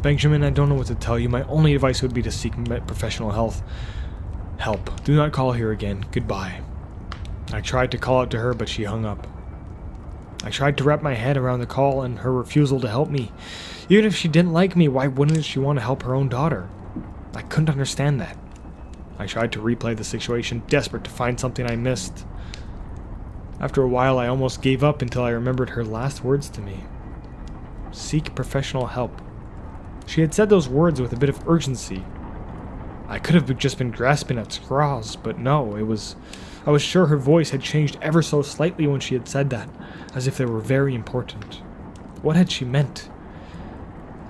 S1: "Benjamin, I don't know what to tell you. My only advice would be to seek professional help. Do not call here again. Goodbye." I tried to call out to her, but she hung up. I tried to wrap my head around the call and her refusal to help me. Even if she didn't like me, why wouldn't she want to help her own daughter? I couldn't understand that. I tried to replay the situation, desperate to find something I missed. After a while, I almost gave up until I remembered her last words to me. Seek professional help. She had said those words with a bit of urgency. I could have just been grasping at straws, but no, I was sure her voice had changed ever so slightly when she had said that, as if they were very important. What had she meant?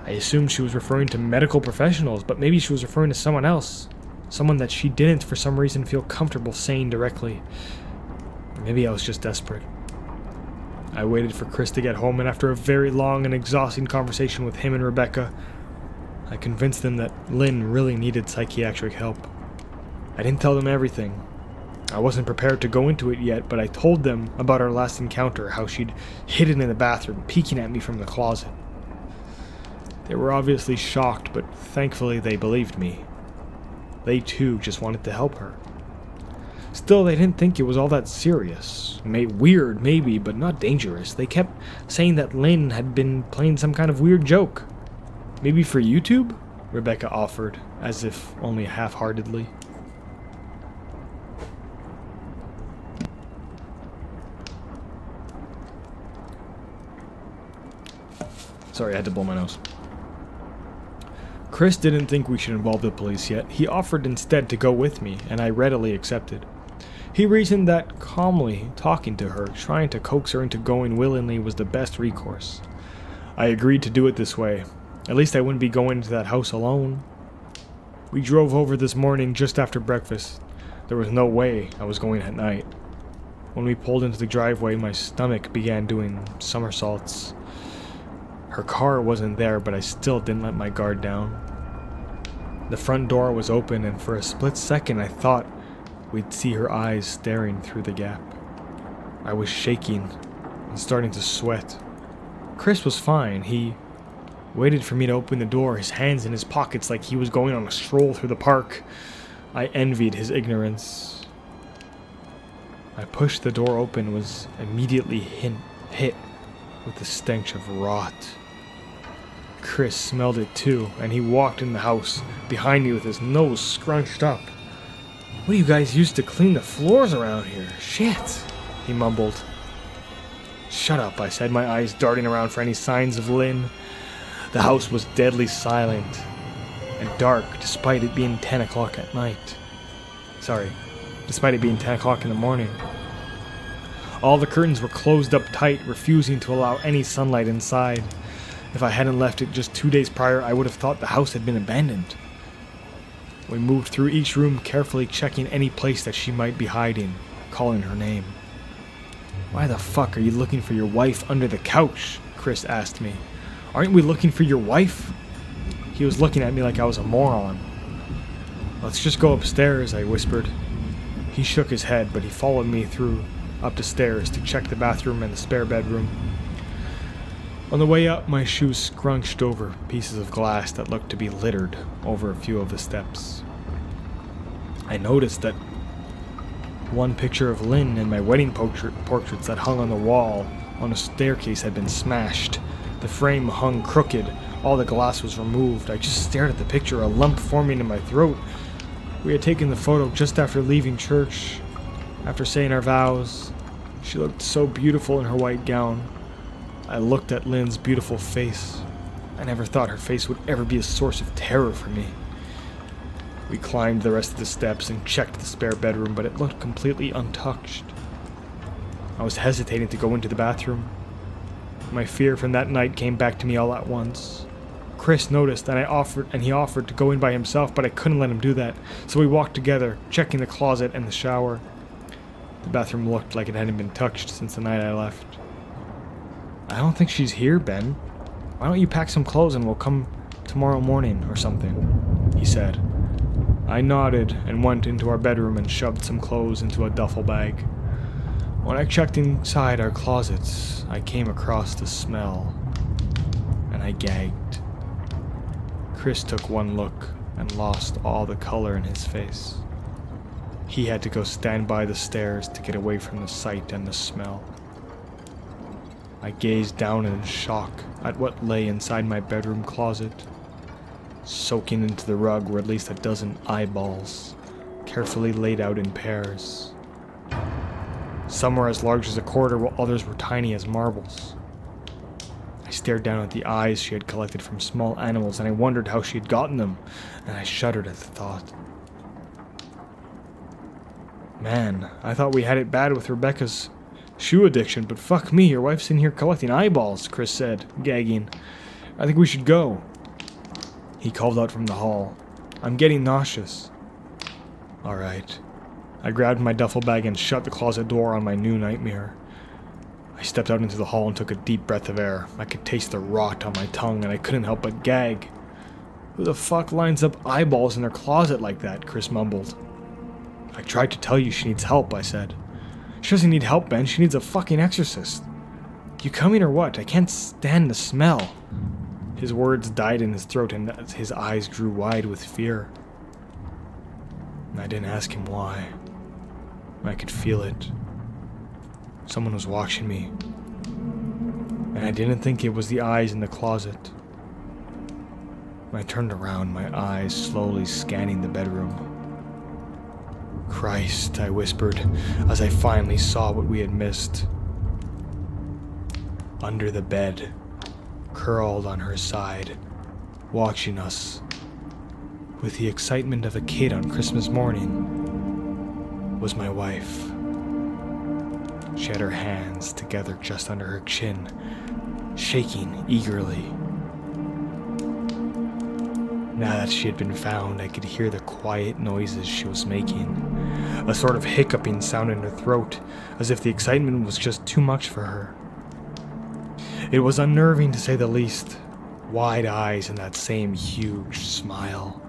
S1: I assumed she was referring to medical professionals, but maybe she was referring to someone else. Someone that she didn't, for some reason, feel comfortable saying directly. Maybe I was just desperate. I waited for Chris to get home, and after a very long and exhausting conversation with him and Rebecca, I convinced them that Lynn really needed psychiatric help. I didn't tell them everything. I wasn't prepared to go into it yet, but I told them about our last encounter, how she'd hidden in the bathroom, peeking at me from the closet. They were obviously shocked, but thankfully they believed me. They too just wanted to help her. Still, they didn't think it was all that serious. Weird, maybe, but not dangerous. They kept saying that Lynn had been playing some kind of weird joke. Maybe for YouTube? Rebecca offered, as if only half-heartedly. Sorry, I had to blow my nose. Chris didn't think we should involve the police yet. He offered instead to go with me, and I readily accepted. He reasoned that calmly talking to her, trying to coax her into going willingly, was the best recourse. I agreed to do it this way. At least I wouldn't be going into that house alone. We drove over this morning just after breakfast. There was no way I was going at night. When we pulled into the driveway, my stomach began doing somersaults. Her car wasn't there, but I still didn't let my guard down. The front door was open, and for a split second I thought we'd see her eyes staring through the gap. I was shaking and starting to sweat. Chris was fine. He waited for me to open the door, his hands in his pockets like he was going on a stroll through the park. I envied his ignorance. I pushed the door open and was immediately hit with the stench of rot. Chris smelled it too, and he walked in the house behind me with his nose scrunched up. "What do you guys use to clean the floors around here? Shit," he mumbled. "Shut up," I said, my eyes darting around for any signs of Lynn. The house was deadly silent and dark despite it being 10 o'clock at night. Despite it being 10 o'clock in the morning. All the curtains were closed up tight, refusing to allow any sunlight inside. If I hadn't left it just 2 days prior, I would have thought the house had been abandoned. We moved through each room, carefully checking any place that she might be hiding, calling her name. "Why the fuck are you looking for your wife under the couch?" Chris asked me. "Aren't we looking for your wife?" He was looking at me like I was a moron. "Let's just go upstairs," I whispered. He shook his head, but he followed me up the stairs to check the bathroom and the spare bedroom. On the way up, my shoes scrunched over pieces of glass that looked to be littered over a few of the steps. I noticed that one picture of Lynn and my wedding portraits that hung on the wall on a staircase had been smashed. The frame hung crooked. All the glass was removed. I just stared at the picture, a lump forming in my throat. We had taken the photo just after leaving church, after saying our vows. She looked so beautiful in her white gown. I looked at Lynn's beautiful face. I never thought her face would ever be a source of terror for me. We climbed the rest of the steps and checked the spare bedroom, but it looked completely untouched. I was hesitating to go into the bathroom. My fear from that night came back to me all at once. Chris noticed, and he offered to go in by himself, but I couldn't let him do that, so we walked together, checking the closet and the shower. The bathroom looked like it hadn't been touched since the night I left. "I don't think she's here, Ben. Why don't you pack some clothes and we'll come tomorrow morning or something," he said. I nodded and went into our bedroom and shoved some clothes into a duffel bag. When I checked inside our closets, I came across the smell, and I gagged. Chris took one look and lost all the color in his face. He had to go stand by the stairs to get away from the sight and the smell. I gazed down in shock at what lay inside my bedroom closet. Soaking into the rug were at least a dozen eyeballs, carefully laid out in pairs. Some were as large as a quarter, while others were tiny as marbles. I stared down at the eyes she had collected from small animals, and I wondered how she had gotten them, and I shuddered at the thought. "Man, I thought we had it bad with Rebecca's shoe addiction, but fuck me, your wife's in here collecting eyeballs," Chris said, gagging. "I think we should go." He called out from the hall. "I'm getting nauseous." "All right." I grabbed my duffel bag and shut the closet door on my new nightmare. I stepped out into the hall and took a deep breath of air. I could taste the rot on my tongue, and I couldn't help but gag. Who the fuck lines up eyeballs in their closet like that? Chris mumbled. I tried to tell you she needs help, I said. She doesn't need help, Ben. She needs a fucking exorcist. You coming or what? I can't stand the smell. His words died in his throat and his eyes grew wide with fear. I didn't ask him why. I could feel it. Someone was watching me. And I didn't think it was the eyes in the closet. I turned around, my eyes slowly scanning the bedroom. Christ, I whispered, as I finally saw what we had missed. Under the bed, curled on her side, watching us, with the excitement of a kid on Christmas morning, was my wife. She had her hands together just under her chin, shaking eagerly. Now that she had been found, I could hear the quiet noises she was making, a sort of hiccuping sound in her throat, as if the excitement was just too much for her. It was unnerving to say the least, wide eyes and that same huge smile.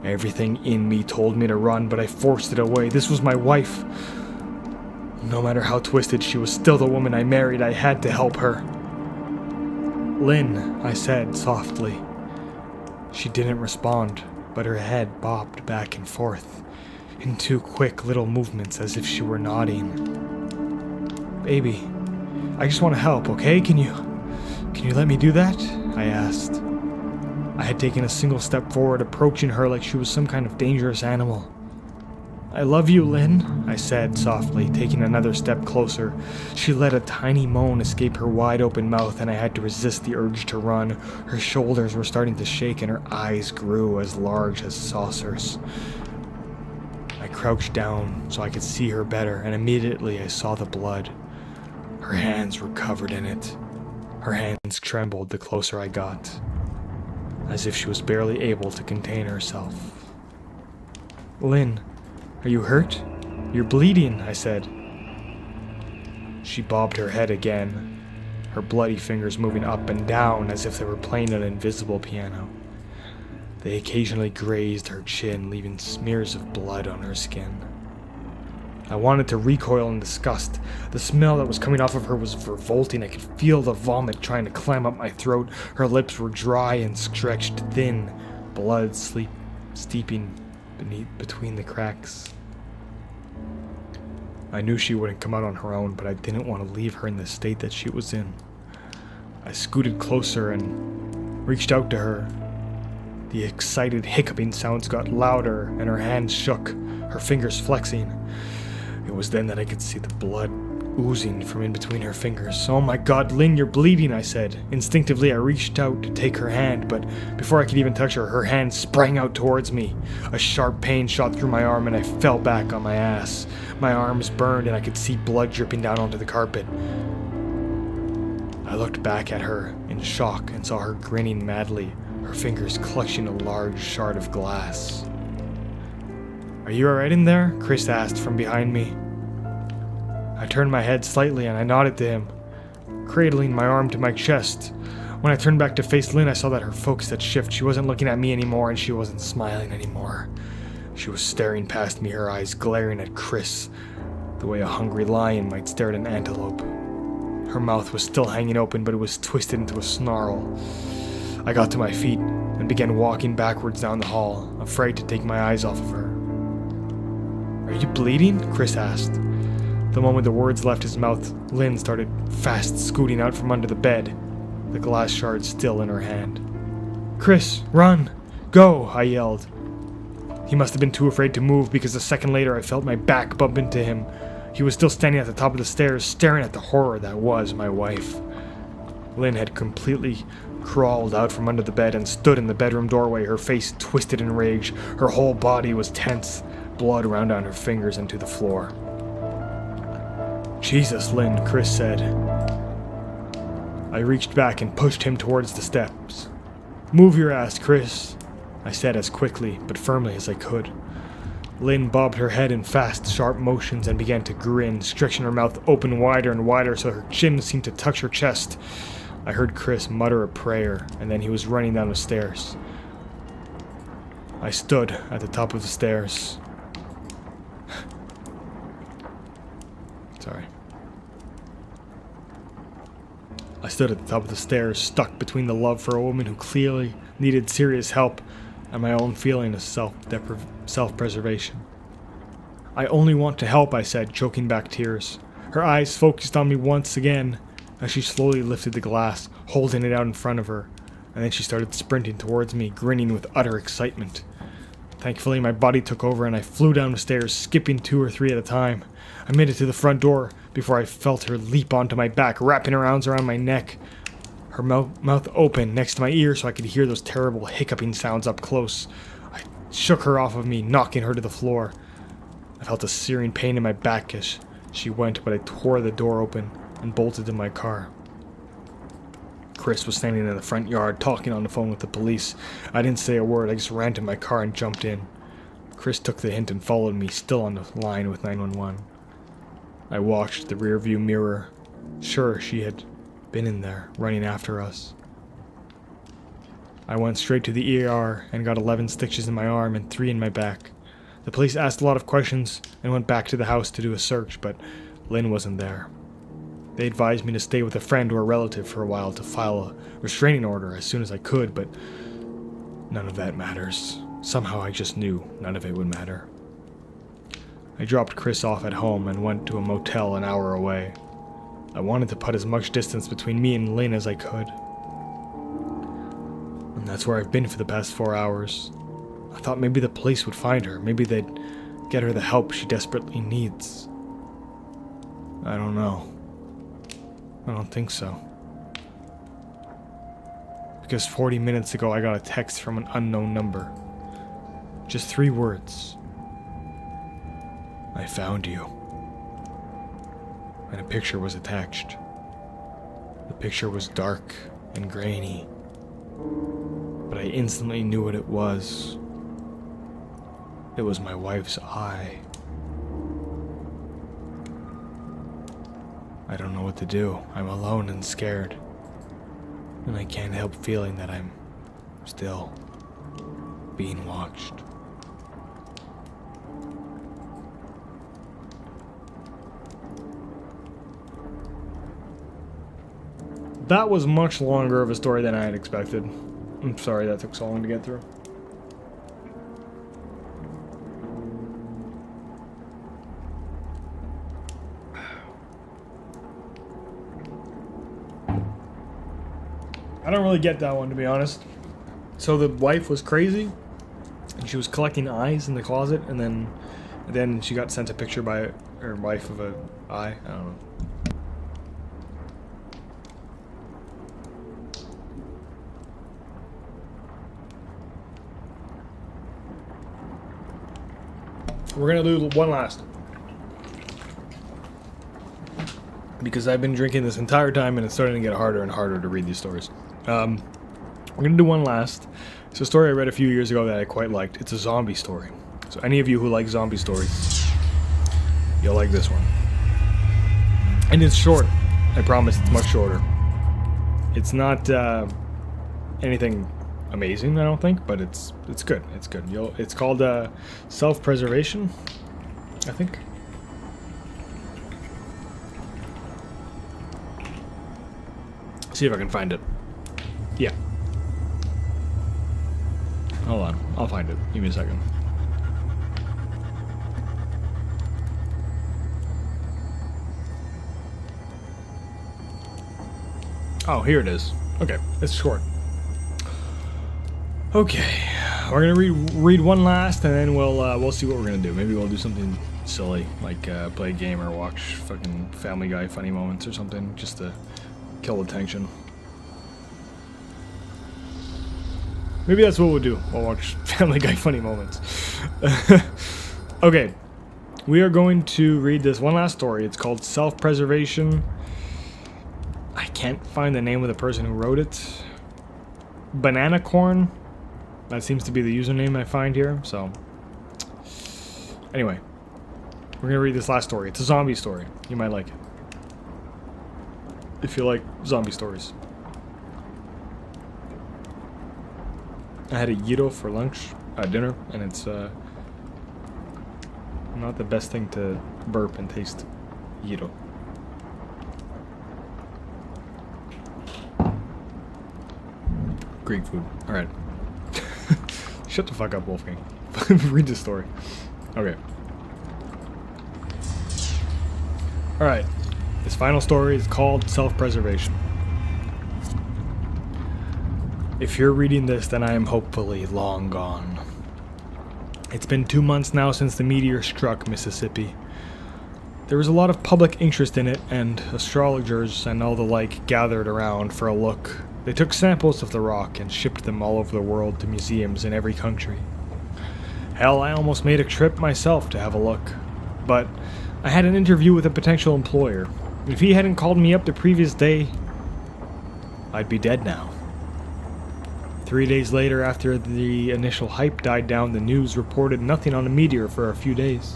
S1: Everything in me told me to run, but I forced it away. This was my wife. No matter how twisted, she was still the woman I married. I had to help her. Lynn, I said softly. She didn't respond, but her head bobbed back and forth, in two quick little movements as if she were nodding. Baby, I just want to help, okay? Can you let me do that? I asked. I had taken a single step forward, approaching her like she was some kind of dangerous animal. I love you, Lynn, I said softly, taking another step closer. She let a tiny moan escape her wide-open mouth, and I had to resist the urge to run. Her shoulders were starting to shake, and her eyes grew as large as saucers. I crouched down so I could see her better, and immediately I saw the blood. Her hands were covered in it. Her hands trembled the closer I got, as if she was barely able to contain herself. Lynn, are you hurt? You're bleeding, I said. She bobbed her head again, her bloody fingers moving up and down as if they were playing an invisible piano. They occasionally grazed her chin, leaving smears of blood on her skin. I wanted to recoil in disgust. The smell that was coming off of her was revolting. I could feel the vomit trying to climb up my throat. Her lips were dry and stretched thin, blood steeping between the cracks. I knew she wouldn't come out on her own, but I didn't want to leave her in the state that she was in. I scooted closer and reached out to her. The excited hiccuping sounds got louder and her hands shook, her fingers flexing. It was then that I could see the blood oozing from in between her fingers. Oh my God, Lynn, you're bleeding, I said. Instinctively, I reached out to take her hand, but before I could even touch her, her hand sprang out towards me. A sharp pain shot through my arm and I fell back on my ass. My arms burned and I could see blood dripping down onto the carpet. I looked back at her in shock and saw her grinning madly, her fingers clutching a large shard of glass. Are you alright in there? Chris asked from behind me. I turned my head slightly and I nodded to him, cradling my arm to my chest. When I turned back to face Lynn, I saw that her focus had shifted. She wasn't looking at me anymore and she wasn't smiling anymore. She was staring past me, her eyes glaring at Chris, the way a hungry lion might stare at an antelope. Her mouth was still hanging open, but it was twisted into a snarl. I got to my feet and began walking backwards down the hall, afraid to take my eyes off of her. Are you bleeding? Chris asked. The moment the words left his mouth, Lynn started fast scooting out from under the bed, the glass shard still in her hand. Chris, run! Go! I yelled. He must have been too afraid to move because a second later I felt my back bump into him. He was still standing at the top of the stairs, staring at the horror that was my wife. Lynn had completely crawled out from under the bed and stood in the bedroom doorway, her face twisted in rage. Her whole body was tense, blood ran down her fingers and to the floor. Jesus, Lynn, Chris said. I reached back and pushed him towards the steps. Move your ass, Chris, I said as quickly but firmly as I could. Lynn bobbed her head in fast, sharp motions and began to grin, stretching her mouth open wider and wider so her chin seemed to touch her chest. I heard Chris mutter a prayer, and then he was running down the stairs. I stood at the top of the stairs. Sorry. I stood at the top of the stairs, stuck between the love for a woman who clearly needed serious help and my own feeling of self-preservation. I only want to help, I said, choking back tears. Her eyes focused on me once again as she slowly lifted the glass, holding it out in front of her, and then she started sprinting towards me, grinning with utter excitement. Thankfully, my body took over and I flew down the stairs, skipping 2 or 3 at a time. I made it to the front door before I felt her leap onto my back, wrapping her arms around my neck. Her mouth open next to my ear so I could hear those terrible hiccuping sounds up close. I shook her off of me, knocking her to the floor. I felt a searing pain in my back as she went, but I tore the door open and bolted to my car. Chris was standing in the front yard talking on the phone with the police. I didn't say a word, I just ran to my car and jumped in. Chris took the hint and followed me, still on the line with 911. I watched the rearview mirror. Sure, she had been in there, running after us. I went straight to the ER and got 11 stitches in my arm and 3 in my back. The police asked a lot of questions and went back to the house to do a search, but Lynn wasn't there. They advised me to stay with a friend or a relative for a while to file a restraining order as soon as I could, but none of that matters. Somehow I just knew none of it would matter. I dropped Chris off at home and went to a motel an hour away. I wanted to put as much distance between me and Lynn as I could. And that's where I've been for the past 4 hours. I thought maybe the police would find her. Maybe they'd get her the help she desperately needs. I don't know. I don't think so. Because 40 minutes ago I got a text from an unknown number. Just 3 words. I found you. And a picture was attached. The picture was dark and grainy, but I instantly knew what it was. It was my wife's eye. I don't know what to do. I'm alone and scared, and I can't help feeling that I'm still being watched. That was much longer of a story than I had expected. I'm sorry that took so long to get through. I don't really get that one, to be honest. So the wife was crazy, and she was collecting eyes in the closet, and then she got sent a picture by her wife of an eye. I don't know. We're gonna do one last, because I've been drinking this entire time and it's starting to get harder and harder to read these stories. We're gonna do one last. It's a story I read a few years ago that I quite liked. It's a zombie story. So any of you who like zombie stories, you'll like this one. And it's short. I promise it's much shorter. It's not anything amazing, I don't think, but it's good. It's good. It's called self-preservation, I think. See if I can find it. Yeah. Hold on, I'll find it. Give me a second. Oh, here it is. Okay, it's short. Okay, we're gonna read one last, and then we'll see what we're gonna do. Maybe we'll do something silly, like play a game or watch fucking Family Guy funny moments or something, just to kill the tension. Maybe that's what we'll do. We'll watch Family Guy funny moments. Okay, we are going to read this one last story. It's called Self-Preservation. I can't find the name of the person who wrote it. Banana Corn. That seems to be the username I find here, so... Anyway, we're gonna read this last story. It's a zombie story. You might like it, if you like zombie stories. I had a gyro for lunch. dinner, and it's not the best thing to burp and taste gyro. Greek food. All right. Shut the fuck up, Wolfgang. Read the story. Okay. All right. This final story is called Self-Preservation. If you're reading this, then I am hopefully long gone. It's been 2 months now since the meteor struck Mississippi. There was a lot of public interest in it, and astrologers and all the like gathered around for a look. They took samples of the rock and shipped them all over the world to museums in every country. Hell, I almost made a trip myself to have a look. But I had an interview with a potential employer. If he hadn't called me up the previous day, I'd be dead now. 3 days later, after the initial hype died down, the news reported nothing on the meteor for a few days.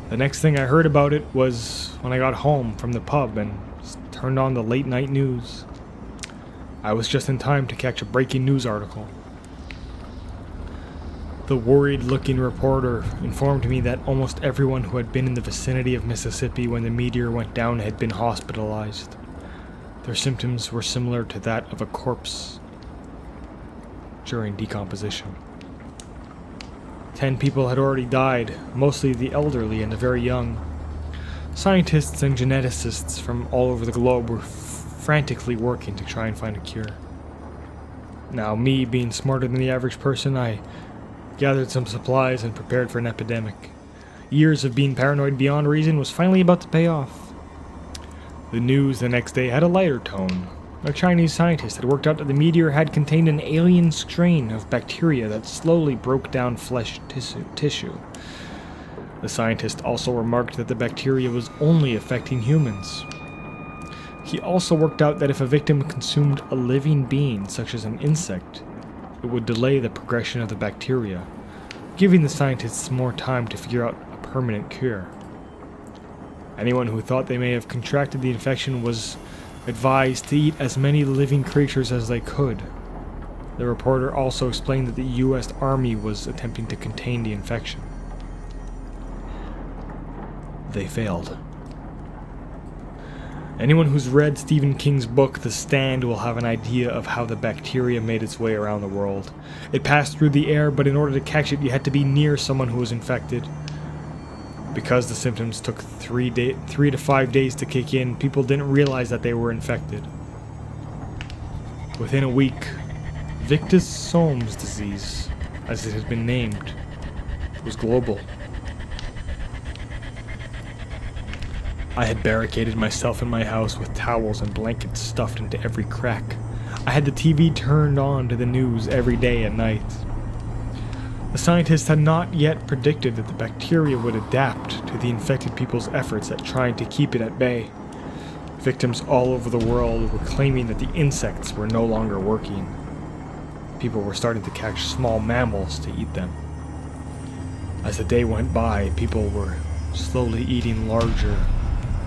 S1: The next thing I heard about it was when I got home from the pub and turned on the late night news. I was just in time to catch a breaking news article. The worried-looking reporter informed me that almost everyone who had been in the vicinity of Mississippi when the meteor went down had been hospitalized. Their symptoms were similar to that of a corpse during decomposition. 10 people had already died, mostly the elderly and the very young. Scientists and geneticists from all over the globe were frantically working to try and find a cure. Now, me being smarter than the average person, I gathered some supplies and prepared for an epidemic. Years of being paranoid beyond reason was finally about to pay off. The news the next day had a lighter tone. A Chinese scientist had worked out that the meteor had contained an alien strain of bacteria that slowly broke down flesh tissue. The scientist also remarked that the bacteria was only affecting humans. He also worked out that if a victim consumed a living being, such as an insect, it would delay the progression of the bacteria, giving the scientists more time to figure out a permanent cure. Anyone who thought they may have contracted the infection was advised to eat as many living creatures as they could. The reporter also explained that the U.S. Army was attempting to contain the infection. They failed. Anyone who's read Stephen King's book, The Stand, will have an idea of how the bacteria made its way around the world. It passed through the air, but in order to catch it, you had to be near someone who was infected. Because the symptoms took 3 to 5 days to kick in, people didn't realize that they were infected. Within a week, Victus Somes disease, as it has been named, was global. I had barricaded myself in my house with towels and blankets stuffed into every crack. I had the TV turned on to the news every day and night. The scientists had not yet predicted that the bacteria would adapt to the infected people's efforts at trying to keep it at bay. Victims all over the world were claiming that the insects were no longer working. People were starting to catch small mammals to eat them. As the day went by, people were slowly eating larger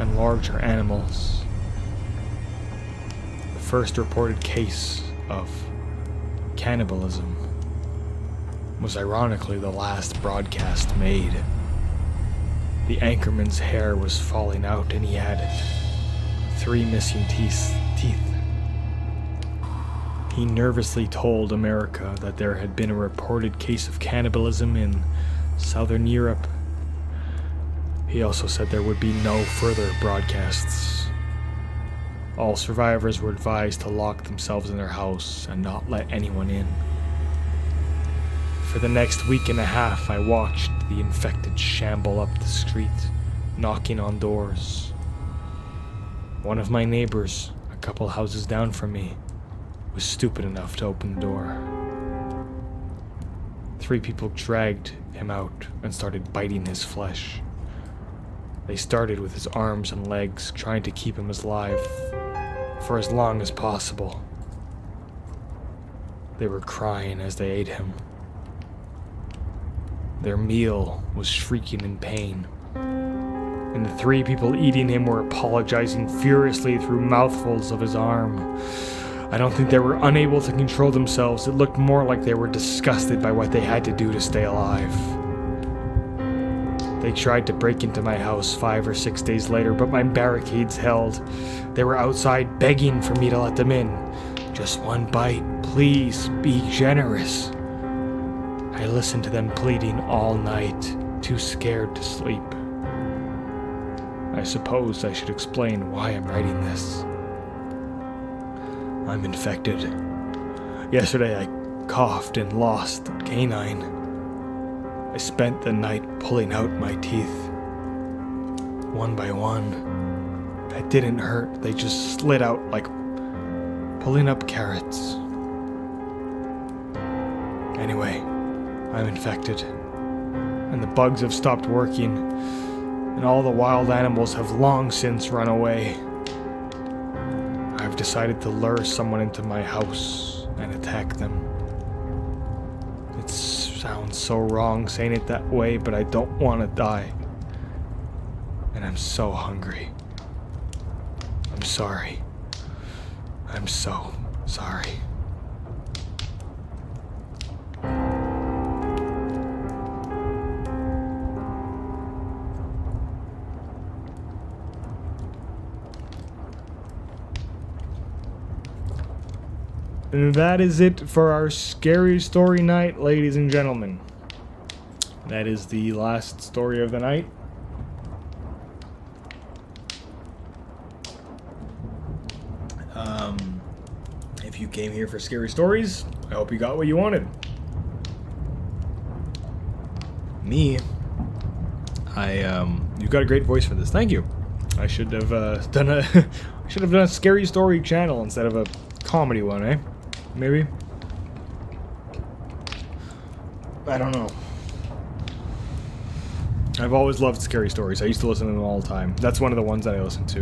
S1: and larger animals. The first reported case of cannibalism was ironically the last broadcast made. The anchorman's hair was falling out and he had 3 missing teeth. He nervously told America that there had been a reported case of cannibalism in Southern Europe. He also said there would be no further broadcasts. All survivors were advised to lock themselves in their house and not let anyone in. For the next week and a half, I watched the infected shamble up the street, knocking on doors. One of my neighbors, a couple houses down from me, was stupid enough to open the door. 3 people dragged him out and started biting his flesh. They started with his arms and legs, trying to keep him alive for as long as possible. They were crying as they ate him. Their meal was shrieking in pain, and the 3 people eating him were apologizing furiously through mouthfuls of his arm. I don't think they were unable to control themselves. It looked more like they were disgusted by what they had to do to stay alive. They tried to break into my house 5 or 6 days later, but my barricades held. They were outside begging for me to let them in. Just one bite, please, be generous. I listened to them pleading all night, too scared to sleep. I suppose I should explain why I'm writing this. I'm infected. Yesterday I coughed and lost a canine. I spent the night pulling out my teeth. One by one. It didn't hurt, they just slid out like pulling up carrots. Anyway, I'm infected. And the bugs have stopped working. And all the wild animals have long since run away. I've decided to lure someone into my house and attack them. It sounds so wrong saying it that way, but I don't want to die. And I'm so hungry. I'm sorry. I'm so sorry. And that is it for our scary story night, ladies and gentlemen. That is the last story of the night. If you came here for scary stories, I hope you got what you wanted. Me, you've got a great voice for this. Thank you. I should have done a scary story channel instead of a comedy one, eh? Maybe. I don't know. I've always loved scary stories. I used to listen to them all the time. That's one of the ones that I listened to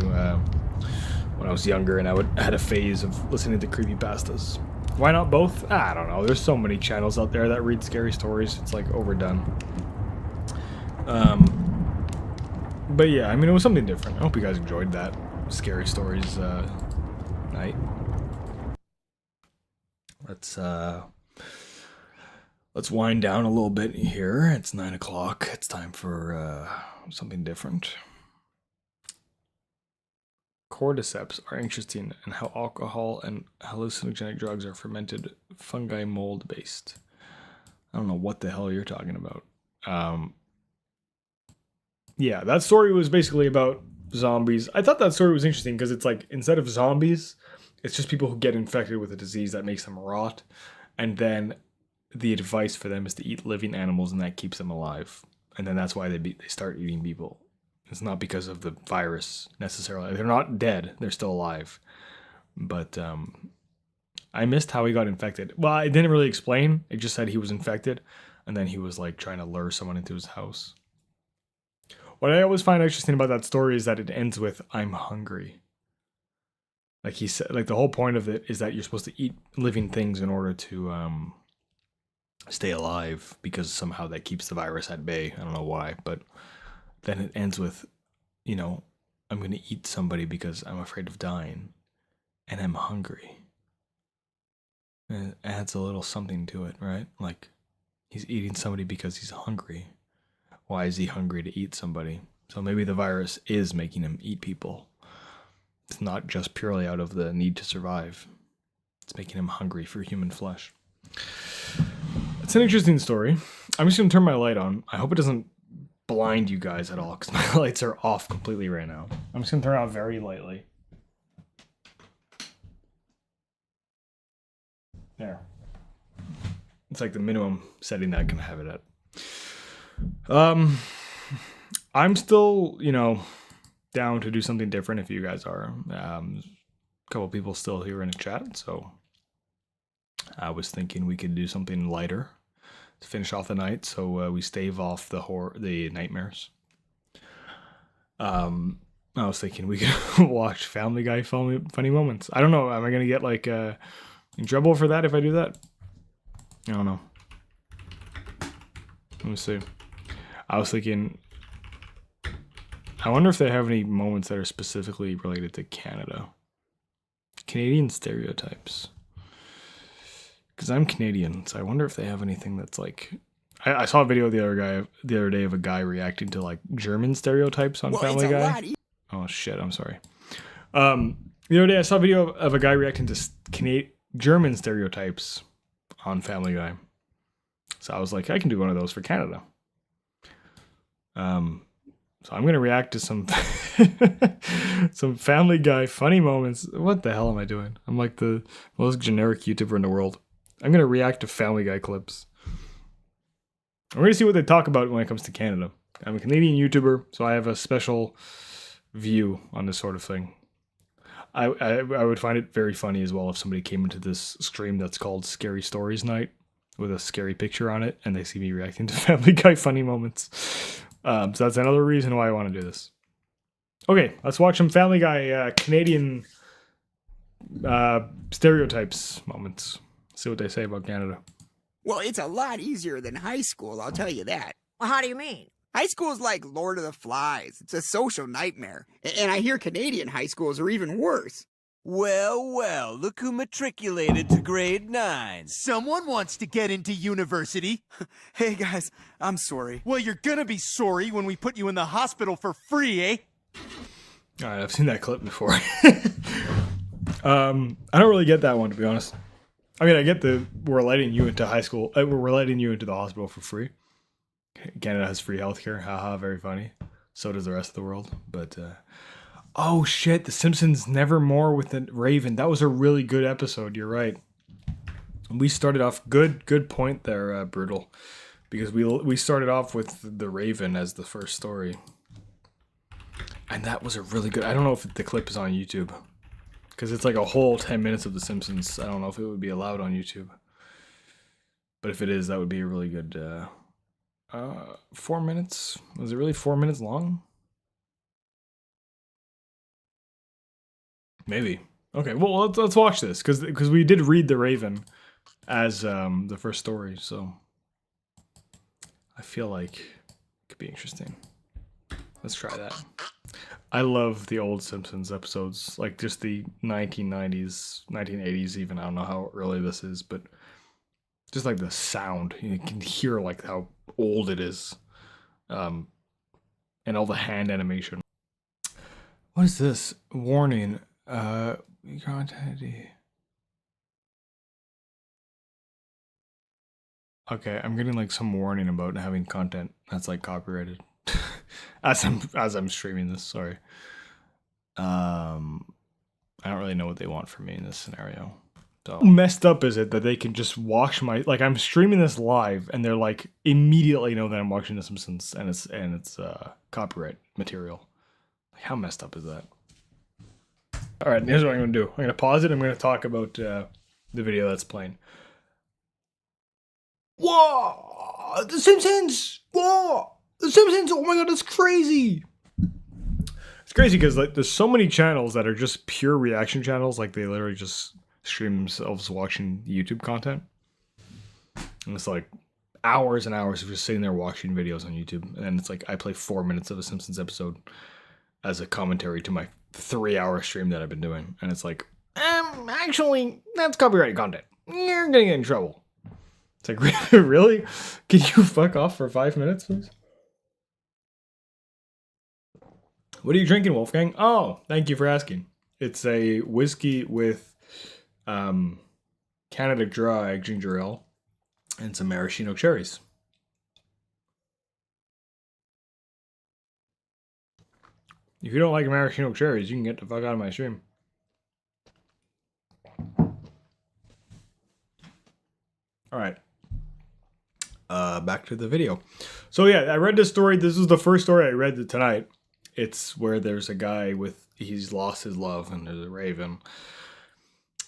S1: when I was younger, and I had a phase of listening to creepypastas. Why not both? I don't know. There's so many channels out there that read scary stories. It's like overdone. But yeah, I mean, it was something different. I hope you guys enjoyed that scary stories night. Let's wind down a little bit here. It's 9 o'clock. It's time for something different. Cordyceps are interesting in how alcohol and hallucinogenic drugs are fermented fungi mold based. I don't know what the hell you're talking about. Yeah, that story was basically about zombies. I thought that story was interesting because it's like, instead of zombies, it's just people who get infected with a disease that makes them rot, and then the advice for them is to eat living animals, and that keeps them alive. And then that's why they start eating people. It's not because of the virus necessarily. They're not dead. They're still alive. But I missed how he got infected. Well, it didn't really explain. It just said he was infected, and then he was like trying to lure someone into his house. What I always find interesting about that story is that it ends with "I'm hungry." Like he said, like the whole point of it is that you're supposed to eat living things in order to stay alive, because somehow that keeps the virus at bay. I don't know why, but then it ends with, you know, I'm going to eat somebody because I'm afraid of dying, and I'm hungry. And it adds a little something to it, right? Like, he's eating somebody because he's hungry. Why is he hungry to eat somebody? So maybe the virus is making him eat people. It's not just purely out of the need to survive. It's making him hungry for human flesh. It's an interesting story. I'm just going to turn my light on. I hope it doesn't blind you guys at all, because my lights are off completely right now. I'm just going to turn it on very lightly. There. It's like the minimum setting that I can have it at. I'm still, down to do something different if you guys are. A couple people still here in the chat, so I was thinking we could do something lighter to finish off the night, so we stave off the nightmares. I was thinking we could watch Family Guy funny moments. I don't know. Am I gonna get like in trouble for that if I do that? I don't know. Let me see. I was thinking, I wonder if they have any moments that are specifically related to Canada. Canadian stereotypes. Because I'm Canadian, so I wonder if they have anything that's like... I saw a video the other day of a guy reacting to like German stereotypes on Family Guy. Oh shit, I'm sorry. The other day I saw a video of a guy reacting to German stereotypes on Family Guy. So I was like, I can do one of those for Canada. So I'm gonna react to some some Family Guy funny moments. What the hell am I doing? I'm like the most generic YouTuber in the world. I'm gonna react to Family Guy clips. We're gonna see what they talk about when it comes to Canada. I'm a Canadian YouTuber, so I have a special view on this sort of thing. I would find it very funny as well if somebody came into this stream that's called Scary Stories Night with a scary picture on it, and they see me reacting to Family Guy funny moments. So that's another reason why I want to do this. Okay, let's watch some Family Guy Canadian stereotypes moments. See what they say about Canada.
S2: Well, it's a lot easier than high school, I'll tell you that.
S3: Well, how do you mean?
S2: High school's like Lord of the Flies. It's a social nightmare. And I hear Canadian high schools are even worse.
S4: Well, well, look who matriculated to grade 9.
S5: Someone wants to get into university.
S6: Hey guys, I'm sorry.
S5: Well, you're gonna be sorry when we put you in the hospital for free, eh?
S1: Alright, I've seen that clip before. I don't really get that one, to be honest. I mean, I get we're letting you into high school. We're letting you into the hospital for free. Canada has free healthcare. Haha, very funny. So does the rest of the world. But, oh shit, The Simpsons Nevermore with the Raven. That was a really good episode. You're right. We started off good point there, Brutal. Because we started off with the Raven as the first story. And that was a really good... I don't know if the clip is on YouTube. Because it's like a whole 10 minutes of The Simpsons. I don't know if it would be allowed on YouTube. But if it is, that would be a really good... 4 minutes? Was it really 4 minutes long? Maybe. Okay, well, let's watch this. Because we did read The Raven as the first story, so... I feel like it could be interesting. Let's try that. I love the old Simpsons episodes, like just the 1990s, 1980s even. I don't know how early this is, but just like the sound. You can hear like how old it is. And all the hand animation. What is this? Warning. Content. Okay, I'm getting like some warning about having content that's like copyrighted. as I'm streaming this, sorry. I don't really know what they want from me in this scenario. So how messed up is it that they can just watch my, like, I'm streaming this live and they're like immediately know that I'm watching The Simpsons and it's copyright material. Like, how messed up is that? All right, here's what I'm gonna do. I'm gonna pause it. I'm gonna talk about the video that's playing. Whoa! The Simpsons! Whoa! The Simpsons! Oh my god, that's crazy! It's crazy because like there's so many channels that are just pure reaction channels. Like they literally just stream themselves watching YouTube content. And it's like hours and hours of just sitting there watching videos on YouTube. And then it's like I play 4 minutes of a Simpsons episode as a commentary to my 3-hour stream that I've been doing. And it's like, actually, that's copyrighted content. You're gonna get in trouble. It's like, really? Can you fuck off for 5 minutes, please? What are you drinking, Wolfgang? Oh, thank you for asking. It's a whiskey with Canada Dry ginger ale and some maraschino cherries. If you don't like maraschino cherries, you can get the fuck out of my stream. All right. Back to the video. So yeah, I read this story. This is the first story I read tonight. It's where there's a guy he's lost his love and there's a raven.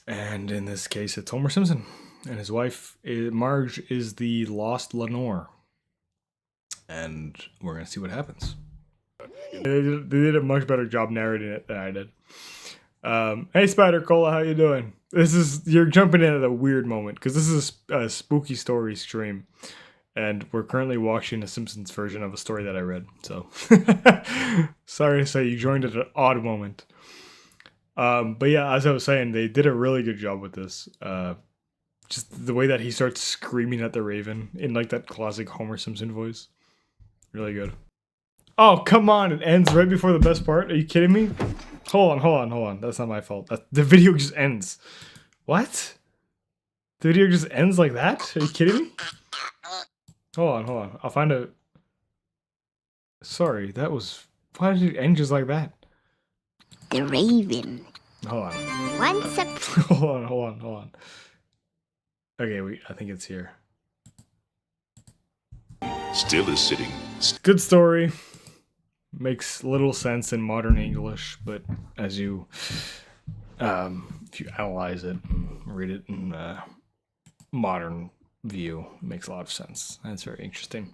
S1: And in this case, it's Homer Simpson. And his wife, Marge, is the lost Lenore. And we're going to see what happens. They did a much better job narrating it than I did. Hey Spider Cola, how you doing? You're jumping in at a weird moment because this is a spooky story stream, and we're currently watching a Simpsons version of a story that I read. So sorry to say you joined at an odd moment. But yeah, as I was saying, they did a really good job with this. Just the way that he starts screaming at the Raven in like that classic Homer Simpson voice. Really good. Oh, come on. It ends right before the best part. Are you kidding me? Hold on. That's not my fault. The video just ends. What? The video just ends like that? Are you kidding me? Hold on. I'll find a... Sorry, that was... Why did it end just like that?
S3: The Raven.
S1: Hold on.
S3: Once a
S1: Hold on. Okay, I think it's here.
S7: Still is sitting.
S1: Good story. Makes little sense in modern English, but as you, if you analyze it and read it in modern view, it makes a lot of sense. That's very interesting.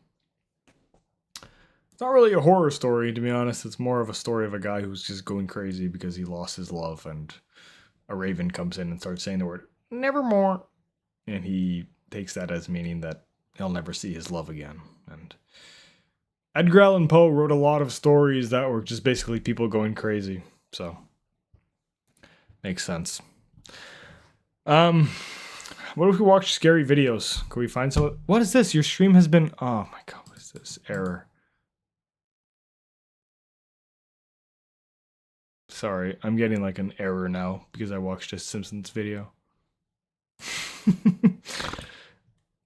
S1: It's not really a horror story, to be honest. It's more of a story of a guy who's just going crazy because he lost his love, and a raven comes in and starts saying the word "nevermore," and he takes that as meaning that he'll never see his love again. And Edgar Allan Poe wrote a lot of stories that were just basically people going crazy, so makes sense. What if we watch scary videos? Can we find some? What is this? Your stream has been... Oh my god, what is this? Error. Sorry, I'm getting like an error now because I watched a Simpsons video.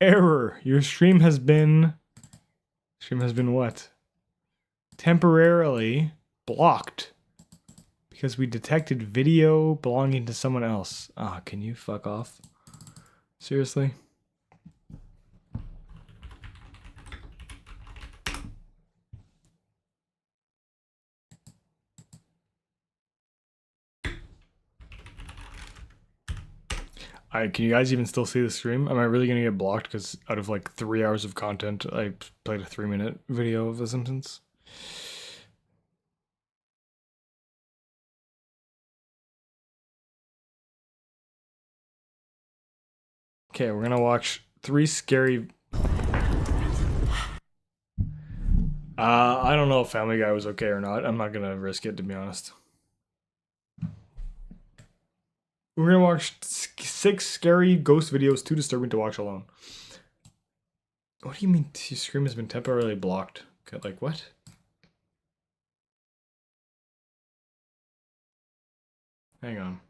S1: Error. Your stream has been... Stream has been what? Temporarily blocked. Because we detected video belonging to someone else. Ah, can you fuck off? Seriously? Can you guys even still see the stream? Am I really gonna get blocked because out of like 3 hours of content, I played a 3-minute video of The Simpsons? Okay, we're gonna watch 3 scary... I don't know if Family Guy was okay or not. I'm not gonna risk it, to be honest. We're gonna watch 6 scary ghost videos, too disturbing to watch alone. What do you mean your stream has been temporarily blocked? Like, what? Hang on.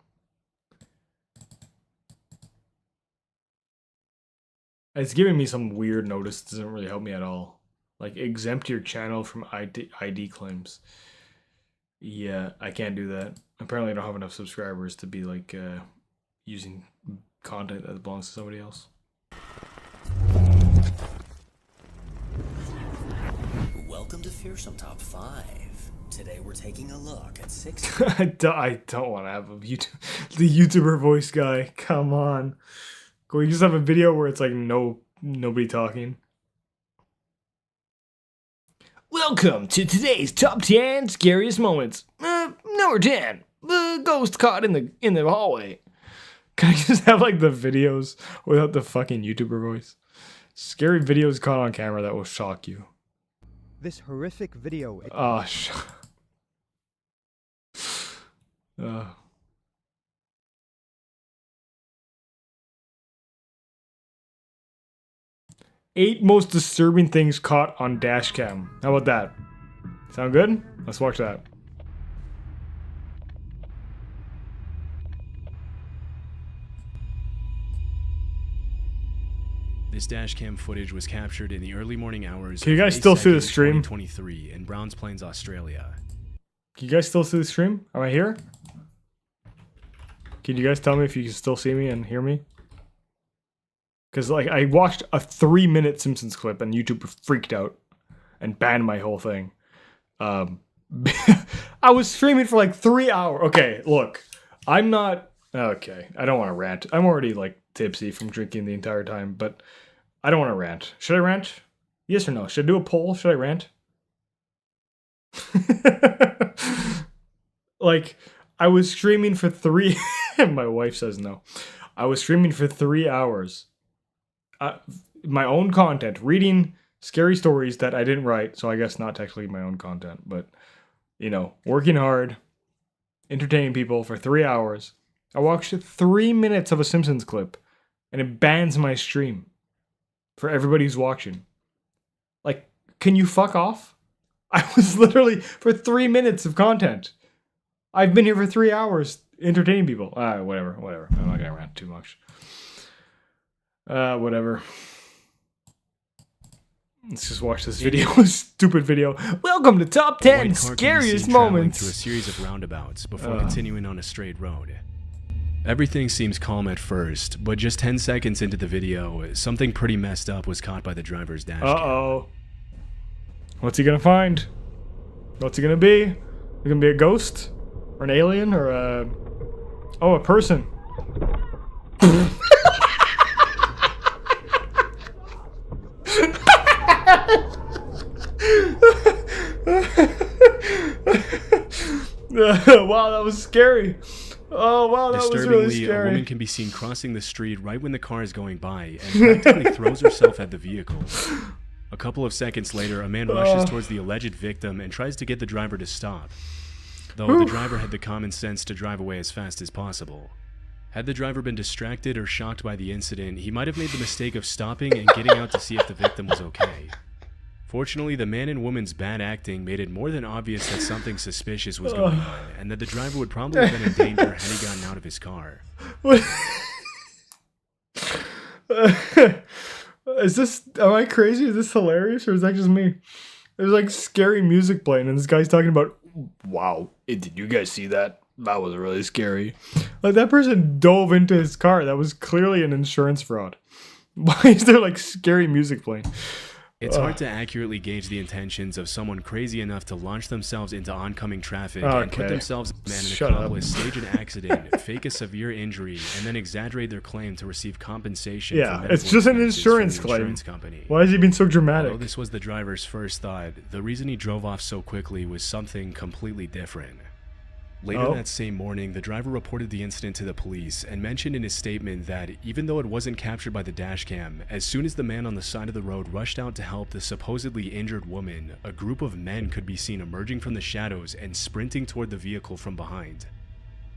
S1: It's giving me some weird notice. It doesn't really help me at all. Like, exempt your channel from ID claims. Yeah, I can't do that. Apparently I don't have enough subscribers to be like using content that belongs to somebody else.
S8: Welcome to Fearsome Top 5. Today we're taking a look at 6...
S1: I don't want to have a the YouTuber voice guy. Come on. Can we just have a video where it's like nobody talking? Welcome to today's top 10 scariest moments. Number 10, the ghost caught in the hallway. Can I just have like the videos without the fucking YouTuber voice? Scary videos caught on camera that will shock you.
S9: This horrific video.
S1: Oh, Eight most disturbing things caught on dash cam. How about that? Sound good? Let's watch that.
S10: This dash cam footage was captured in the early morning hours.
S1: Can you guys still see the stream?
S10: 2023 in Browns Plains, Australia.
S1: Can you guys still see the stream? Am I here? Can you guys tell me if you can still see me and hear me? Because like I watched a 3-minute Simpsons clip and YouTube freaked out and banned my whole thing. I was streaming for like 3 hours. Okay, look, I'm not... Okay, I don't want to rant. I'm already like tipsy from drinking the entire time, but I don't want to rant. Should I rant? Yes or no? Should I do a poll? Should I rant? Like, I was streaming for 3... My wife says no. I was streaming for 3 hours. My own content, reading scary stories that I didn't write, so I guess not technically my own content, but, you know, working hard, entertaining people for 3 hours. I watched 3 minutes of a Simpsons clip, and it bans my stream for everybody who's watching. Like, can you fuck off? I was literally for 3 minutes of content. I've been here for 3 hours entertaining people. Whatever. I'm not gonna rant too much. Whatever. Let's just watch this video. Stupid video. Welcome to Top 10 Scariest Moments.
S10: Through a series of roundabouts before continuing on a straight road. Everything seems calm at first, but just 10 seconds into the video, something pretty messed up was caught by the driver's dash cam.
S1: Uh-oh. What's he gonna find? What's he gonna be? Is it gonna be a ghost? Or an alien? Or a... Oh, a person. Wow, that was scary. Oh, wow, that was really scary.
S10: A woman can be seen crossing the street right when the car is going by and practically throws herself at the vehicle. A couple of seconds later, a man rushes towards the alleged victim and tries to get the driver to stop. Though the driver had the common sense to drive away as fast as possible. Had the driver been distracted or shocked by the incident, he might have made the mistake of stopping and getting out to see if the victim was okay. Fortunately, the man and woman's bad acting made it more than obvious that something suspicious was going on, and that the driver would probably have been in danger had he gotten out of his car.
S1: Is this... Am I crazy? Is this hilarious, or is that just me? There's like scary music playing, and this guy's talking about... Wow, did you guys see that? That was really scary. Like, that person dove into his car. That was clearly an insurance fraud. Why is there like scary music playing?
S10: It's hard to accurately gauge the intentions of someone crazy enough to launch themselves into oncoming traffic and put themselves as an accomplice, stage an accident, fake a severe injury, and then exaggerate their claim to receive compensation.
S1: Yeah, it's just an insurance claim. Why is he being so dramatic?
S10: Although this was the driver's first thought, the reason he drove off so quickly was something completely different. Later that same morning, the driver reported the incident to the police and mentioned in his statement that even though it wasn't captured by the dashcam, as soon as the man on the side of the road rushed out to help the supposedly injured woman, a group of men could be seen emerging from the shadows and sprinting toward the vehicle from behind.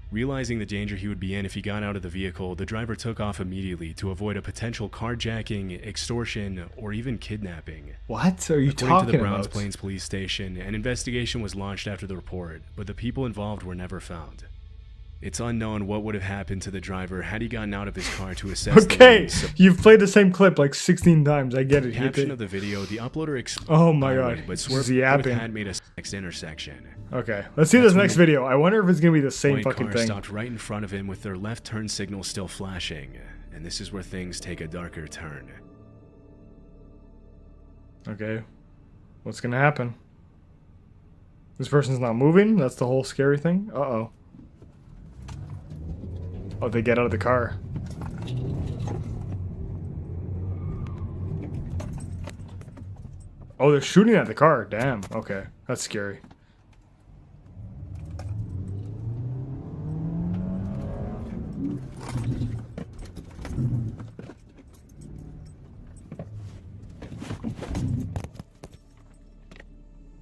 S10: Realizing the danger he would be in if he got out of the vehicle, the driver took off immediately to avoid a potential carjacking, extortion, or even kidnapping.
S1: What are you talking about?
S10: According to the Browns Plains police station, an investigation was launched after the report, but the people involved were never found. It's unknown what would have happened to the driver had he gotten out of his car to assess the
S1: you've played the same clip like 16 times. I get it.
S10: Caption of the video, the uploader explained,
S1: oh my god,
S10: but swerved had made a next intersection.
S1: Okay, let's see this next video. I wonder if it's gonna be the same fucking thing.
S10: Stopped right in front of him with their left turn signal still flashing, and this is where things take a darker turn.
S1: Okay, what's gonna happen? This person's not moving. That's the whole scary thing. Uh-oh. Oh, they get out of the car. Oh, they're shooting at the car. Damn. Okay, that's scary.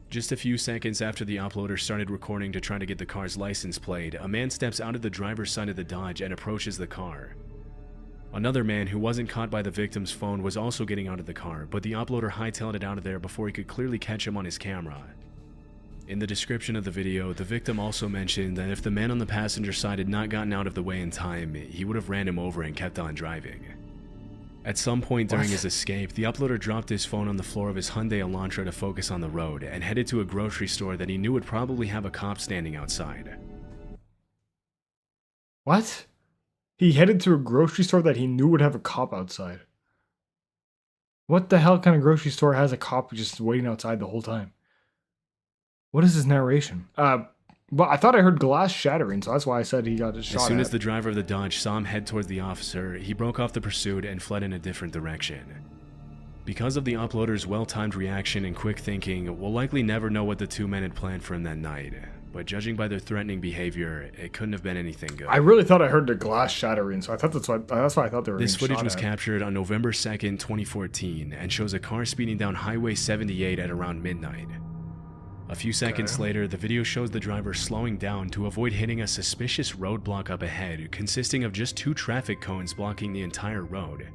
S10: Just a few seconds after the uploader started recording to try to get the car's license plate, a man steps out of the driver's side of the Dodge and approaches the car. Another man who wasn't caught by the victim's phone was also getting out of the car, but the uploader hightailed it out of there before he could clearly catch him on his camera. In the description of the video, the victim also mentioned that if the man on the passenger side had not gotten out of the way in time, he would have ran him over and kept on driving. At some point during his escape, the uploader dropped his phone on the floor of his Hyundai Elantra to focus on the road and headed to a grocery store that he knew would probably have a cop standing outside.
S1: What? He headed to a grocery store that he knew would have a cop outside. What the hell kind of grocery store has a cop just waiting outside the whole time? What is his narration? Well, I thought I heard glass shattering, so that's why I said he got shot at.
S10: As soon as the driver of the Dodge saw him head towards the officer, he broke off the pursuit and fled in a different direction. Because of the uploader's well-timed reaction and quick thinking, we'll likely never know what the two men had planned for him that night. But judging by their threatening behavior, it couldn't have been anything good.
S1: I really thought I heard the glass shattering, so I thought that's why I thought they were.
S10: This footage was captured on November 2nd, 2014, and shows a car speeding down Highway 78 at around midnight. A few seconds later, the video shows the driver slowing down to avoid hitting a suspicious roadblock up ahead, consisting of just 2 traffic cones blocking the entire road.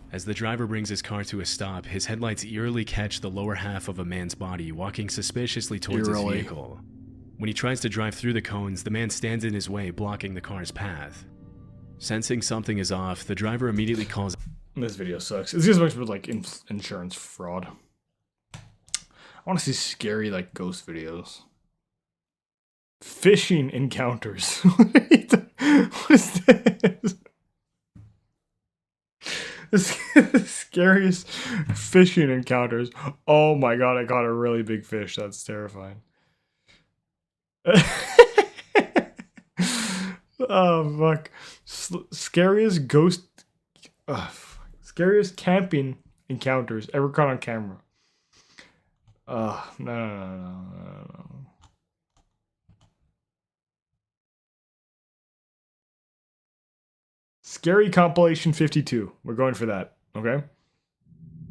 S10: As the driver brings his car to a stop, his headlights eerily catch the lower half of a man's body walking suspiciously towards his vehicle. When he tries to drive through the cones, the man stands in his way, blocking the car's path. Sensing something is off, the driver immediately calls...
S1: This video sucks. It's just a bunch of like insurance fraud. I want to see scary like ghost videos. Fishing encounters. What is this? The scariest fishing encounters. Oh my god, I caught a really big fish. That's terrifying. Oh fuck. Scariest ghost. Scariest camping encounters ever caught on camera. No. Scary compilation 52. We're going for that. Okay.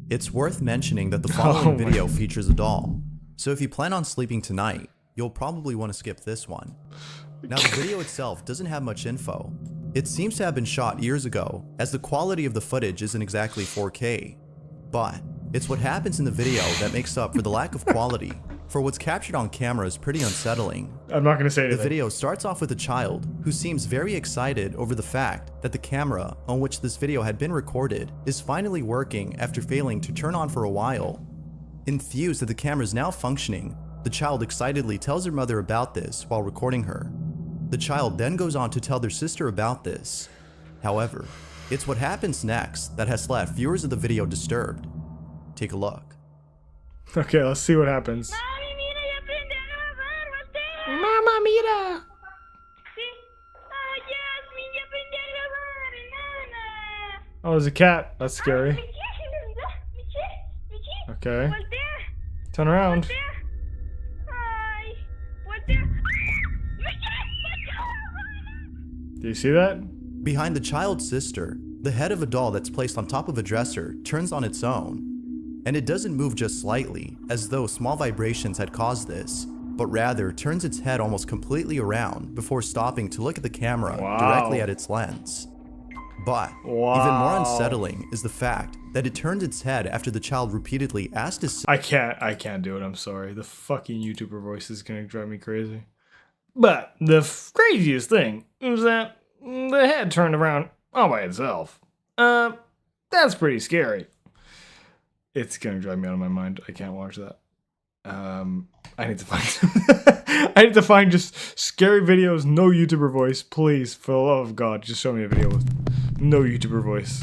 S7: It's worth mentioning that the following video features a doll. So if you plan on sleeping tonight, you'll probably want to skip this one. Now the video itself doesn't have much info. It seems to have been shot years ago, as the quality of the footage isn't exactly 4K. But it's what happens in the video that makes up for the lack of quality, for what's captured on camera is pretty unsettling.
S1: I'm not going to say anything.
S7: The video starts off with a child who seems very excited over the fact that the camera on which this video had been recorded is finally working after failing to turn on for a while. Enthused that the camera is now functioning, the child excitedly tells her mother about this while recording her. The child then goes on to tell their sister about this. However, it's what happens next that has left viewers of the video disturbed. Take a look.
S1: Okay, let's see what happens. Mama, mira! Oh, there's a cat. That's scary. Okay. Turn around. Do you see that?
S7: Behind the child's sister, the head of a doll that's placed on top of a dresser turns on its own. And it doesn't move just slightly, as though small vibrations had caused this, but rather turns its head almost completely around before stopping to look at the camera directly at its lens. But even more unsettling is the fact that it turned its head after the child repeatedly asked his...
S1: I can't do it, I'm sorry. The fucking YouTuber voice is gonna drive me crazy. But the craziest thing is that the head turned around all by itself. That's pretty scary. It's gonna drive me out of my mind. I can't watch that. I need to find I need to find just scary videos, no YouTuber voice. Please, for the love of God, just show me a video with no YouTuber voice.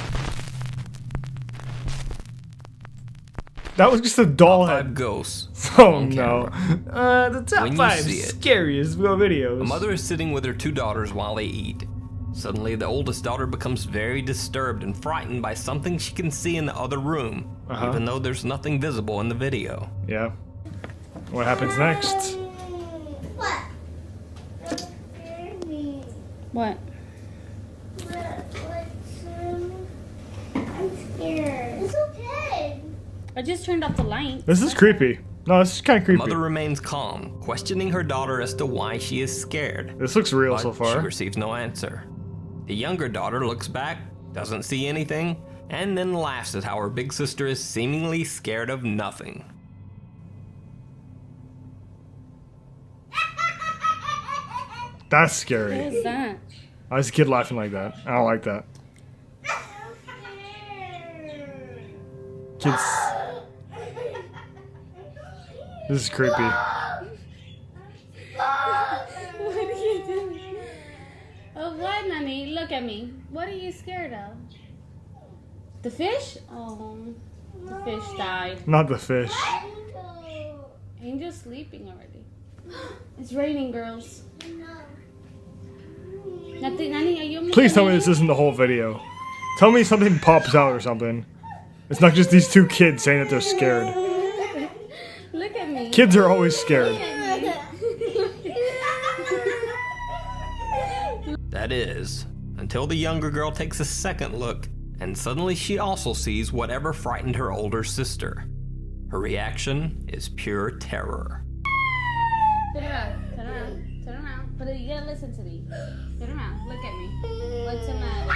S1: That was just a doll head.
S11: Ghosts.
S1: Oh no. The top 5 scariest videos.
S11: A mother is sitting with her 2 daughters while they eat. Suddenly, the oldest daughter becomes very disturbed and frightened by something she can see in the other room, even though there's nothing visible in the video.
S1: Yeah. What happens next?
S12: What?
S3: I'm scared. It's okay.
S12: I just turned off the light.
S1: This is creepy. No, this is kind of creepy.
S11: Mother remains calm, questioning her daughter as to why she is scared.
S1: This looks real
S11: but
S1: so far.
S11: She receives no answer. The younger daughter looks back, doesn't see anything, and then laughs at how her big sister is seemingly scared of nothing.
S1: That's scary.
S12: What was that?
S1: I was a kid laughing like that. I don't like that. Kids. This is creepy.
S12: What are you doing? Oh, what, Nani? Look at me. What are you scared of? The fish? Oh, the fish died.
S1: Not the fish.
S12: Angel's sleeping already. It's raining, girls.
S1: Please tell me this isn't the whole video. Tell me something pops out or something. It's not just these two kids saying that they're scared.
S12: Look at me.
S1: Kids are always scared.
S11: That is, until the younger girl takes a second look, and suddenly she also sees whatever frightened her older sister. Her reaction is pure terror.
S12: Turn around. But you gotta listen to me. Turn around. Look at me. What's the matter?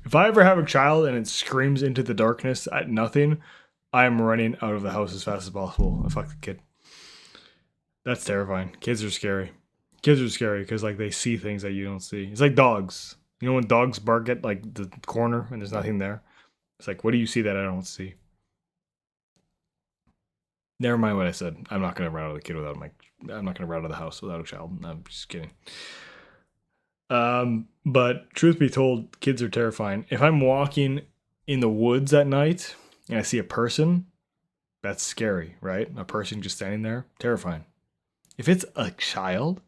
S1: If I ever have a child and it screams into the darkness at nothing, I am running out of the house as fast as possible. Fuck the kid. That's terrifying. Kids are scary. Kids are scary because like they see things that you don't see. It's like dogs. You know when dogs bark at like the corner and there's nothing there? It's like, what do you see that I don't see? Never mind what I said. I'm not gonna run out of the kid without I'm not gonna run out of the house without a child. I'm just kidding. But truth be told, kids are terrifying. If I'm walking in the woods at night and I see a person, that's scary, right? A person just standing there, terrifying. If it's a child,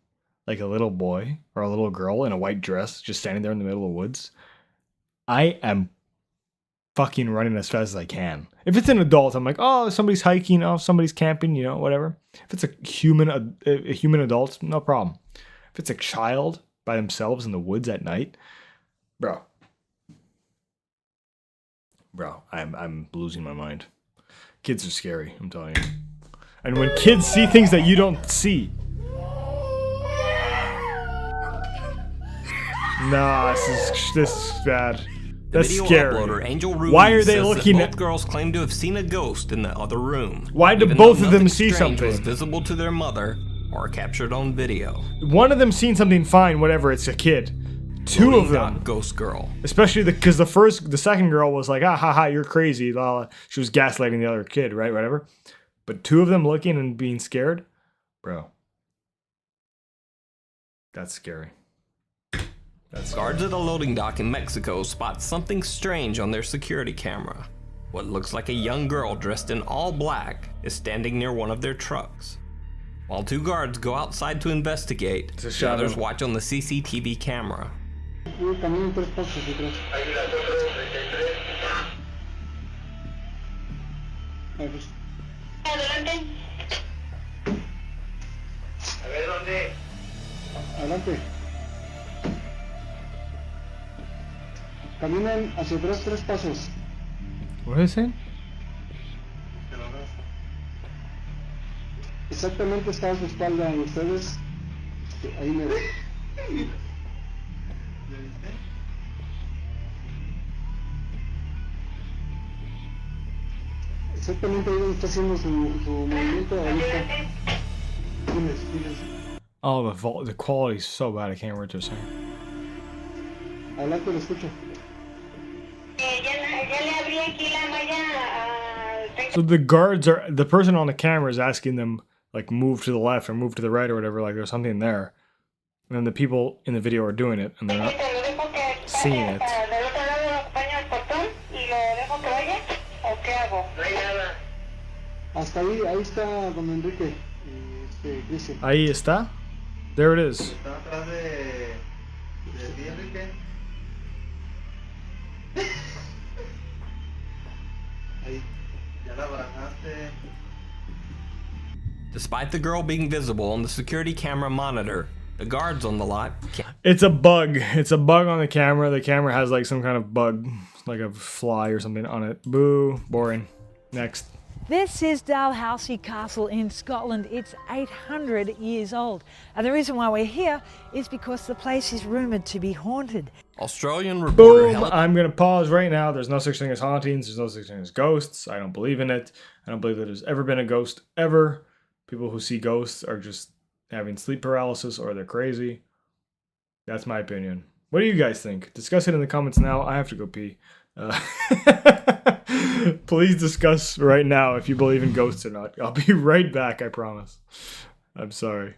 S1: like a little boy or a little girl in a white dress just standing there in the middle of the woods, I am fucking running as fast as I can. If it's an adult, I'm like, oh, somebody's hiking, oh, somebody's camping, you know, whatever. If it's a human adult, no problem. If it's a child by themselves in the woods at night, bro, I'm losing my mind. Kids are scary, I'm telling you. And when kids see things that you don't see, nah, this is bad. That's
S11: the video
S1: scary.
S11: uploader, Angel Ruiz,
S1: Why are they
S11: says
S1: looking
S11: that
S1: at?
S11: both girls claim to have seen a ghost in the other room.
S1: Why do
S11: even
S1: both
S11: though
S1: of them
S11: nothing
S1: see
S11: strange
S1: something?
S11: was visible to their mother or captured on video.
S1: One of them seen something fine, whatever. It's a kid. Two of them.
S11: Ghost girl.
S1: Especially because the second girl was like, ah, ha, ha, you're crazy. Lala. She was gaslighting the other kid, right? Whatever. But two of them looking and being scared, bro. That's scary.
S11: Guards at a loading dock in Mexico spot something strange on their security camera. What looks like a young girl dressed in all black is standing near one of their trucks. While two guards go outside to investigate, the others watch on the CCTV camera.
S13: Adelante. Caminen hacia atrás 3 pasos.
S1: What is it?
S13: Exactamente está a su espalda y ustedes ahí me ven. Exactamente ahí donde está haciendo su movimiento ahorita. Diles.
S1: Oh, the quality is so bad. I can't read what they're saying.
S13: Adelante, lo escucho.
S1: So the guards are, the person on the camera is asking them, like, move to the left or move to the right or whatever, like there's something there. And then the people in the video are doing it and they're not seeing it.
S13: Hasta ahí está don Enrique.
S1: Ahí está? There it is.
S13: Está atrás de ti, Enrique. Ahí, ya la abrazaste.
S11: Despite the girl being visible on the security camera monitor, the guards on the lot can't.
S1: It's a bug. It's a bug on the camera. The camera has like some kind of bug, like a fly or something on it. Boo. Boring. Next.
S14: This is Dalhousie Castle in Scotland. It's 800 years old. And the reason why we're here is because the place is rumoured to be haunted.
S11: Australian reporter
S1: Boom! I'm going to pause right now. There's no such thing as hauntings. There's no such thing as ghosts. I don't believe in it. I don't believe that there's ever been a ghost ever. People who see ghosts are just having sleep paralysis or they're crazy. That's my opinion. What do you guys think? Discuss it in the comments now. I have to go pee. Please discuss right now if you believe in ghosts or not. I'll be right back, I promise. I'm sorry.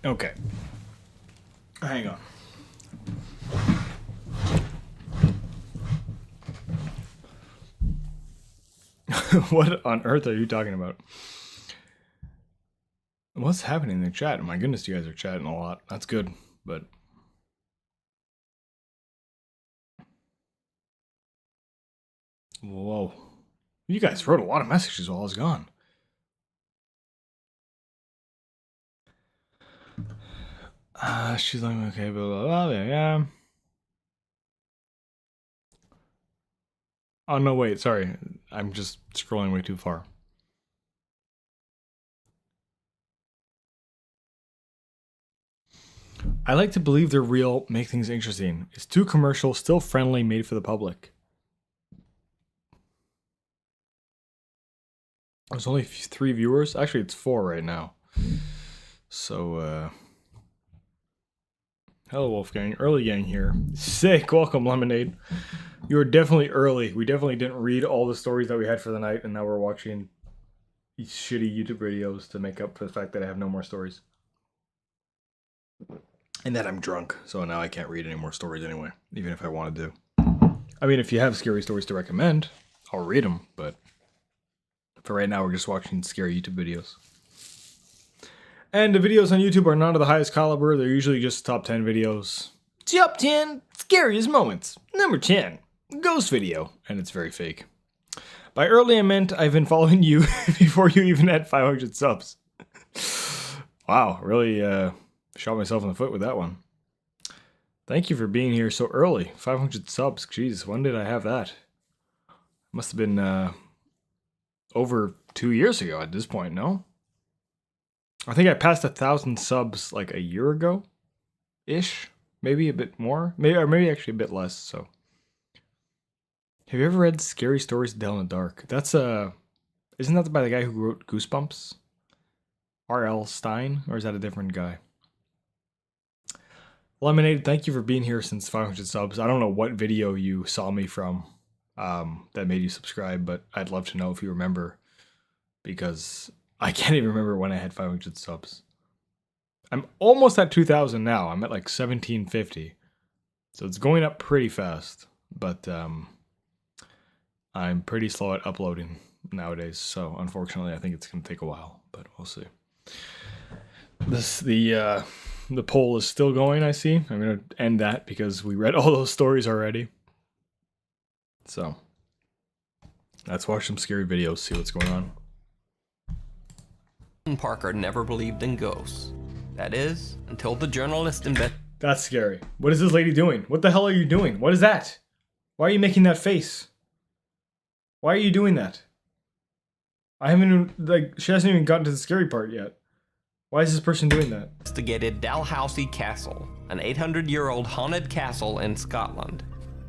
S1: Okay. Hang on. What on earth are you talking about? What's happening in the chat? My goodness, you guys are chatting a lot. That's good, but... Whoa. You guys wrote a lot of messages while I was gone. She's like, okay, blah, blah, blah, yeah. Oh, no, wait, sorry. I'm just scrolling way too far. I like to believe they're real, make things interesting. It's too commercial, still friendly, made for the public. There's only 3 viewers. Actually, it's 4 right now. So, hello, Wolfgang. Early gang here. Sick. Welcome, Lemonade. You were definitely early. We definitely didn't read all the stories that we had for the night, and now we're watching these shitty YouTube videos to make up for the fact that I have no more stories. And that I'm drunk, so now I can't read any more stories anyway, even if I wanted to. I mean, if you have scary stories to recommend, I'll read them, but for right now, we're just watching scary YouTube videos. And the videos on YouTube are not of the highest caliber. They're usually just top 10 videos. Top 10 scariest moments. Number 10, ghost video. And it's very fake. By early, I meant I've been following you before you even had 500 subs. Wow, really shot myself in the foot with that one. Thank you for being here so early. 500 subs. Jeez, when did I have that? Must have been over 2 years ago at this point, no? I think I passed 1,000 subs like a year ago, ish. Maybe a bit more, maybe actually a bit less. So, have you ever read Scary Stories to Tell in the Dark? That's isn't that by the guy who wrote Goosebumps? R.L. Stein, or is that a different guy? Lemonade, thank you for being here since 500 subs. I don't know what video you saw me from that made you subscribe, but I'd love to know if you remember, because I can't even remember when I had 500 subs. I'm almost at 2,000 now. I'm at like 1,750. So it's going up pretty fast, but I'm pretty slow at uploading nowadays. So unfortunately, I think it's going to take a while, but we'll see. The poll is still going, I see. I'm going to end that because we read all those stories already. So let's watch some scary videos, see what's going on.
S11: Parker never believed in ghosts. That is, until the journalist
S1: That's scary. What is this lady doing? What the hell are you doing? What is that? Why are you making that face? Why are you doing that? I haven't even, like, she hasn't even gotten to the scary part yet. Why is this person doing that?
S11: Investigated Dalhousie Castle, an 800-year-old haunted castle in Scotland.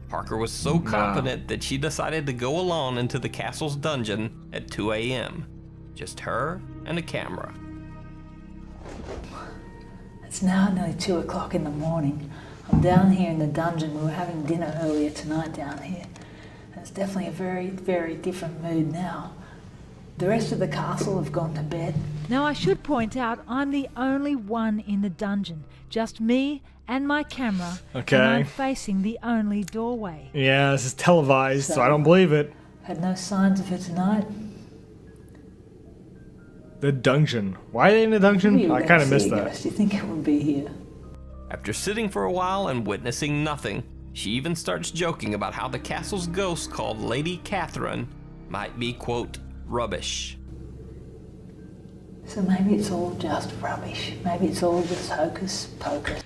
S11: Parker was so confident that she decided to go alone into the castle's dungeon at 2 a.m. Just her and a camera.
S14: It's now nearly 2 o'clock in the morning. I'm down here in the dungeon. We were having dinner earlier tonight down here. And it's definitely a very, very different mood now. The rest of the castle have gone to bed. Now I should point out I'm the only one in the dungeon. Just me and my camera.
S1: Okay.
S14: And I'm facing the only doorway.
S1: Yeah, this is televised, so I don't believe it.
S14: Had no signs of her tonight.
S1: The dungeon. Why are they in the dungeon? I kind of missed that.
S14: Do you think it would be here?
S11: After sitting for a while and witnessing nothing, she even starts joking about how the castle's ghost called Lady Catherine might be, quote, rubbish.
S14: So maybe it's all just rubbish. Maybe it's all just hocus pocus.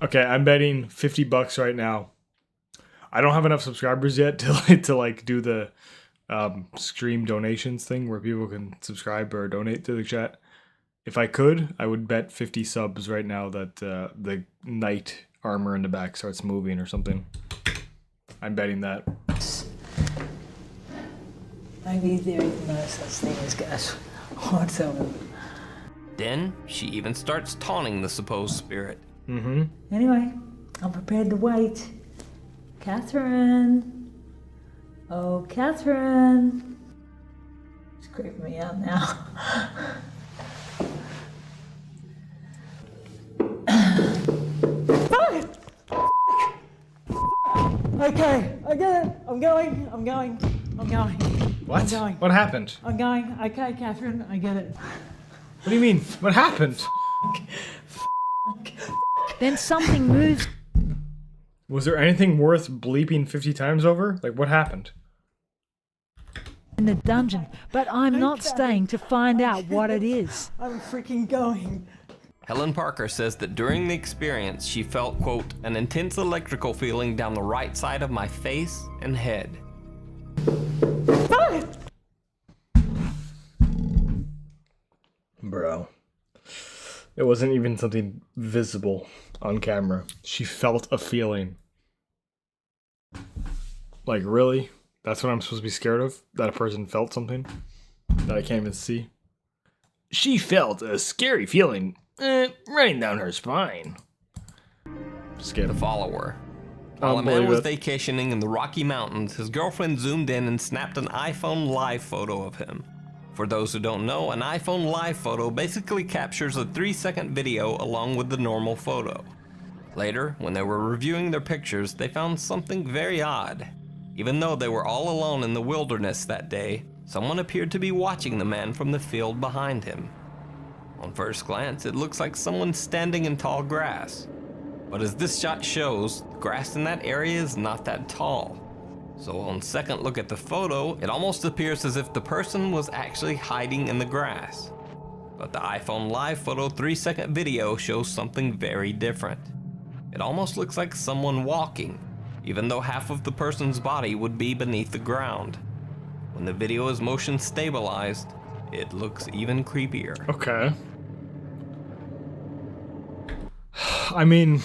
S1: Okay, I'm betting $50 right now. I don't have enough subscribers yet to like do the stream donations thing where people can subscribe or donate to the chat. If I could, I would bet 50 subs right now that the knight armor in the back starts moving or something. I'm betting that.
S14: Maybe there is no such thing as ghosts whatsoever.
S11: Then she even starts taunting the supposed spirit.
S1: Mm-hmm.
S14: Anyway, I'm prepared to wait. Catherine. Oh, Catherine. It's creeping me out now. Okay, I get it. I'm going.
S1: What?
S14: I'm going.
S1: What happened?
S14: I'm going. Okay, Catherine, I get it.
S1: What do you mean? What happened?
S14: Then something moves.
S1: Was there anything worth bleeping 50 times over? Like, what happened?
S14: In the dungeon, but I'm not staying to find out what it is.
S9: I'm freaking going.
S11: Helen Parker says that during the experience, she felt, quote, an intense electrical feeling down the right side of my face and head.
S1: Bro. It wasn't even something visible on camera. She felt a feeling. Like, really? That's what I'm supposed to be scared of? That a person felt something that I can't even see? She felt a scary feeling running down her spine.
S11: Scared. The follower. While a man was vacationing in the Rocky Mountains, his girlfriend zoomed in and snapped an iPhone live photo of him. For those who don't know, an iPhone live photo basically captures a 3-second video along with the normal photo. Later, when they were reviewing their pictures, they found something very odd. Even though they were all alone in the wilderness that day, someone appeared to be watching the man from the field behind him. On first glance, it looks like someone standing in tall grass. But as this shot shows, the grass in that area is not that tall. So on second look at the photo, it almost appears as if the person was actually hiding in the grass. But the iPhone live photo 3-second video shows something very different. It almost looks like someone walking, even though half of the person's body would be beneath the ground. When the video is motion stabilized, it looks even creepier.
S1: Okay. I mean,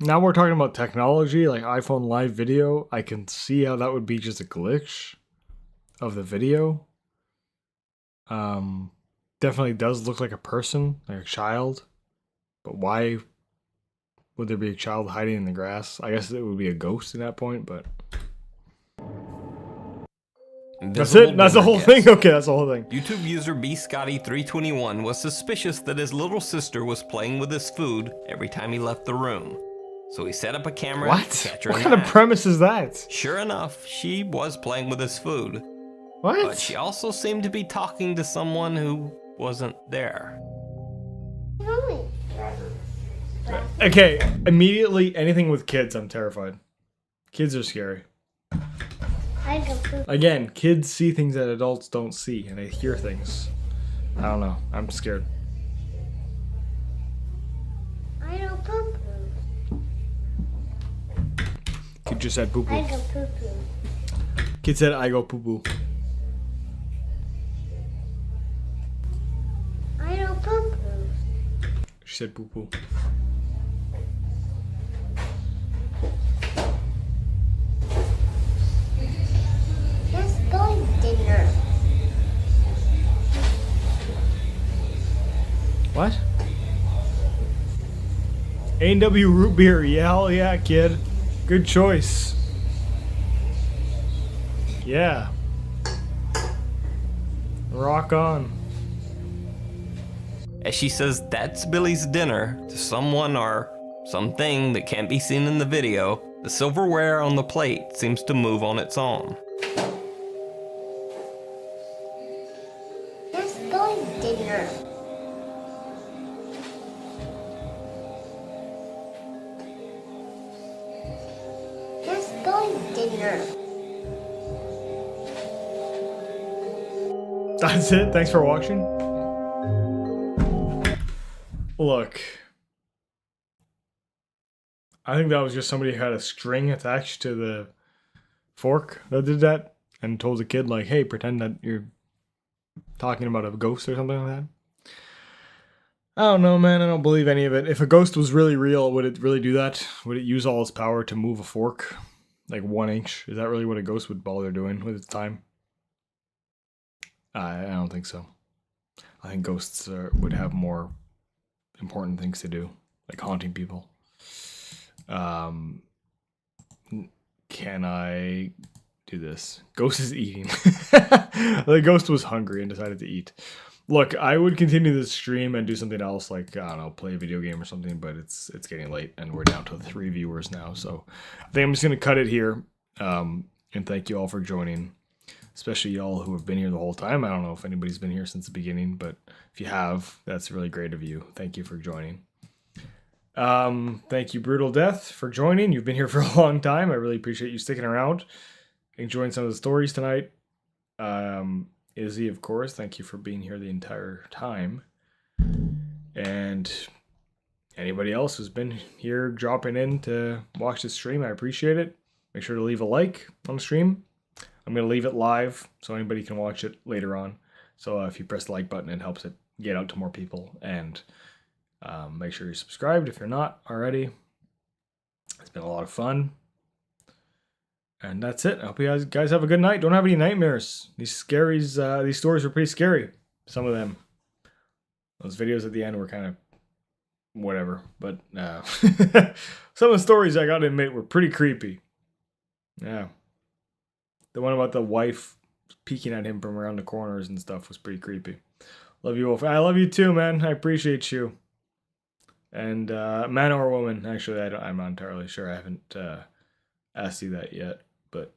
S1: now we're talking about technology, like iPhone live video. I can see how that would be just a glitch of the video. Definitely does look like a person, like a child. But why would there be a child hiding in the grass? I guess it would be a ghost at that point, but... That's it? That's the whole thing? Okay, that's the whole thing.
S11: YouTube user bscotty321 was suspicious that his little sister was playing with his food every time he left the room. So he set up a camera to catch her.
S1: What kind of premise is that?
S11: Sure enough, she was playing with his food.
S1: What?
S11: But she also seemed to be talking to someone who wasn't there.
S1: Okay, immediately anything with kids, I'm terrified. Kids are scary. Again, kids see things that adults don't see, and they hear things. I don't know. I'm scared.
S3: I go poo-poo.
S1: Kid just said poo-poo.
S3: I go poo-poo.
S1: Kid said I go poo-poo.
S3: I go poo-poo.
S1: She said poo-poo.
S3: Let's go to dinner.
S1: What? A&W root beer. Yeah, hell yeah, kid. Good choice. Yeah. Rock on.
S11: As she says that's Billy's dinner to someone or something that can't be seen in the video, the silverware on the plate seems to move on its own.
S3: Let's go to dinner. Let's go to dinner.
S1: That's it. Thanks for watching. Look. I think that was just somebody who had a string attached to the fork that did that and told the kid, like, hey, pretend that you're talking about a ghost or something like that. I don't know, man. I don't believe any of it. If a ghost was really real, would it really do that? Would it use all its power to move a fork? Like 1 inch? Is that really what a ghost would bother doing with its time? I don't think so. I think ghosts would have more important things to do, like haunting people. Can I do this? Ghost is eating. The ghost was hungry and decided to eat. Look, I would continue this stream and do something else, like, I don't know, play a video game or something, but it's getting late, and we're down to 3 viewers now, so I think I'm just going to cut it here, and thank you all for joining, especially y'all who have been here the whole time. I don't know if anybody's been here since the beginning, but if you have, that's really great of you. Thank you for joining. Thank you, Brutal Death, for joining. You've been here for a long time. I really appreciate you sticking around, enjoying some of the stories tonight. Izzy, of course, thank you for being here the entire time. And anybody else who's been here dropping in to watch the stream, I appreciate it. Make sure to leave a like on the stream. I'm going to leave it live so anybody can watch it later on. So if you press the like button, it helps it get out to more people. And make sure you're subscribed if you're not already. It's been a lot of fun. And that's it. I hope you guys have a good night. Don't have any nightmares. These stories were pretty scary. Some of them. Those videos at the end were kind of whatever. But some of the stories, I gotta admit, were pretty creepy. Yeah. The one about the wife peeking at him from around the corners and stuff was pretty creepy. Love you, Wolf. I love you too, man. I appreciate you. And man or woman, actually, I'm not entirely sure. I haven't asked you that yet. But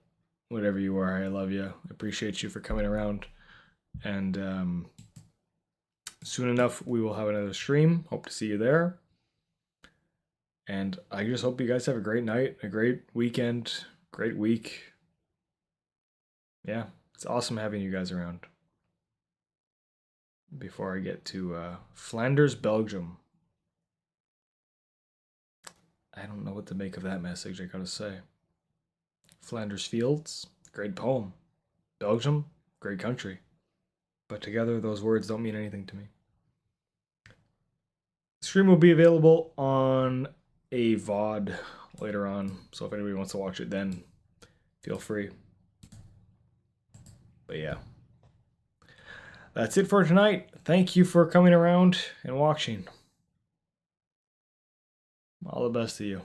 S1: whatever you are, I love you. I appreciate you for coming around. And soon enough, we will have another stream. Hope to see you there. And I just hope you guys have a great night, a great weekend, great week. Yeah, it's awesome having you guys around. Before I get to Flanders, Belgium. I don't know what to make of that message, I gotta say. Flanders Fields, great poem. Belgium, great country. But together, those words don't mean anything to me. The stream will be available on a VOD later on, so if anybody wants to watch it then, feel free. But yeah. That's it for tonight. Thank you for coming around and watching. All the best to you.